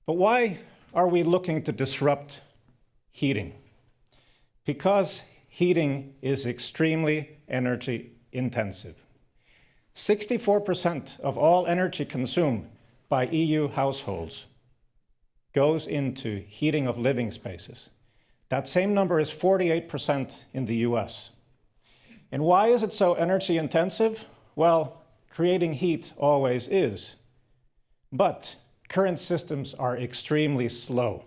But why are we looking to disrupt heating? Because heating is extremely energy intensive. 64% of all energy consumed by EU households goes into heating of living spaces. That same number is 48% in the US. And why is it so energy intensive? Well, creating heat always is. But current systems are extremely slow.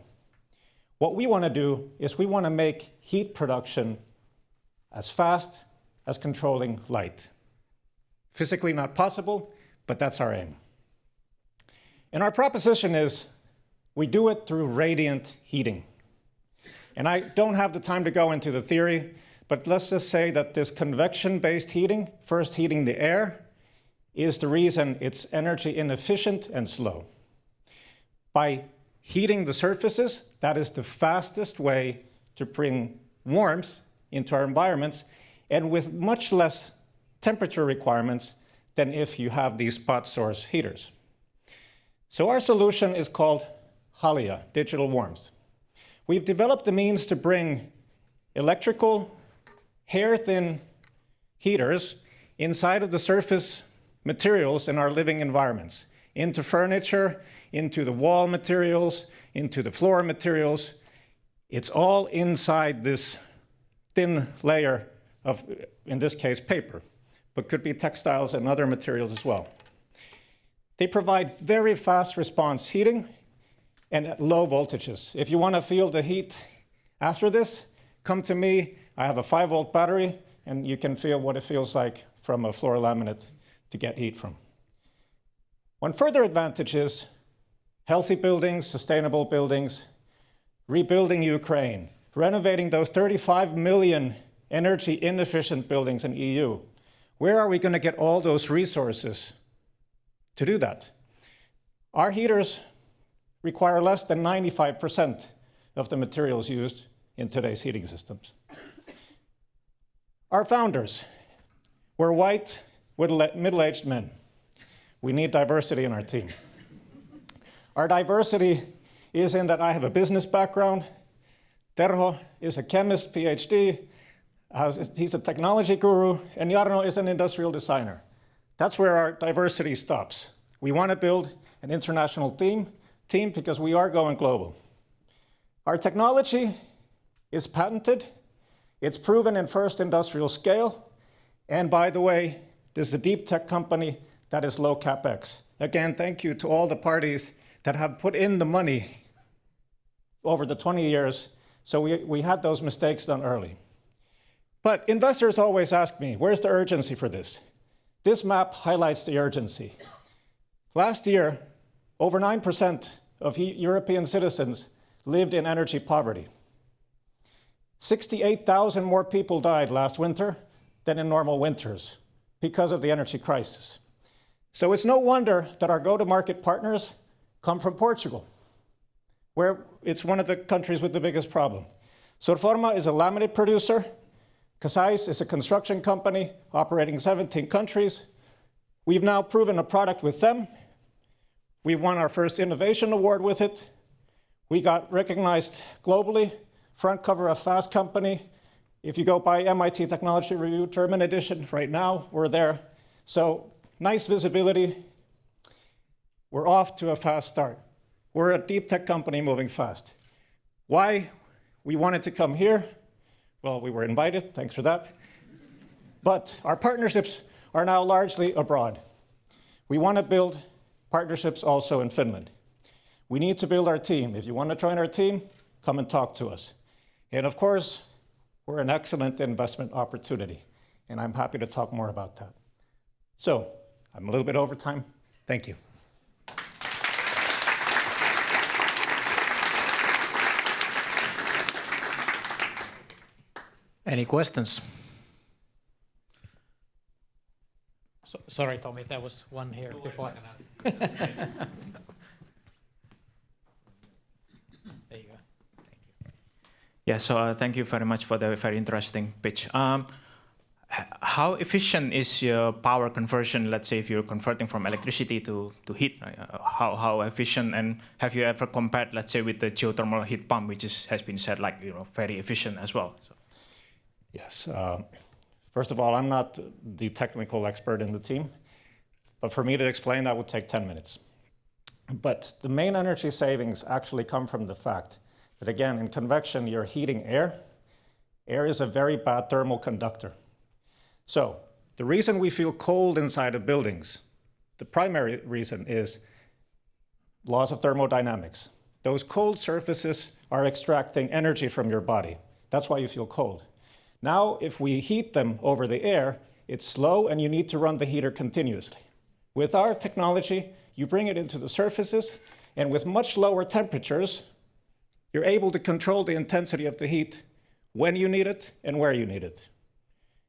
What we want to do is we want to make heat production as fast as controlling light. Physically not possible, but that's our aim. And our proposition is we do it through radiant heating. And I don't have the time to go into the theory, but let's just say that this convection-based heating, first heating the air, is the reason it's energy inefficient and slow. By heating the surfaces, that is the fastest way to bring warmth into our environments, and with much less temperature requirements than if you have these spot source heaters. So our solution is called HALIA, digital warmth. We've developed the means to bring electrical, hair-thin heaters inside of the surface materials in our living environments, into furniture, into the wall materials, into the floor materials. It's all inside this thin layer of, in this case, paper, but could be textiles and other materials as well. They provide very fast response heating and at low voltages. If you want to feel the heat after this, come to me. I have a 5-volt battery, and you can feel what it feels like from a floor laminate to get heat from. One further advantage is healthy buildings, sustainable buildings, rebuilding Ukraine, renovating those 35 million energy inefficient buildings in EU. Where are we going to get all those resources to do that? Our heaters require less than 95% of the materials used in today's heating systems. Our founders were white, middle-aged men. We need diversity in our team. Our diversity is in that I have a business background. Terho is a chemist, PhD. He's a technology guru, and Jarno is an industrial designer. That's where our diversity stops. We want to build an international team because we are going global. Our technology is patented. It's proven in first industrial scale. And by the way, this is a deep tech company that is low capex. Again, thank you to all the parties that have put in the money over the 20 years. So we had those mistakes done early. But investors always ask me, where's the urgency for this? This map highlights the urgency. Last year, over 9% of European citizens lived in energy poverty. 68,000 more people died last winter than in normal winters because of the energy crisis. So it's no wonder that our go-to-market partners come from Portugal, where it's one of the countries with the biggest problem. Surforma is a laminate producer. Casais is a construction company operating in 17 countries. We've now proven a product with them. We won our first innovation award with it. We got recognized globally, front cover of Fast Company. If you go by MIT Technology Review German edition right now, we're there. So nice visibility. We're off to a fast start. We're a deep tech company moving fast. Why we wanted to come here? Well, we were invited, thanks for that. But our partnerships are now largely abroad. We want to build partnerships also in Finland. We need to build our team. If you want to join our team, come and talk to us. And of course, we're an excellent investment opportunity, and I'm happy to talk more about that. So, I'm a little bit over time. Thank you. Any questions? Sorry, Tommy, there was one here before. There you go. Yeah, so thank you very much for the very interesting pitch. How efficient is your power conversion, let's say if you're converting from electricity to heat? Right? How efficient, and have you ever compared, let's say, with the geothermal heat pump, which has been said like, very efficient as well? So. Yes. First of all, I'm not the technical expert in the team, but for me to explain that would take 10 minutes. But the main energy savings actually come from the fact that, again, in convection, you're heating air. Air is a very bad thermal conductor. So the reason we feel cold inside of buildings, the primary reason is laws of thermodynamics. Those cold surfaces are extracting energy from your body. That's why you feel cold. Now, if we heat them over the air, it's slow and you need to run the heater continuously. With our technology, you bring it into the surfaces, and with much lower temperatures, You're able to control the intensity of the heat when you need it and where you need it.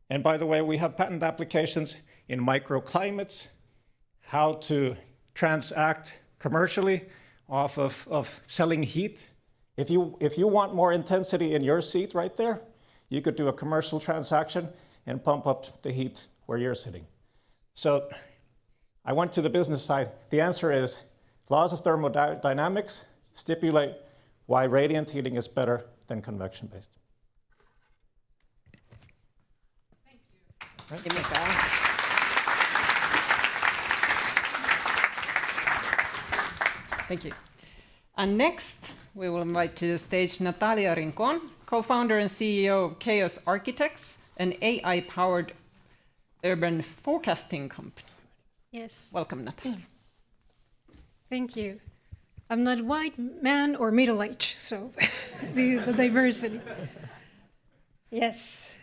And by the way, we have patent applications in microclimates, how to transact commercially off of selling heat. If you want more intensity in your seat right there, you could do a commercial transaction and pump up the heat where you're sitting. So I went to the business side. The answer is laws of thermodynamics stipulate why radiant heating is better than convection-based. Thank you. Thank you. And next, we will invite to the stage Natalia Rincon, co-founder and CEO of Chaos Architects, an AI-powered urban forecasting company. Yes. Welcome, Natalia. Thank you. I'm not white, man, or middle-aged, so this is the diversity. Yes.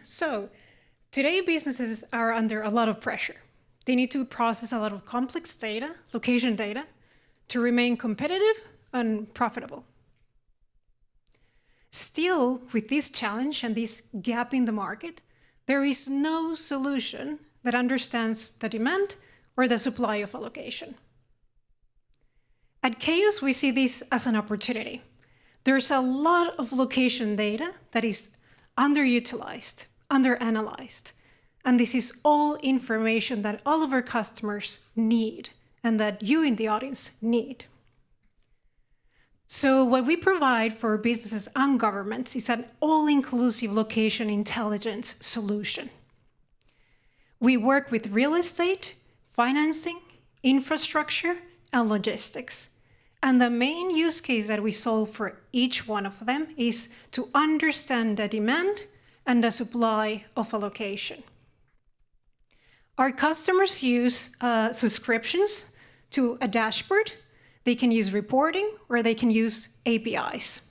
So today businesses are under a lot of pressure. They need to process a lot of complex data, location data, to remain competitive and profitable. Still, with this challenge and this gap in the market, there is no solution that understands the demand or the supply of a location. At Chaos, we see this as an opportunity. There's a lot of location data that is underutilized, underanalyzed, and this is all information that all of our customers need and that you in the audience need. So what we provide for businesses and governments is an all-inclusive location intelligence solution. We work with real estate, financing, infrastructure, and logistics. And the main use case that we solve for each one of them is to understand the demand and the supply of a location. Our customers use subscriptions to a dashboard. They can use reporting or they can use APIs.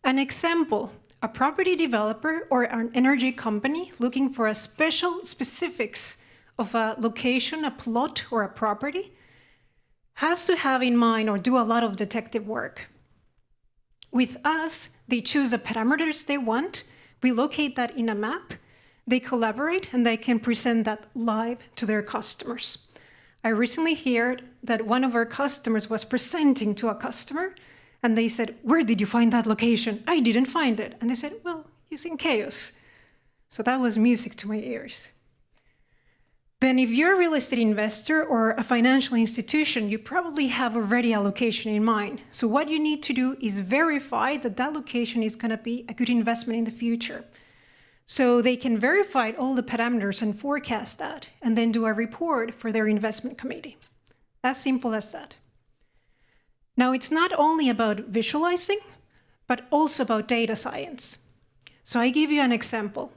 An example, a property developer or an energy company looking for a specifics of a location, a plot, or a property has to have in mind or do a lot of detective work. With us, they choose the parameters they want, we locate that in a map, they collaborate, and they can present that live to their customers. I recently heard that one of our customers was presenting to a customer, and they said, "Where did you find that location?" "I didn't find it." And they said, "Well, using Chaos." So that was music to my ears. Then if you're a real estate investor or a financial institution, you probably have already a location in mind. So what you need to do is verify that that location is going to be a good investment in the future. So they can verify all the parameters and forecast that, and then do a report for their investment committee. As simple as that. Now, it's not only about visualizing, but also about data science. So I give you an example.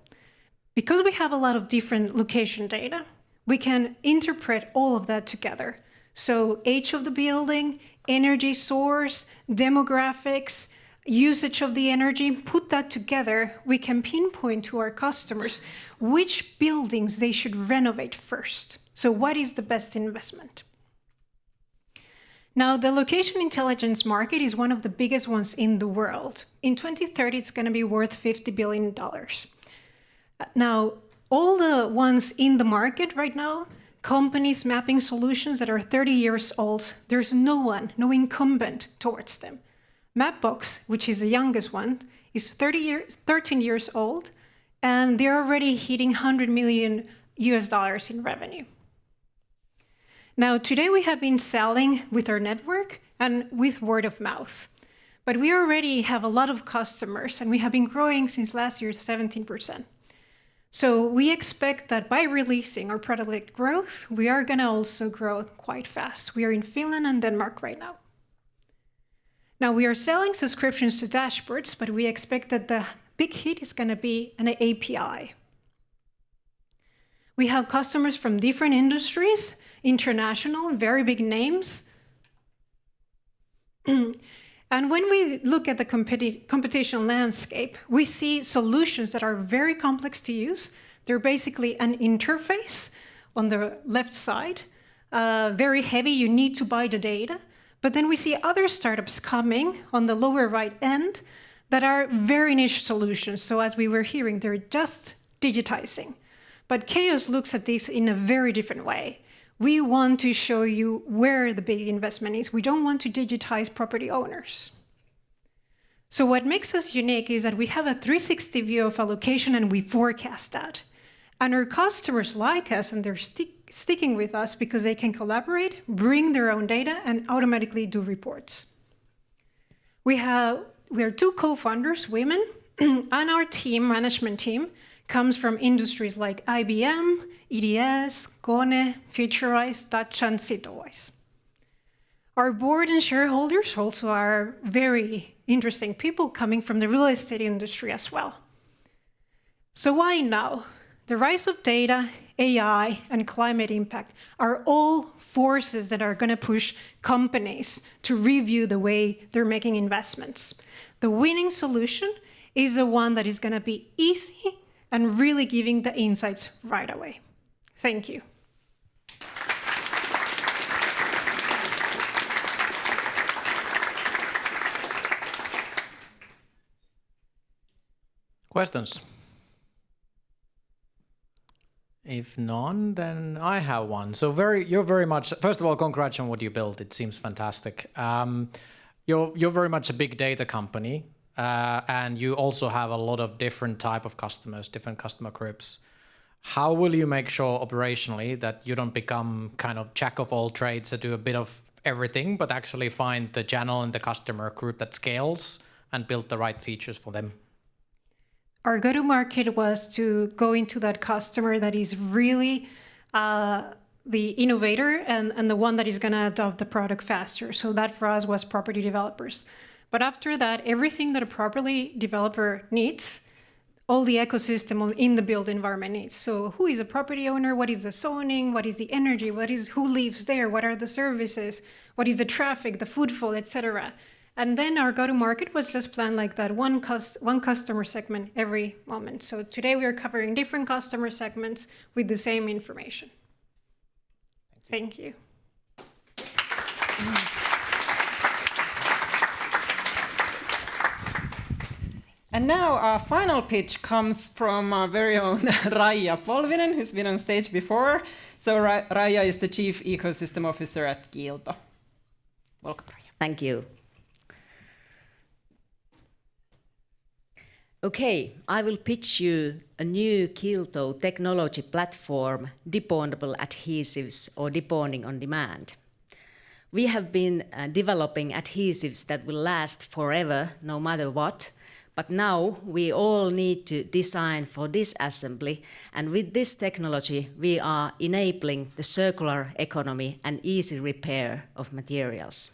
Because we have a lot of different location data, we can interpret all of that together. So age of the building, energy source, demographics, usage of the energy, put that together, we can pinpoint to our customers which buildings they should renovate first. So what is the best investment? Now, the location intelligence market is one of the biggest ones in the world. In 2030, it's going to be worth $50 billion. Now, all the ones in the market right now, companies mapping solutions that are 30 years old, there's no incumbent towards them. Mapbox, which is the youngest one, is 13 years old, and they're already hitting $100 million in revenue. Now, today we have been selling with our network and with word of mouth, but we already have a lot of customers, and we have been growing since last year 17%. So we expect that by releasing our product growth, we are going to also grow quite fast. We are in Finland and Denmark right now. Now, we are selling subscriptions to dashboards, but we expect that the big hit is going to be an API. We have customers from different industries, international, very big names. And when we look at the competition landscape, we see solutions that are very complex to use. They're basically an interface on the left side, very heavy, you need to buy the data. But then we see other startups coming on the lower right end that are very niche solutions. So as we were hearing, they're just digitizing. But Chaos looks at this in a very different way. We want to show you where the big investment is. We don't want to digitize property owners. So what makes us unique is that we have a 360 view of a location and we forecast that. And our customers like us and they're sticking with us because they can collaborate, bring their own data, and automatically do reports. We are 2 co-founders, women, and our management team, comes from industries like IBM, EDS, Kone, Futurize, Dutch, and Sitowise. Our board and shareholders also are very interesting people coming from the real estate industry as well. So why now? The rise of data, AI, and climate impact are all forces that are going to push companies to review the way they're making investments. The winning solution is the one that is going to be easy and really giving the insights right away. Thank you. Questions? If none, then I have one. So you're very much, first of all, congrats on what you built. It seems fantastic. You're very much a big data company, and you also have a lot of different type of customers, different customer groups. How will you make sure operationally that you don't become kind of jack of all trades that do a bit of everything, but actually find the channel and the customer group that scales and build the right features for them? Our go-to-market was to go into that customer that is really the innovator and the one that is going to adopt the product faster. So that for us was property developers. But after that, everything that a property developer needs, all the ecosystem in the built environment needs. So who is a property owner? What is the zoning? What is the energy? Who lives there? What are the services? What is the traffic, the footfall, etc.? And then our go-to-market was just planned like that, one customer segment every moment. So today we are covering different customer segments with the same information. Thank you. And now our final pitch comes from our very own Raija Polvinen, who's been on stage before. So Raija is the Chief Ecosystem Officer at Kiilto. Welcome, Raija. Thank you. Okay, I will pitch you a new Kiilto technology platform, dependable adhesives or depending on demand. We have been developing adhesives that will last forever, no matter what, but now we all need to design for disassembly, and with this technology we are enabling the circular economy and easy repair of materials.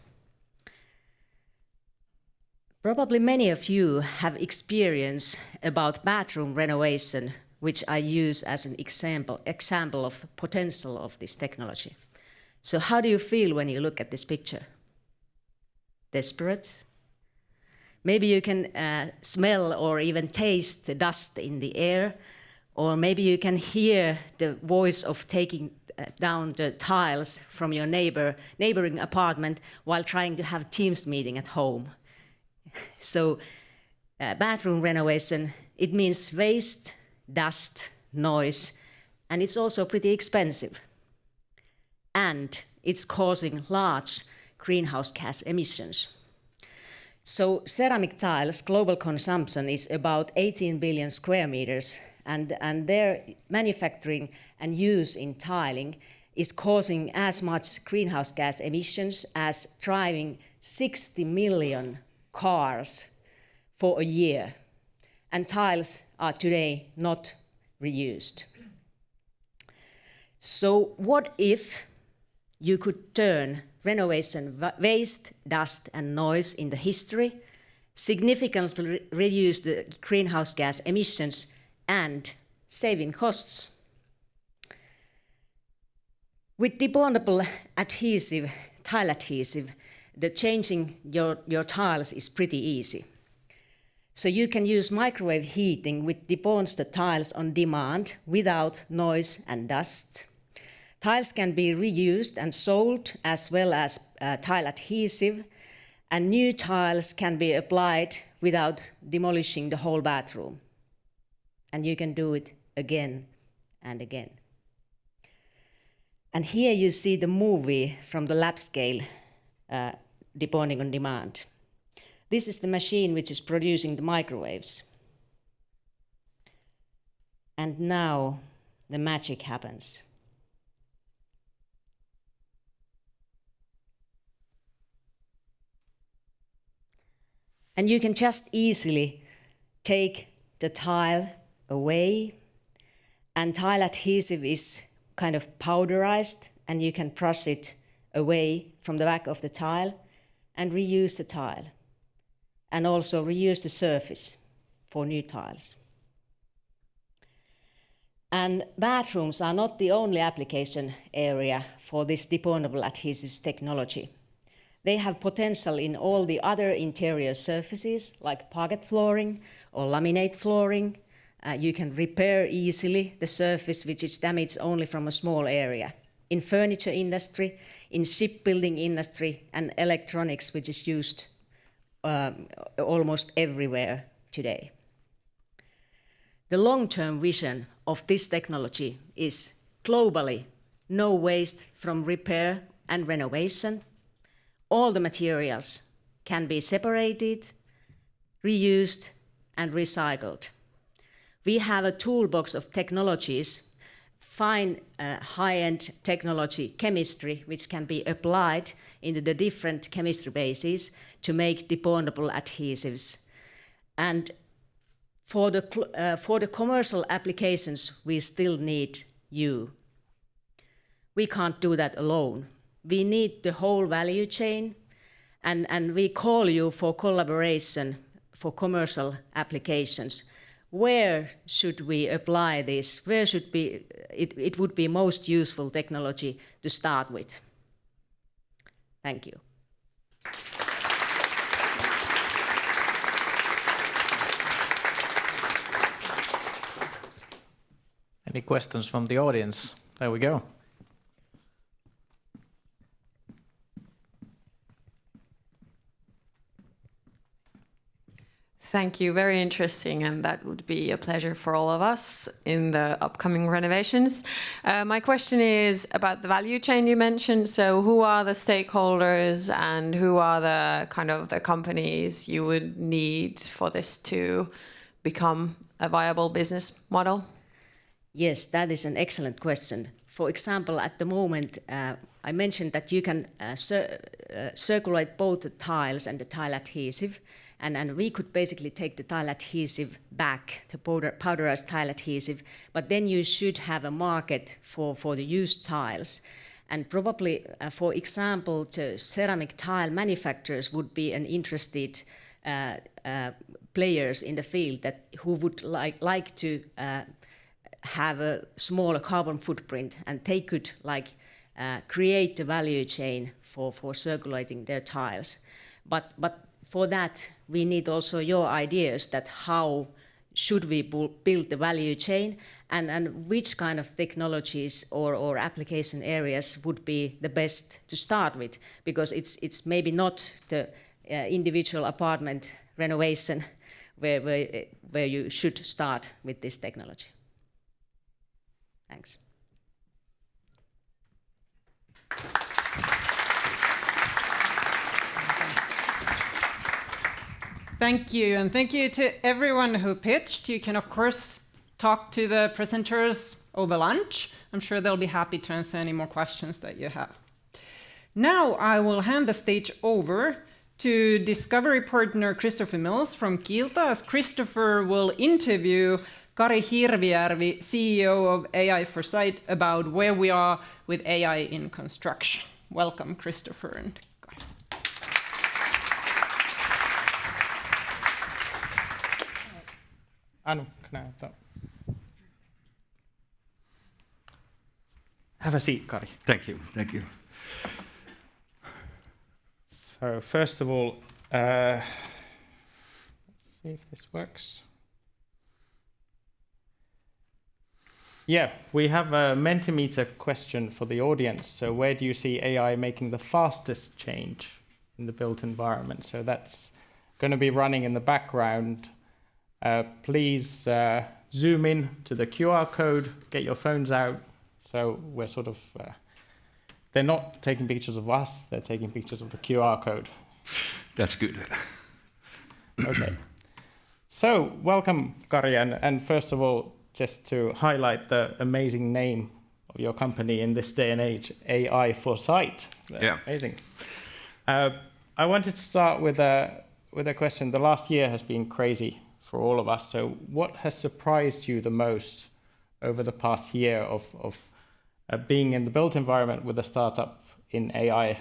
Probably many of you have experience about bathroom renovation, which I use as an example of potential of this technology. So how do you feel when you look at this picture? Desperate? Maybe you can smell or even taste the dust in the air, or maybe you can hear the voice of taking down the tiles from your neighboring apartment while trying to have Teams meeting at home. So bathroom renovation, it means waste, dust, noise, and it's also pretty expensive. And it's causing large greenhouse gas emissions. So ceramic tiles, global consumption is about 18 billion square meters, and their manufacturing and use in tiling is causing as much greenhouse gas emissions as driving 60 million cars for a year, and tiles are today not reused. So what if you could turn renovation waste, dust and noise in the history, significantly reduce the greenhouse gas emissions and saving costs? With dependable adhesive, tile adhesive, the changing your tiles is pretty easy. So you can use microwave heating, which depends the tiles on demand without noise and dust. Tiles can be reused and sold, as well as tile adhesive, and new tiles can be applied without demolishing the whole bathroom. And you can do it again and again. And here you see the movie from the lab scale, depending on demand. This is the machine which is producing the microwaves. And now the magic happens. And you can just easily take the tile away, and tile adhesive is kind of powderized, and you can brush it away from the back of the tile and reuse the tile, and also reuse the surface for new tiles. And bathrooms are not the only application area for this dependable adhesives technology. They have potential in all the other interior surfaces, like parquet flooring or laminate flooring. You can repair easily the surface which is damaged only from a small area. In furniture industry, in shipbuilding industry, and electronics, which is used almost everywhere today. The long-term vision of this technology is globally no waste from repair and renovation. All the materials can be separated, reused, and recycled. We have a toolbox of technologies, fine high-end technology, chemistry, which can be applied into the different chemistry bases to make dependable adhesives. And for the commercial applications, we still need you. We can't do that alone. We need the whole value chain, and we call you for collaboration for commercial applications. Where should we apply this? Where should it would be most useful technology to start with? Thank you. Any questions from the audience? There we go. Thank you, very interesting, and that would be a pleasure for all of us in the upcoming renovations. My question is about the value chain you mentioned. So who are the stakeholders and who are the kind of the companies you would need for this to become a viable business model? Yes, that is an excellent question. For example, at the moment, I mentioned that you can circulate both the tiles and the tile adhesive. And we could basically take the tile adhesive back, the powderized tile adhesive, but then you should have a market for the used tiles. And probably, for example, the ceramic tile manufacturers would be an interested players in the field who would like to have a smaller carbon footprint, and they could create the value chain for circulating their tiles. But for that, we need also your ideas that how should we build the value chain, and which kind of technologies or application areas would be the best to start with, because it's maybe not the individual apartment renovation where you should start with this technology. Thanks. Thank you, and thank you to everyone who pitched. You can, of course, talk to the presenters over lunch. I'm sure they'll be happy to answer any more questions that you have. Now I will hand the stage over to Discovery partner Christopher Mills from Kiilto, as Christopher will interview Kari Hirvijärvi, CEO of AI for Site, about where we are with AI in construction. Welcome, Christopher and Kari. Anu, can I have Have a seat, Kari. Thank you, thank you. So first of all, let's see if this works. Yeah, we have a Mentimeter question for the audience. So where do you see AI making the fastest change in the built environment? So that's going to be running in the background. Please zoom in to the QR code, get your phones out. So we're sort of, they're not taking pictures of us, they're taking pictures of the QR code. That's good. Okay. So welcome, Kari, and first of all, just to highlight the amazing name of your company in this day and age, AI for Sight. Yeah. Amazing. I wanted to start with a question. The last year has been crazy for all of us. So what has surprised you the most over the past year of being in the built environment with a startup in AI?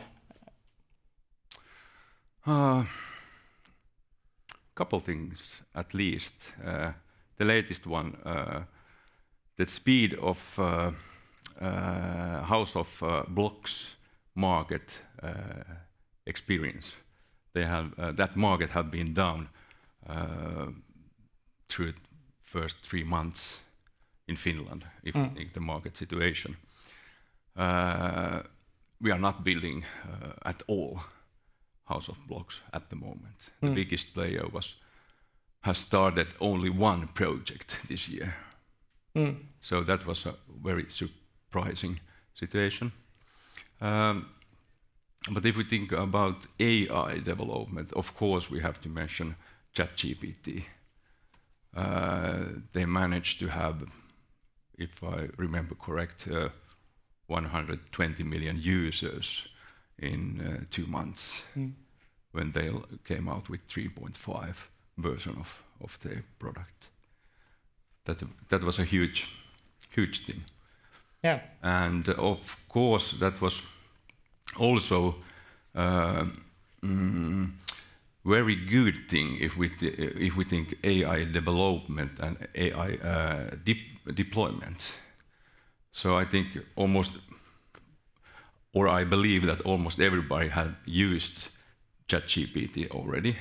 Couple things, at least. The latest one, the speed of House of Blocks market experience. They have that market have been down through the first 3 months in Finland, if you think the market situation. We are not building at all House of Blocks at the moment. The biggest player has started only one project this year. So that was a very surprising situation. But if we think about AI development, of course we have to mention ChatGPT. They managed to have, if I remember correct, 120 million users in 2 months when they came out with 3.5 version of their product. That was a huge thing. Yeah. And of course that was also very good thing if we think AI development and AI deployment. So I think I believe that almost everybody had used ChatGPT already,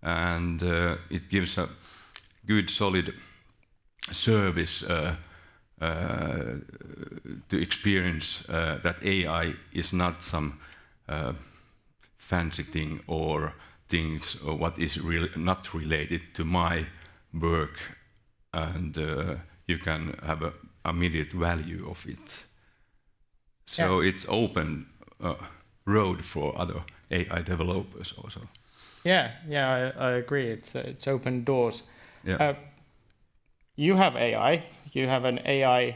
and it gives a good solid service to experience that AI is not some fancy thing or things or what is really not related to my work, and you can have an immediate value of it. So it's open road for other AI developers also. Yeah, I agree. It's open doors. Yeah. You have AI. You have an AI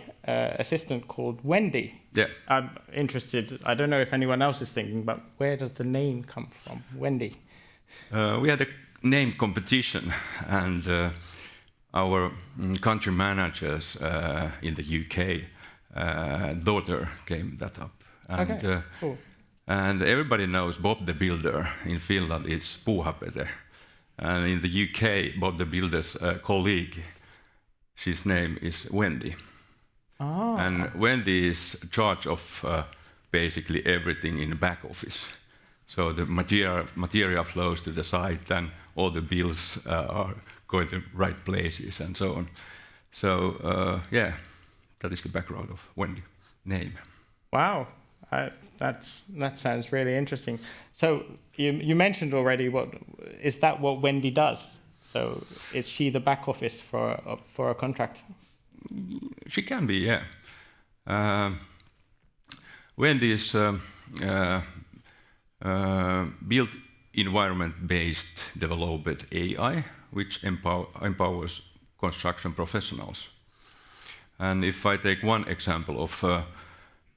assistant called Wendy. Yeah. I'm interested. I don't know if anyone else is thinking, but where does the name come from, Wendy? We had a name competition, and our country managers in the UK daughter came that up. And, okay, cool. And everybody knows Bob the Builder in Finland is Puuhapete. And in the UK, Bob the Builder's colleague, his name is Wendy. Oh. And Wendy is in charge of basically everything in the back office. So the material flows to the site and all the bills are going to the right places and so on. So yeah, that is the background of Wendy name. Wow, that sounds really interesting. So you mentioned already is that what Wendy does? So is she the back office for a contract? She can be, yeah. Wendy is built environment-based developed AI, which empowers construction professionals. And if I take one example of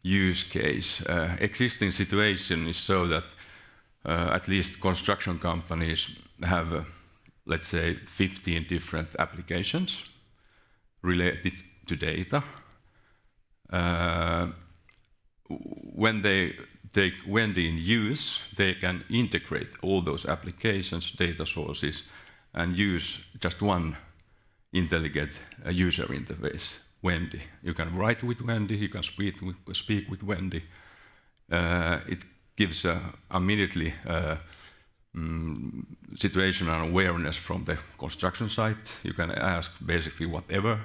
use case, existing situation is so that at least construction companies have, let's say, 15 different applications related to data. When they take Wendy in use, they can integrate all those applications, data sources, and use just one intelligent user interface, Wendy. You can write with Wendy, you can speak with Wendy. It gives immediately situational awareness from the construction site. You can ask basically whatever,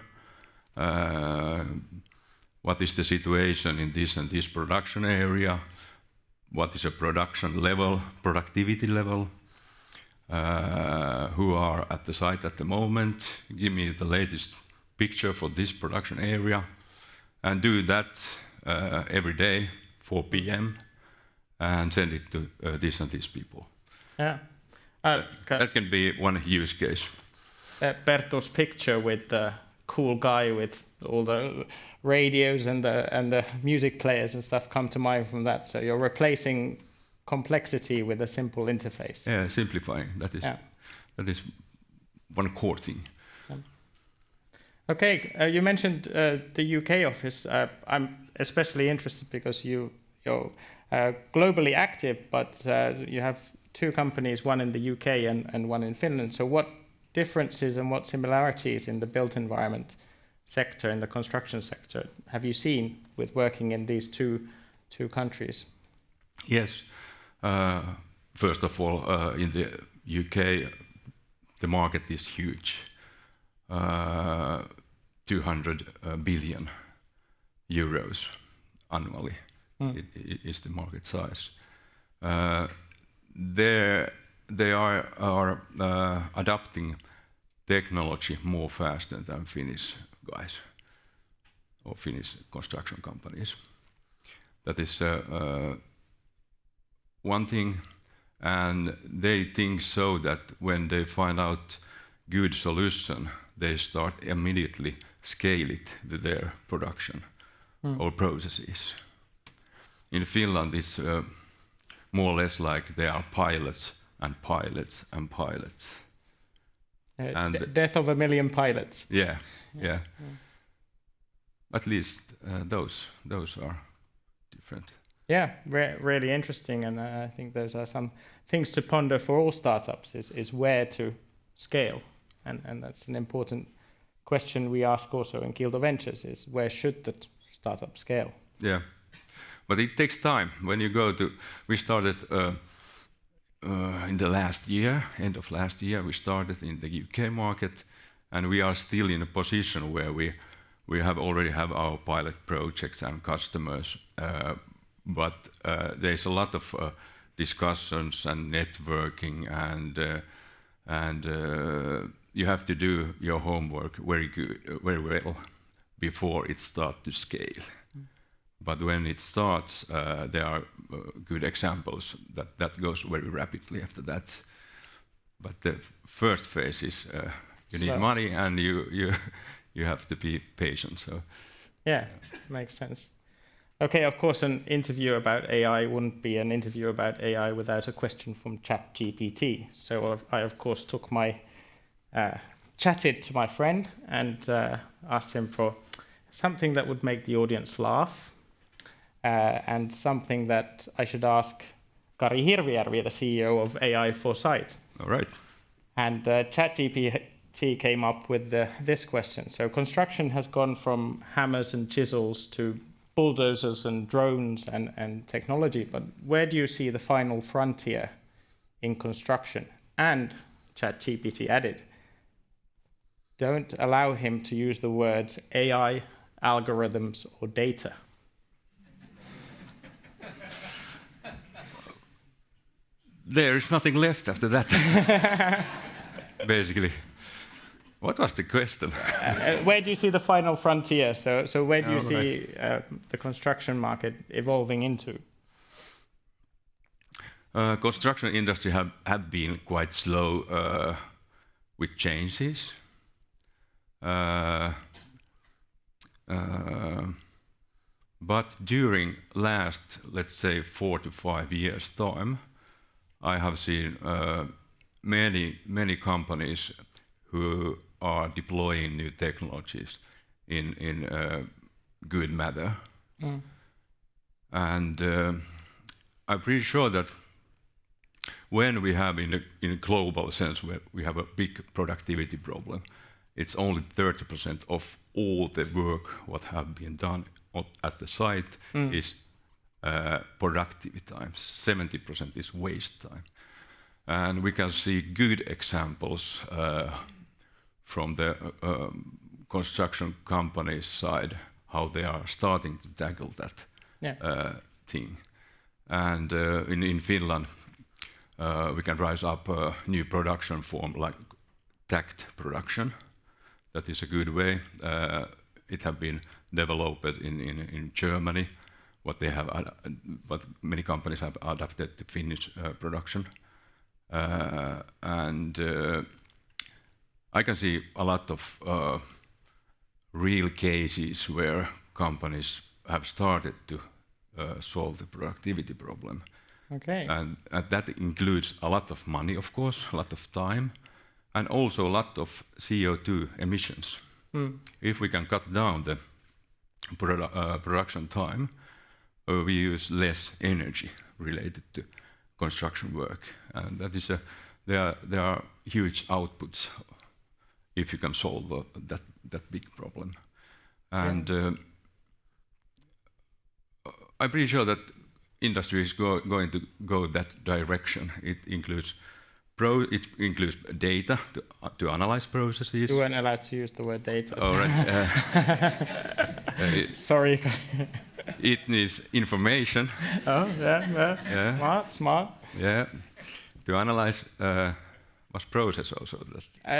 what is the situation in this and this production area, what is a production level, productivity level, who are at the site at the moment, give me the latest picture for this production area, and do that every day, 4 p.m., and send it to this and these people. Yeah. That can be one use case. Perttu's picture with the cool guy with all the radios and the music players and stuff come to mind from that. So you're replacing complexity with a simple interface. Yeah, simplifying. That is one core thing. Okay, you mentioned the UK office. I'm especially interested because you're globally active, but you have 2 companies, one in the UK and one in Finland. So what differences and what similarities in the built environment sector, in the construction sector, have you seen with working in these two countries? Yes. First of all, in the UK, the market is huge. 200 billion euros annually is the market size. They are adopting technology more faster than Finnish guys or Finnish construction companies. That is one thing, and they think so that when they find out good solution, they start immediately scale it to their production or processes. In Finland, it's more or less like there are pilots and pilots and pilots. And death of a million pilots. Yeah. At least those are different. Yeah, really interesting, and I think those are some things to ponder for all startups: is where to scale, and that's an important question we ask also in Kiilto Ventures: is where should the startup scale? Yeah, but it takes time. When you go to, we started in the last year, end of last year, we started in the UK market, and we are still in a position where we already have our pilot projects and customers. But there's a lot of discussions and networking, and you have to do your homework very well before it starts to scale. But when it starts, there are good examples that goes very rapidly after that. But the first phase is you need money, and you have to be patient. So yeah, makes sense. Okay, of course, an interview about AI wouldn't be an interview about AI without a question from ChatGPT. So I, of course, chatted to my friend and asked him for something that would make the audience laugh, and something that I should ask Kari Hirvijärvi, the CEO of AI Foresight. All right. And ChatGPT came up with this question. So construction has gone from hammers and chisels to bulldozers and drones and technology, but where do you see the final frontier in construction? And ChatGPT added, don't allow him to use the words AI, algorithms, or data. There is nothing left after that, basically. What was the question? Where do you see the final frontier? So where do you see the construction market evolving into? Construction industry have been quite slow with changes. But during last, let's say, 4 to 5 years' time, I have seen many companies who are deploying new technologies in a good manner. And I'm pretty sure that when we have in a global sense where we have a big productivity problem, it's only 30% of all the work what have been done at the site is productivity time. 70% is waste time. And we can see good examples from the construction companies side, how they are starting to tackle that thing. And in Finland, we can rise up a new production form like tagged production. That is a good way. It have been developed in Germany. What many companies have adapted to Finnish production, and I can see a lot of real cases where companies have started to solve the productivity problem. Okay. And that includes a lot of money, of course, a lot of time, and also a lot of CO2 emissions. If we can cut down the production time, we use less energy related to construction work, and that is there are huge outputs if you can solve that big problem. And I'm pretty sure that industry is going to go that direction. It includes data to analyze processes. You weren't allowed to use the word data. All right. Sorry. It needs information. Oh, yeah. Smart. Yeah, to analyze was process also.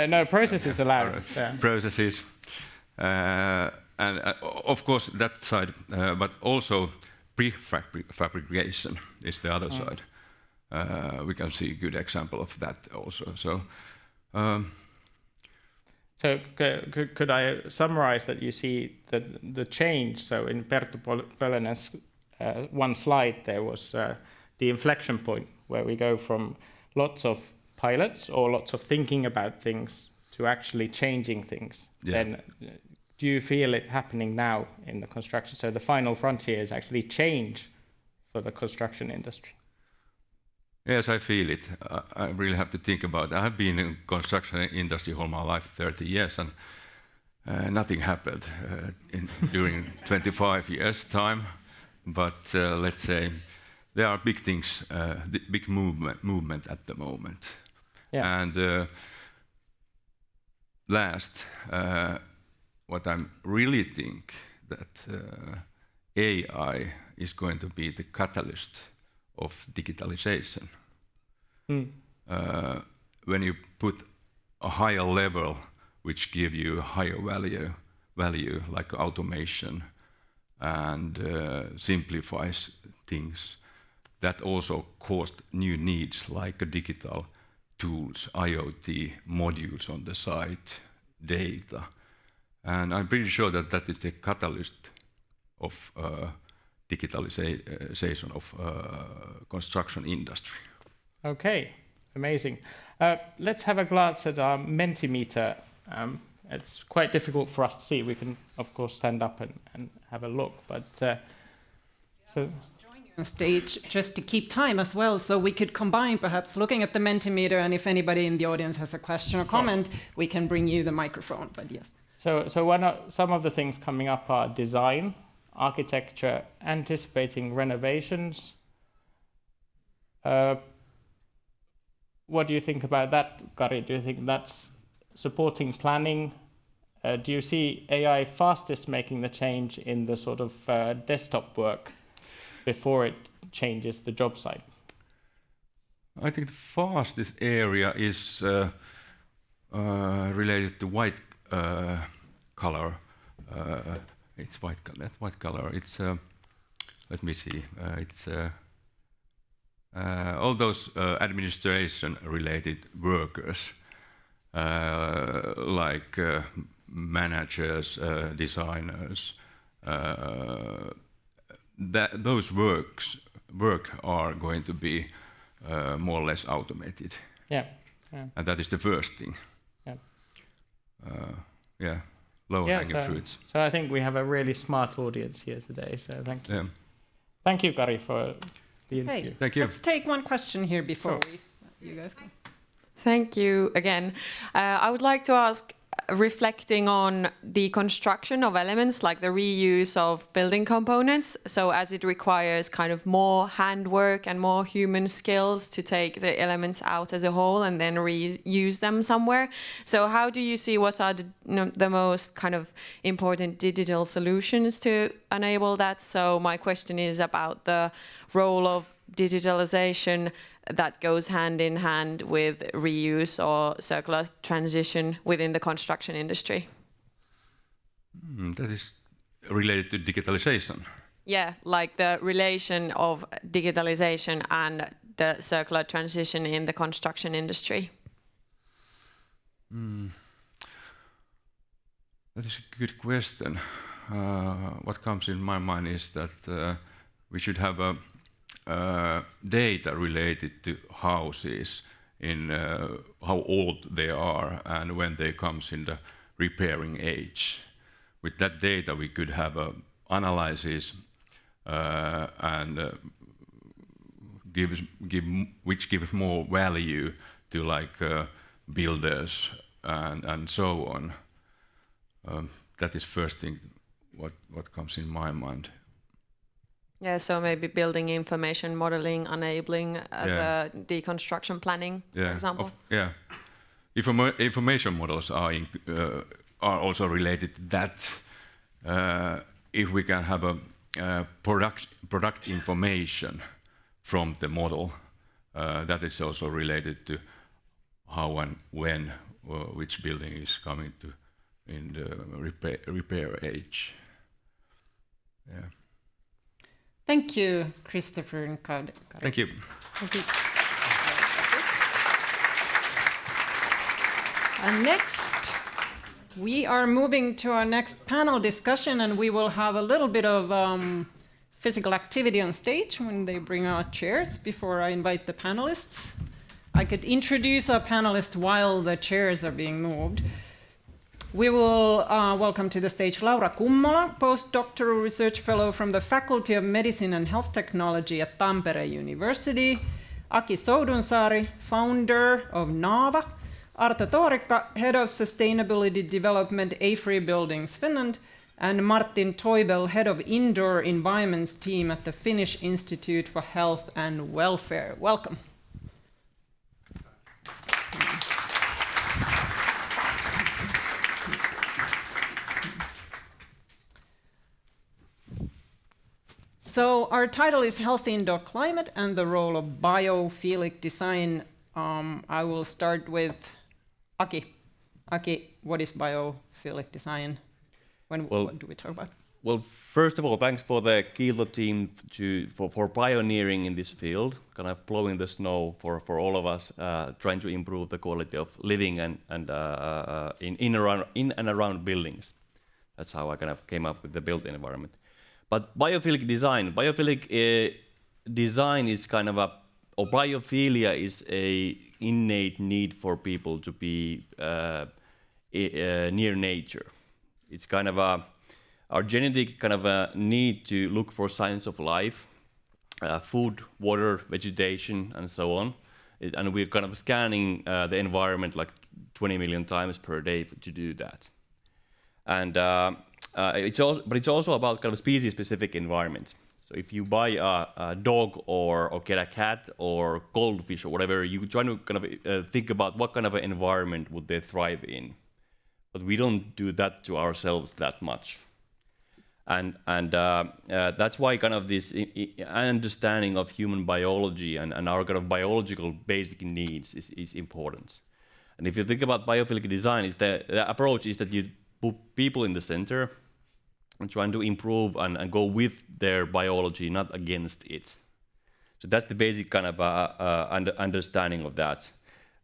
No, process is allowed. Right. Yeah. Processes, and of course that side, but also prefabrication is the other side. We can see a good example of that also. So could I summarize that you see the change? So in Perttu Pölönen's one slide, there was the inflection point where we go from lots of pilots or lots of thinking about things to actually changing things. Yeah. Then do you feel it happening now in the construction? So the final frontier is actually change for the construction industry. Yes, I feel it. I really have to think about it. I have been in construction industry all my life, 30 years, and nothing happened during 25 years' time. But let's say there are big things, the big movement at the moment. Yeah. And last, what I really think that AI is going to be the catalyst of digitalization. When you put a higher level, which give you higher value like automation and simplifies things, that also caused new needs like digital tools, IoT modules on the site, data. And I'm pretty sure that that is the catalyst of digitalization of construction industry. Okay, amazing. Let's have a glance at our Mentimeter. It's quite difficult for us to see. We can, of course, stand up and have a look, but so. On stage just to keep time as well, so we could combine perhaps looking at the Mentimeter, and if anybody in the audience has a question or comment, we can bring you the microphone, but yes. So some of the things coming up are design, architecture, anticipating renovations. What do you think about that, Kari? Do you think that's supporting planning? Do you see AI fastest making the change in the sort of desktop work before it changes the job site? I think the fastest area is related to white color. It's white color. It's let me see. It's all those administration-related workers, like managers, designers. Those work are going to be more or less automated. Yeah. And that is the first thing. Yeah. Low-hanging fruits. So I think we have a really smart audience here today. So thank you. Yeah. Thank you, Kari, for the interview. Hey, thank you. Let's take one question here before you guys go. Thank you again. I would like to ask, reflecting on the construction of elements, like the reuse of building components. So as it requires kind of more handwork and more human skills to take the elements out as a whole and then reuse them somewhere. So how do you see what are the most kind of important digital solutions to enable that? So my question is about the role of digitalization that goes hand in hand with reuse or circular transition within the construction industry. That is related to digitalization. Yeah, like the relation of digitalization and the circular transition in the construction industry. That is a good question. What comes in my mind is that we should have a data related to houses in how old they are and when they comes in the repairing age. With that data we could have analysis and which gives more value to like builders and so on. That is first thing what comes in my mind. Yeah, so maybe building information modeling, enabling the deconstruction planning, for example. Information models are also related to that. If we can have a product information from the model, that is also related to how and when which building is coming to in the repair age. Yeah. Thank you, Christopher and Kari. Thank you. Thank you. And next, we are moving to our next panel discussion, and we will have a little bit of physical activity on stage when they bring out chairs before I invite the panelists. I could introduce our panelists while the chairs are being moved. We will welcome to the stage Laura Kummola, postdoctoral research fellow from the Faculty of Medicine and Health Technology at Tampere University, Aki Soudunsaari, founder of Naava, Arto Toorikka, head of sustainability development, AFRY Buildings Finland, and Martin Toibel, head of indoor environments team at the Finnish Institute for Health and Welfare. Welcome. So our title is Healthy Indoor Climate and the Role of Biophilic Design. I will start with Aki. Aki, what is biophilic design? What do we talk about? Well, first of all, thanks for the Kiilto team for pioneering in this field, kind of blowing the snow for all of us, trying to improve the quality of living and in and around buildings. That's how I kind of came up with the built environment. But biophilic design is kind of or biophilia is a innate need for people to be near nature. It's kind of our genetic kind of a need to look for signs of life, food, water, vegetation, and so on. And we're kind of scanning the environment like 20 million times per day to do that. And it's also about kind of species-specific environment. So if you buy a dog or get a cat or goldfish or whatever, you try to kind of think about what kind of an environment would they thrive in. But we don't do that to ourselves that much. And that's why kind of this understanding of human biology and our kind of biological basic needs is important. And if you think about biophilic design, the approach is that you put people in the center and trying to improve and go with their biology, not against it. So that's the basic kind of understanding of that.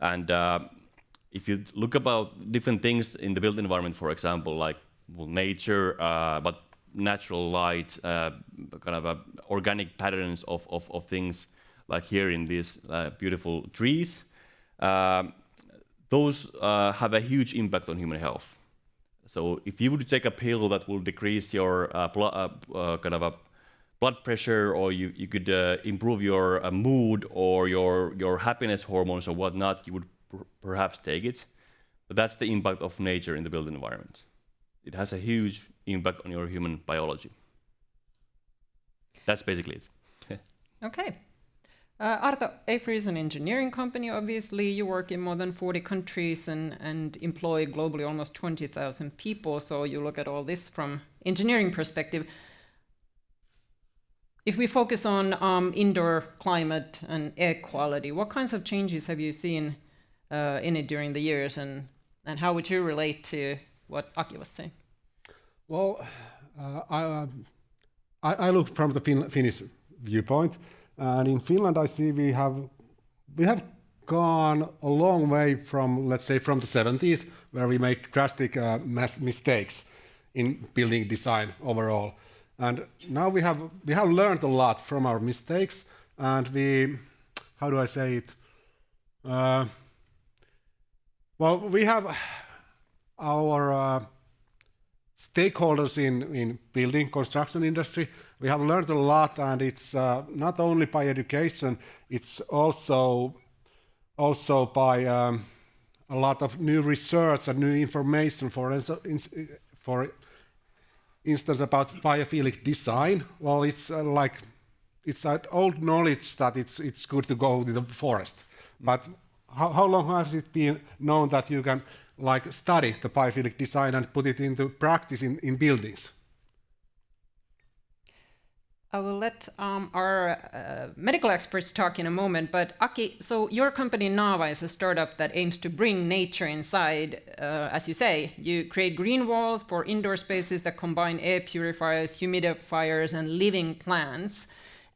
And if you look about different things in the built environment, for example, like nature, but natural light, kind of organic patterns of things, like here in these beautiful trees, those have a huge impact on human health. So if you would take a pill that will decrease your kind of a blood pressure, or you could improve your mood or your happiness hormones or whatnot, you would perhaps take it. But that's the impact of nature in the built environment. It has a huge impact on your human biology. That's basically it. Okay. Arto, AFRY is an engineering company, obviously. You work in more than 40 countries and employ globally almost 20,000 people. So you look at all this from engineering perspective. If we focus on indoor climate and air quality, what kinds of changes have you seen in it during the years, and how would you relate to what Aki was saying? Well, I look from the Finnish viewpoint, and in Finland I see we have gone a long way from, let's say, from the 70s, where we made drastic mistakes in building design overall. And now we have learned a lot from our mistakes, and we, how do I say it? Well, we have our stakeholders in building construction industry. We have learned a lot, and it's not only by education, it's also by a lot of new research and new information. For instance, about biophilic design. Well, it's it's an old knowledge that it's good to go to the forest. But how long has it been known that you can study the biophilic design and put it into practice in buildings? I will let our medical experts talk in a moment, but Aki, so your company Nava is a startup that aims to bring nature inside. As you say, you create green walls for indoor spaces that combine air purifiers, humidifiers, and living plants.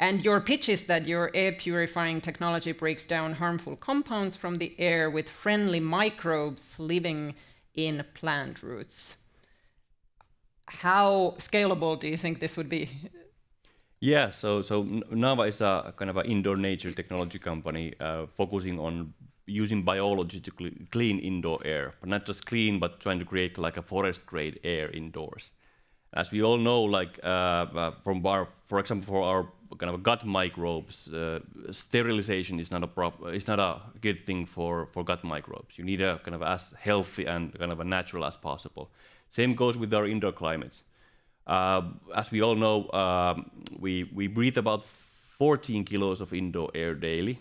And your pitch is that your air purifying technology breaks down harmful compounds from the air with friendly microbes living in plant roots. How scalable do you think this would be? Yeah, so Nava is a kind of an indoor nature technology company focusing on using biology to clean indoor air, but not just clean, but trying to create like a forest-grade air indoors. As we all know, for example, for our kind of gut microbes, sterilization is not a good thing for gut microbes. You need a kind of as healthy and kind of a natural as possible. Same goes with our indoor climates. As we all know, we breathe about 14 kilos of indoor air daily.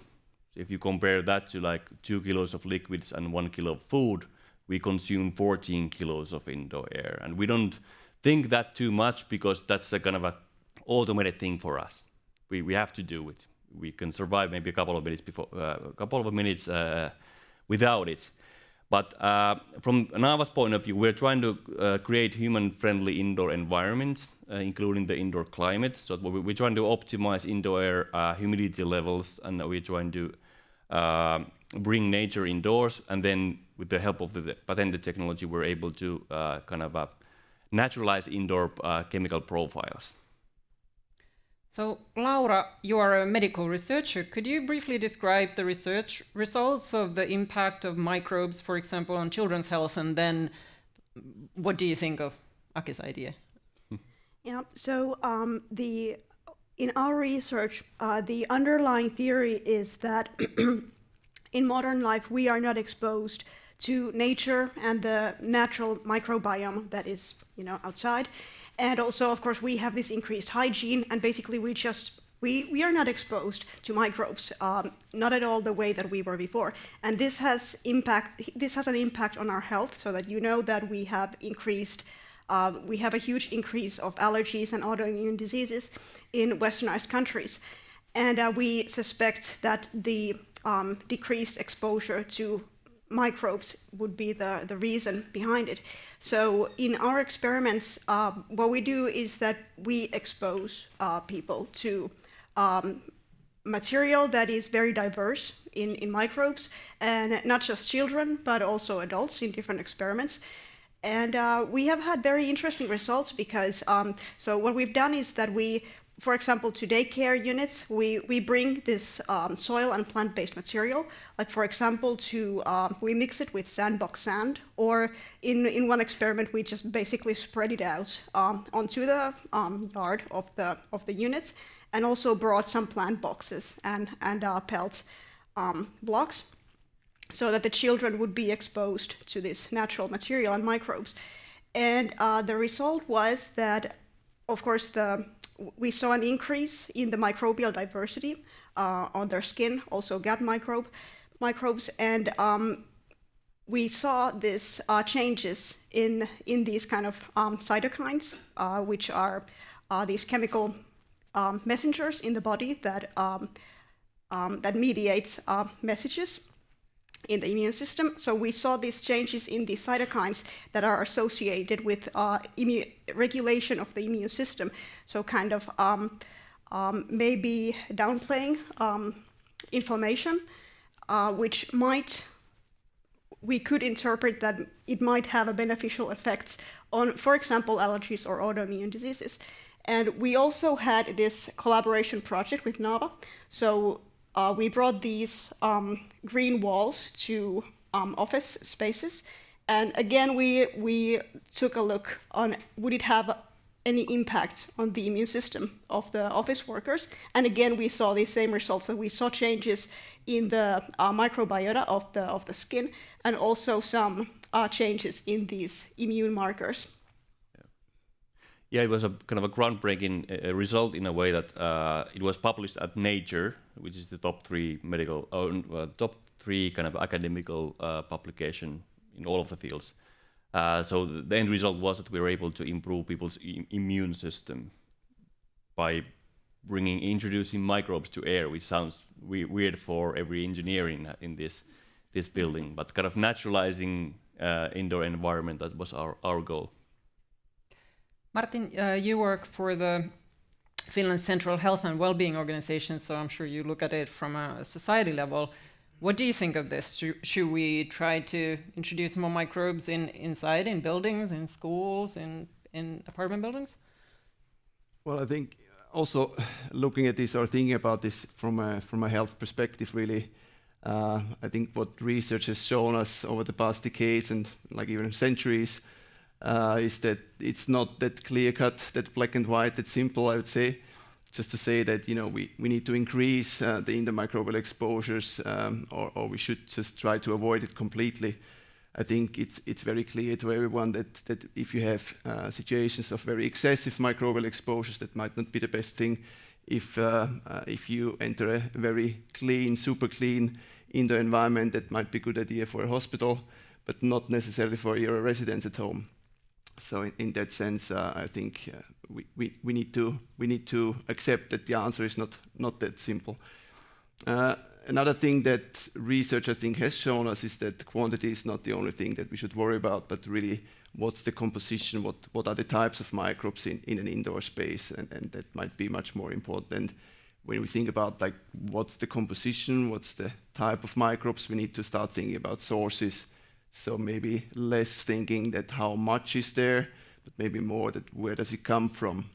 So if you compare that to like 2 kilos of liquids and 1 kilo of food, we consume 14 kilos of indoor air. And we don't think that too much because that's a kind of a automated thing for us. We have to do it. We can survive maybe a couple of minutes without it. But from Nava's point of view, we're trying to create human-friendly indoor environments, including the indoor climate. So we're trying to optimize indoor air humidity levels, and we're trying to bring nature indoors. And then, with the help of the patented technology, we're able to naturalize indoor chemical profiles. So, Laura, you are a medical researcher. Could you briefly describe the research results of the impact of microbes, for example, on children's health, and then what do you think of Aki's idea? Yeah, so in our research, the underlying theory is that in modern life we are not exposed to nature and the natural microbiome that is, outside. And also, of course, we have this increased hygiene, and basically we are not exposed to microbes, not at all the way that we were before. And this has an impact on our health, so that that we have a huge increase of allergies and autoimmune diseases in westernized countries. And we suspect that the decreased exposure to microbes would be the reason behind it. So in our experiments, what we do is that we expose people to material that is very diverse in microbes, and not just children, but also adults in different experiments. And we have had very interesting results because, so what we've done is that for example, to daycare units, we bring this soil and plant-based material. Like, for example, we mix it with sandbox sand, or in one experiment, we just basically spread it out onto the yard of the units, and also brought some plant boxes and pelt blocks. so that the children would be exposed to this natural material and microbes. And the result was that, of course, we saw an increase in the microbial diversity on their skin, also gut microbes, and we saw these changes in these kind of cytokines, which are these chemical messengers in the body that mediate messages in the immune system. So we saw these changes in the cytokines that are associated with regulation of the immune system. So kind of maybe downplaying inflammation, which we could interpret that it might have a beneficial effect on, for example, allergies or autoimmune diseases. And we also had this collaboration project with NAVA. So we brought these green walls to office spaces. And again, we took a look on would it have any impact on the immune system of the office workers. And again, we saw the same results, that we saw changes in the microbiota of the skin, and also some changes in these immune markers. Yeah, it was a kind of a groundbreaking result in a way that it was published at Nature, which is the top three kind of academical publication in all of the fields. So the end result was that we were able to improve people's immune system by introducing microbes to air, which sounds weird for every engineer in this building, but kind of naturalizing indoor environment, that was our goal. Martin, you work for the Finland's Central Health and Wellbeing Organization, so I'm sure you look at it from a society level. What do you think of this? Should we try to introduce more microbes inside, in buildings, in schools, in apartment buildings? Well, I think also looking at this or thinking about this from a health perspective, really, I think what research has shown us over the past decades and like even centuries is that it's not that clear-cut, that black and white, that simple, I would say. Just to say that we need to increase the intermicrobial exposures, or we should just try to avoid it completely. I think it's very clear to everyone that if you have situations of very excessive microbial exposures, that might not be the best thing. If you enter a very clean, super clean indoor environment, that might be a good idea for a hospital, but not necessarily for your residents at home. So in that sense, I think we need to accept that the answer is not that simple. Another thing that research, I think, has shown us is that quantity is not the only thing that we should worry about, but really what's the composition, what are the types of microbes in an indoor space, and that might be much more important. And when we think about like what's the composition, what's the type of microbes, we need to start thinking about sources. So maybe less thinking that how much is there, but maybe more that where does it come from.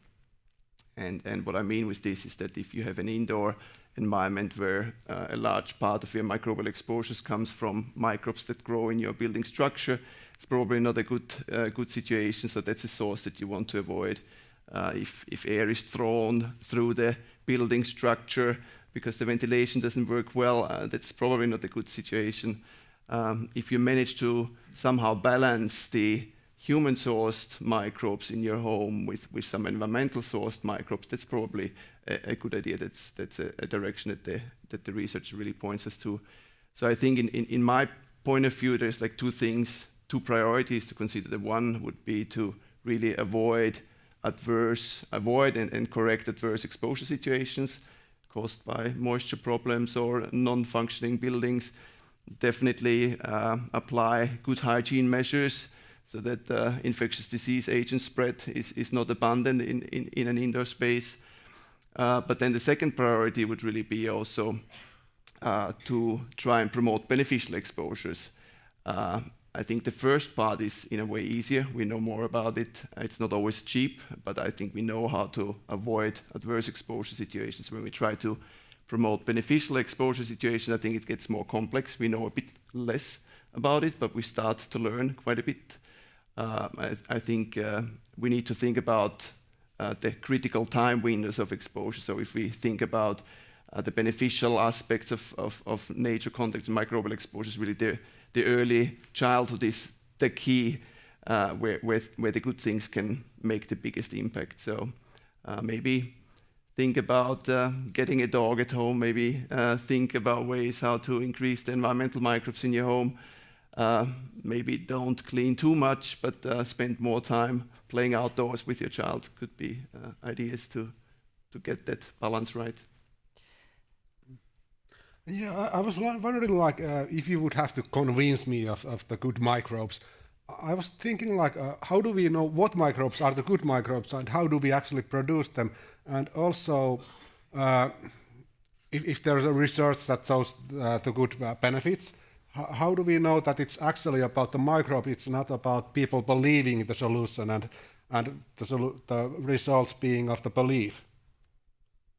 And what I mean with this is that if you have an indoor environment where a large part of your microbial exposures comes from microbes that grow in your building structure, it's probably not a good situation. So that's a source that you want to avoid. If air is thrown through the building structure because the ventilation doesn't work well, that's probably not a good situation. If you manage to somehow balance the human-sourced microbes in your home with some environmental-sourced microbes, that's probably a good idea. That's a direction that the research really points us to. So I think in my point of view, there's like two priorities to consider. The one would be to really avoid and correct adverse exposure situations caused by moisture problems or non-functioning buildings. Definitely apply good hygiene measures so that infectious disease agent spread is not abundant in an indoor space. But then the second priority would really be also to try and promote beneficial exposures. I think the first part is in a way easier. We know more about it. It's not always cheap, but I think we know how to avoid adverse exposure situations. When we try to promote beneficial exposure situations, I think it gets more complex. We know a bit less about it, but we start to learn quite a bit. I think we need to think about the critical time windows of exposure. So if we think about the beneficial aspects of nature contact and microbial exposure is really the early childhood is the key where the good things can make the biggest impact. So maybe think about getting a dog at home, maybe think about ways how to increase the environmental microbes in your home. Maybe don't clean too much, but spend more time playing outdoors with your child. Could be ideas to get that balance right. Yeah, I was wondering, like, if you would have to convince me of the good microbes. I was thinking, like, how do we know what microbes are the good microbes, and how do we actually produce them? And also, if there's a research that shows the good benefits, how do we know that it's actually about the microbe? It's not about people believing the solution and the results being of the belief,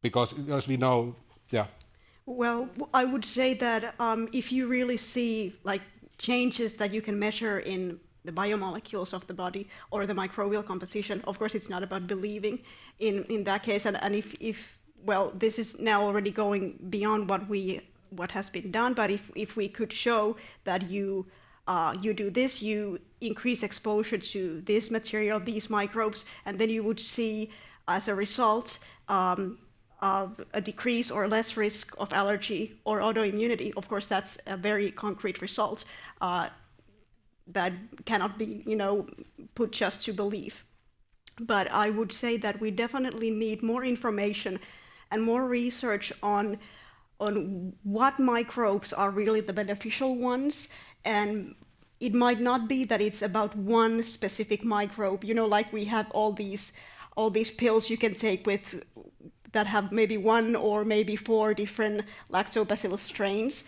because as we know, yeah. Well, I would say that if you really see like changes that you can measure in the biomolecules of the body or the microbial composition, of course it's not about believing in that case. And if well, this is now already going beyond what has been done, but if we could show that you do this, you increase exposure to this material, these microbes, and then you would see as a result of a decrease or less risk of allergy or autoimmunity. Of course, that's a very concrete result that cannot be, put just to belief. But I would say that we definitely need more information and more research on what microbes are really the beneficial ones. And it might not be that it's about one specific microbe, like we have all these pills you can take that have maybe 1 or maybe 4 different lactobacillus strains.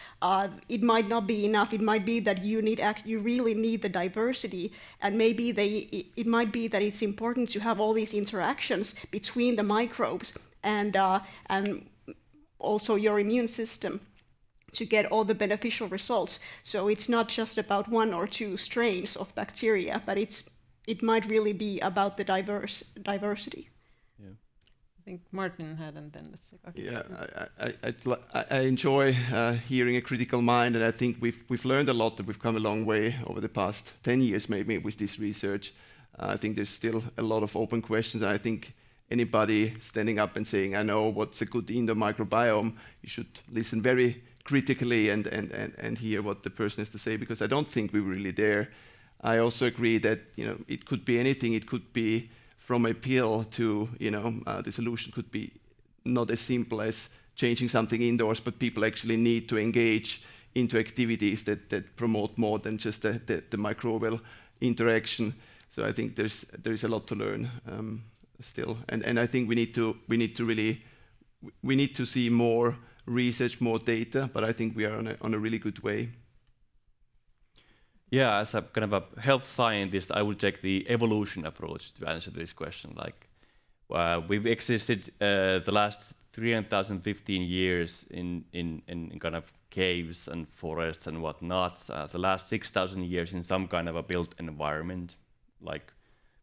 It might not be enough. It might be that you really need the diversity, and maybe it might be that it's important to have all these interactions between the microbes and also your immune system to get all the beneficial results. So it's not just about 1 or 2 strains of bacteria, but it might really be about the diversity. I think Martin had, and then the second. Yeah, I enjoy hearing a critical mind, and I think we've learned a lot, that we've come a long way over the past 10 years maybe with this research. I think there's still a lot of open questions, and I think anybody standing up and saying, I know what's a good indoor microbiome, you should listen very critically and hear what the person has to say, because I don't think we're really there. I also agree that it could be anything. It could be from a pill to, the solution could be not as simple as changing something indoors, but people actually need to engage into activities that promote more than just the microbial interaction. So I think there is a lot to learn still, and I think we need to see more research, more data, but I think we are on a really good way. Yeah, as a kind of a health scientist, I would take the evolution approach to answer this question. Like, we've existed the last 3,015 years in kind of caves and forests and whatnot. The last 6,000 years in some kind of a built environment, like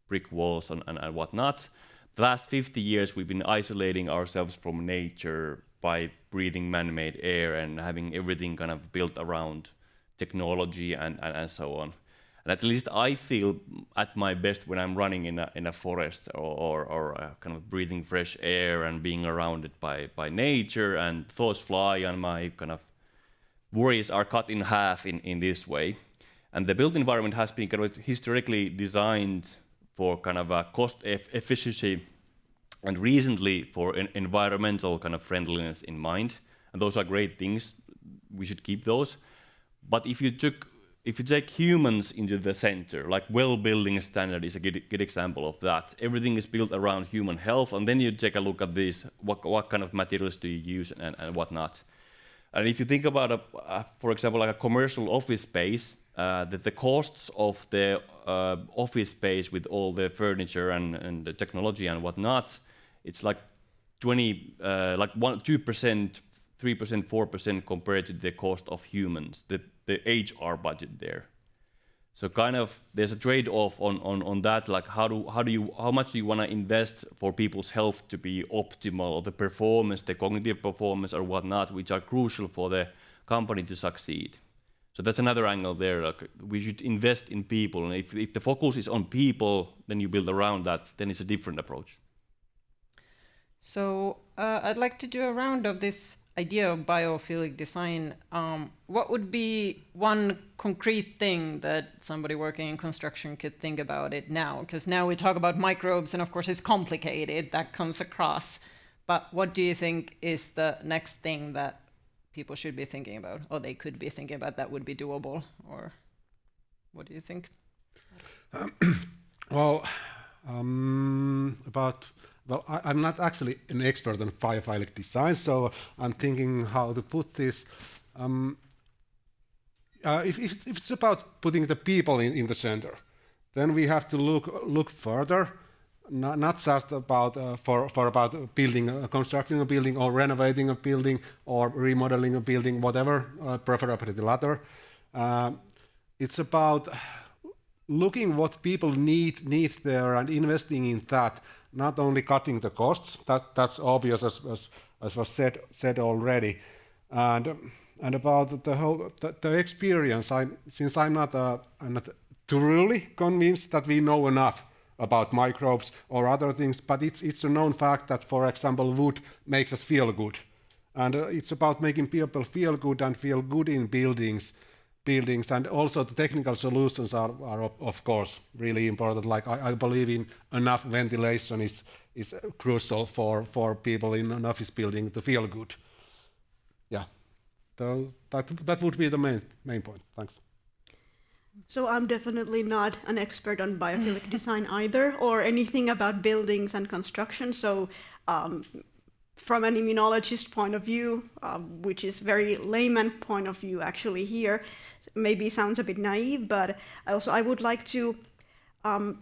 brick walls and whatnot. The last 50 years, we've been isolating ourselves from nature by breathing man-made air and having everything kind of built around technology and so on. And at least I feel at my best when I'm running in a forest or kind of breathing fresh air and being surrounded by nature, and thoughts fly and my kind of worries are cut in half in this way. And the built environment has been kind of historically designed for kind of a cost efficiency and recently for environmental kind of friendliness in mind. And those are great things. We should keep those. But if you take humans into the center, like well-building standard is a good example of that. Everything is built around human health, and then you take a look at this, what kind of materials do you use and whatnot. And if you think about, for example, like a commercial office space, that the costs of the office space with all the furniture and the technology and whatnot, it's like 2%, 3%, 4% compared to the cost of humans, the HR budget there. So kind of there's a trade-off on that, like how much do you want to invest for people's health to be optimal, or the performance, the cognitive performance or whatnot, which are crucial for the company to succeed. So that's another angle there. Like we should invest in people, and if the focus is on people, then you build around that. Then it's a different approach. So I'd like to do a round of this idea of biophilic design. What would be one concrete thing that somebody working in construction could think about it now? Because now we talk about microbes, and of course it's complicated, that comes across. But what do you think is the next thing that people should be thinking about, or they could be thinking about, that would be doable? Or what do you think? Well, I'm not actually an expert on biophilic design, so I'm thinking how to put this. If it's about putting the people in the center, then we have to look further, not just about about constructing a building or renovating a building or remodeling a building, whatever, preferably the latter. It's about looking what people need there and investing in that. Not only cutting the costs, that's obvious as was said already, and about the experience. Since I'm not truly convinced that we know enough about microbes or other things, but it's a known fact that, for example, wood makes us feel good, and it's about making people feel good and feel good in buildings, and also the technical solutions are of course really important. Like I believe in enough ventilation is crucial for people in an office building to feel good. Yeah, so that would be the main point. Thanks. So I'm definitely not an expert on biophilic design either, or anything about buildings and construction. So from an immunologist point of view, which is very layman point of view actually here, maybe sounds a bit naive, but I would like to, I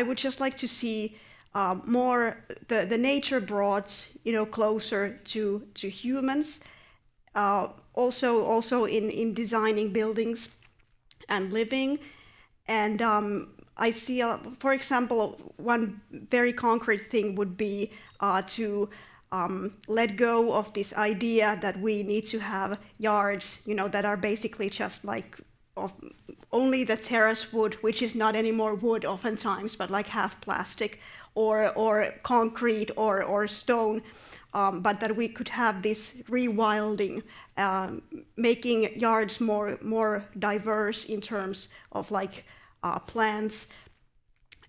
would just like to see more the nature brought, closer to humans. Also in designing buildings and living, and I see, for example, one very concrete thing would be to let go of this idea that we need to have yards, that are basically just like of only the terrace wood, which is not anymore wood oftentimes, but like half plastic or concrete or stone, but that we could have this rewilding, making yards more diverse in terms of like plants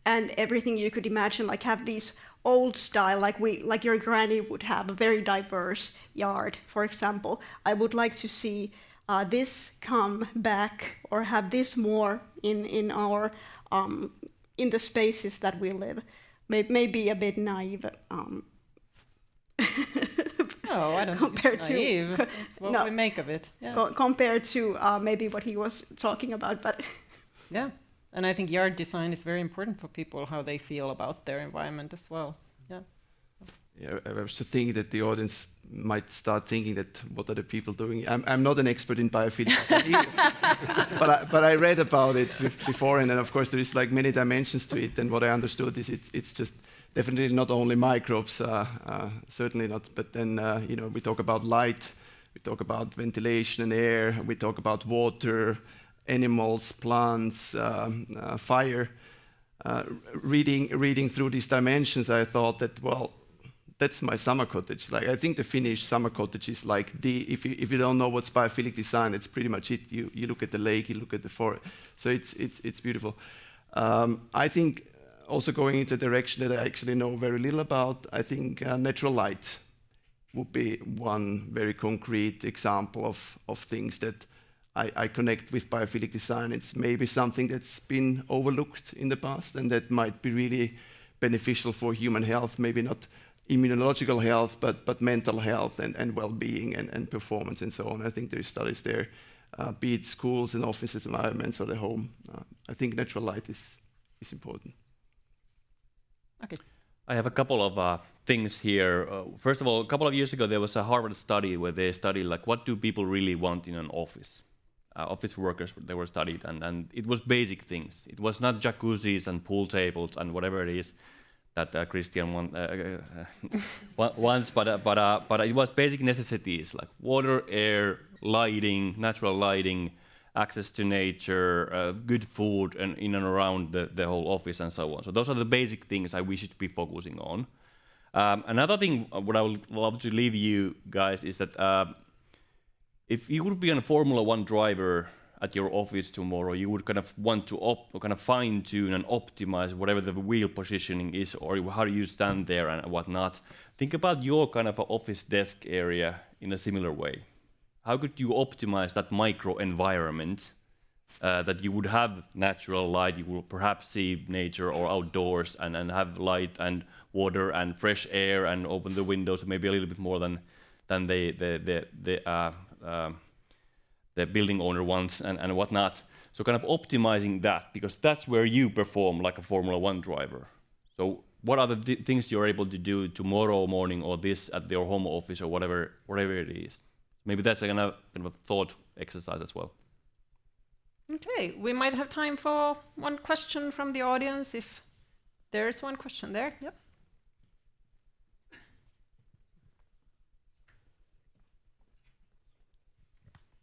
and everything you could imagine, like have these old style, like your granny would have a very diverse yard, for example. I would like to see this come back, or have this more in our in the spaces that we live. Maybe a bit naive. No, I don't compared think it's naive. to It's what we make of it. Yeah. Compared to maybe what he was talking about, but yeah. And I think yard design is very important for people, how they feel about their environment as well. Yeah. Yeah, I was just thinking that the audience might start thinking that what are the people doing? I'm not an expert in biophilic design either, but I read about it before, and then of course there is like many dimensions to it. And what I understood is it's just definitely not only microbes, certainly not. But then we talk about light, we talk about ventilation and air, we talk about water, animals, plants, fire. Reading through these dimensions, I thought that, well, that's my summer cottage. Like, I think the Finnish summer cottage is like if you don't know what's biophilic design, it's pretty much it. You look at the lake, you look at the forest, so it's beautiful. I think also going into a direction that I actually know very little about. I think natural light would be one very concrete example of things that I connect with biophilic design. It's maybe something that's been overlooked in the past, and that might be really beneficial for human health, maybe not immunological health, but mental health and well-being and performance and so on. I think there is studies there, be it schools and offices, environments, or the home. I think natural light is important. Okay. I have a couple of things here. First of all, a couple of years ago, there was a Harvard study where they studied like what do people really want in an office. office workers that were studied, and it was basic things. It was not jacuzzis and pool tables and whatever it is that Christian wants, but it was basic necessities like water, air, lighting, natural lighting, access to nature, good food, and in and around the whole office and so on. So those are the basic things that we should be focusing on. Another thing what I would love to leave you guys is that if you would be a Formula 1 driver at your office tomorrow, you would kind of want to kind of fine-tune and optimize whatever the wheel positioning is, or how you stand there and whatnot. Think about your kind of office desk area in a similar way. How could you optimize that micro environment that you would have natural light, you will perhaps see nature or outdoors, and have light and water and fresh air, and open the windows maybe a little bit more than the building owner wants and whatnot. So kind of optimizing that, because that's where you perform like a Formula 1 driver. So what are the things you're able to do tomorrow morning or this at your home office or whatever it is? Maybe that's a kind of a thought exercise as well. Okay, we might have time for one question from the audience, if there's one question there. Yep.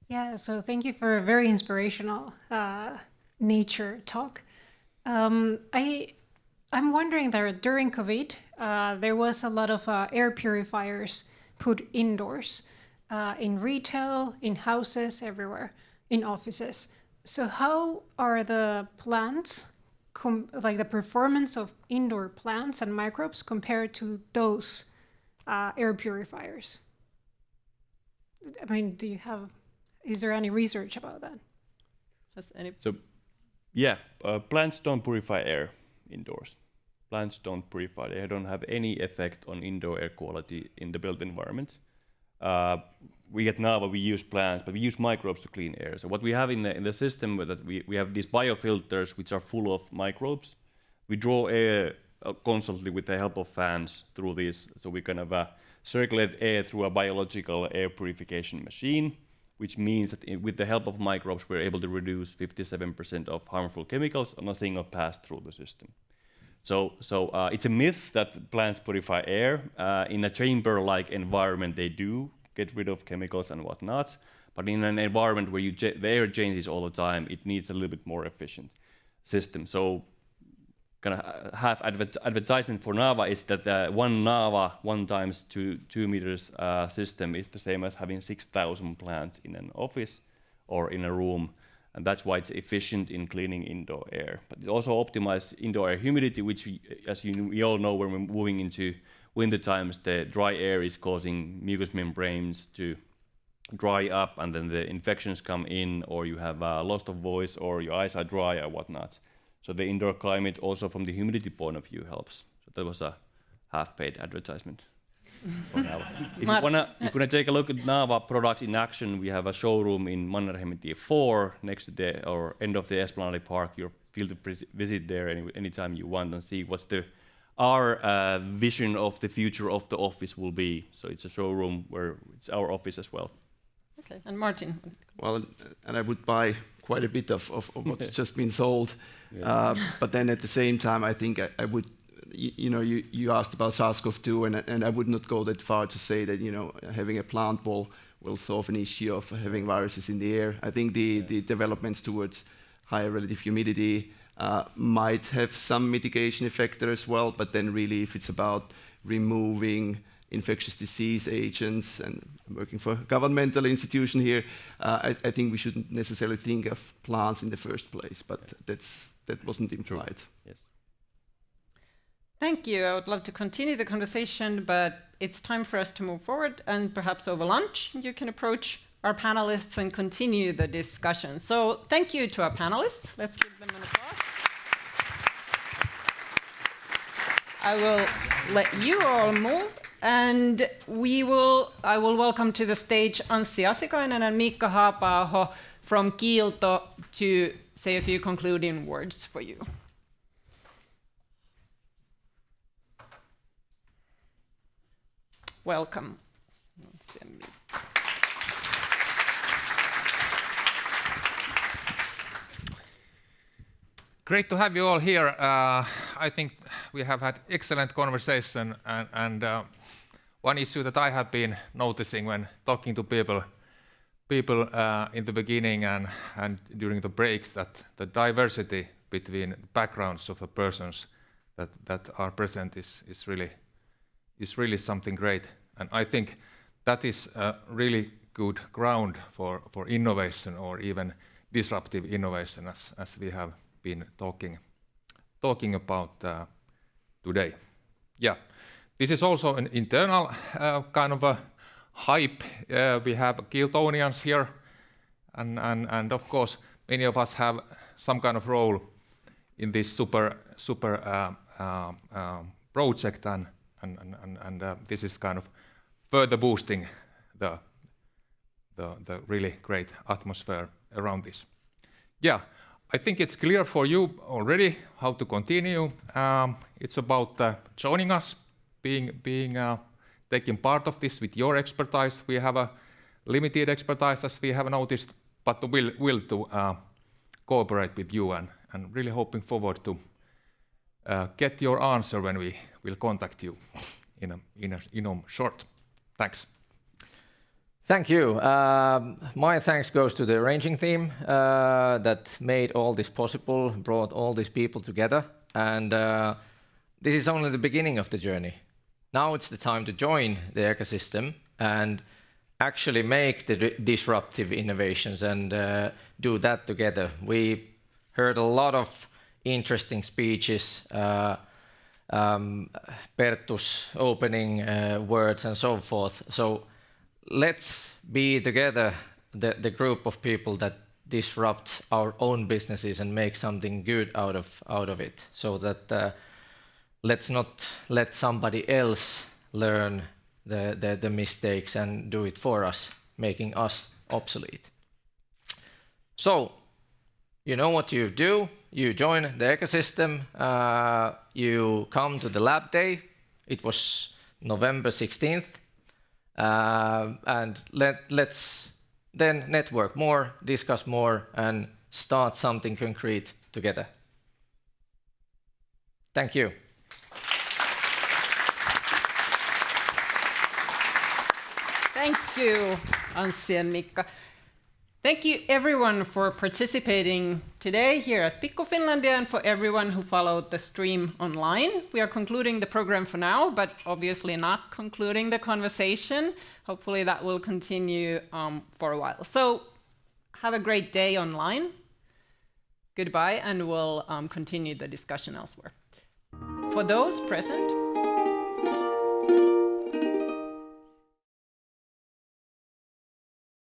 Yeah, so thank you for a very inspirational nature talk. I'm wondering that during COVID, there was a lot of air purifiers put indoors, in retail, in houses, everywhere, in offices. So how are the plants, like the performance of indoor plants and microbes compared to those air purifiers? I mean, is there any research about that? So, yeah, plants don't purify air indoors. Plants don't purify. They don't have any effect on indoor air quality in the built environment. We at Nava, we use plants, but we use microbes to clean air. So what we have in the system, that we have these biofilters which are full of microbes. We draw air constantly with the help of fans through these. So we kind of circulate air through a biological air purification machine, which means that with the help of microbes, we're able to reduce 57% of harmful chemicals on a single pass through the system. So it's a myth that plants purify air. In a chamber-like environment, they do get rid of chemicals and whatnot. But in an environment where the air changes all the time, it needs a little bit more efficient system. So kind of half advertisement for Nava is that one Nava 1 times 2 meters system is the same as having 6,000 plants in an office or in a room. And that's why it's efficient in cleaning indoor air. But it also optimizes indoor air humidity, which, we all know, when we're moving into winter times, the dry air is causing mucous membranes to dry up, and then the infections come in, or you have loss of voice, or your eyes are dry, or whatnot. So the indoor climate, also from the humidity point of view, helps. So that was a half-paid advertisement. For Nava. If you wanna take a look at Nava products in action, we have a showroom in Mannerheimintie 4 next to or end of the Esplanade Park. You're feel to visit there anytime you want and see what's our vision of the future of the office will be. So it's a showroom where it's our office as well. Okay, and Martin. Well, and I would buy quite a bit of what's just been sold, but then at the same time, I think I would. You asked about SARS-CoV-2, and I would not go that far to say that having a plant ball will solve an issue of having viruses in the air. I think the developments towards higher relative humidity might have some mitigation effect there as well, but then really if it's about removing infectious disease agents, and I'm working for a governmental institution here, I think we shouldn't necessarily think of plants in the first place, but that wasn't implied. Yes. Thank you. I would love to continue the conversation, but it's time for us to move forward, and perhaps over lunch you can approach our panelists and continue the discussion. So thank you to our panelists. Let's give them an applause. I will let you all move, and I will welcome to the stage Anssi Asikainen and Miikka Haapaaho from Kiilto to say a few concluding words for you. Welcome. Great to have you all here. I think we have had excellent conversation, and one issue that I have been noticing when talking to people in the beginning and during the breaks, that the diversity between backgrounds of the persons that are present is really something great, and I think that is a really good ground for innovation or even disruptive innovation, as we have been talking about today. Yeah, this is also an internal kind of a hype. We have Kiiltonians here, and of course many of us have some kind of role in this super project, and this is kind of further boosting the really great atmosphere around this. Yeah, I think it's clear for you already how to continue. It's about joining us, taking part of this with your expertise. We have a limited expertise, as we have noticed, but the will to cooperate with you, and really hoping forward to get your answer when we will contact you in a short. Thanks. Thank you. My thanks goes to the arranging team that made all this possible, brought all these people together, and this is only the beginning of the journey. Now it's the time to join the ecosystem and actually make the disruptive innovations and do that together. We heard a lot of interesting speeches, Perttu's opening words and so forth. So let's be together the group of people that disrupt our own businesses and make something good out of it, so that let's not let somebody else learn the mistakes and do it for us, making us obsolete. So you know what you do. You join the ecosystem, you come to the lab day. It was November 16th. And let's then network more, discuss more, and start something concrete together. Thank you. Thank you, Anssi and Mikka. Thank you everyone for participating today here at Pikku-Finlandia, and for everyone who followed the stream online. We are concluding the program for now, but obviously not concluding the conversation. Hopefully that will continue for a while. So have a great day online. Goodbye, and we'll continue the discussion elsewhere. For those present,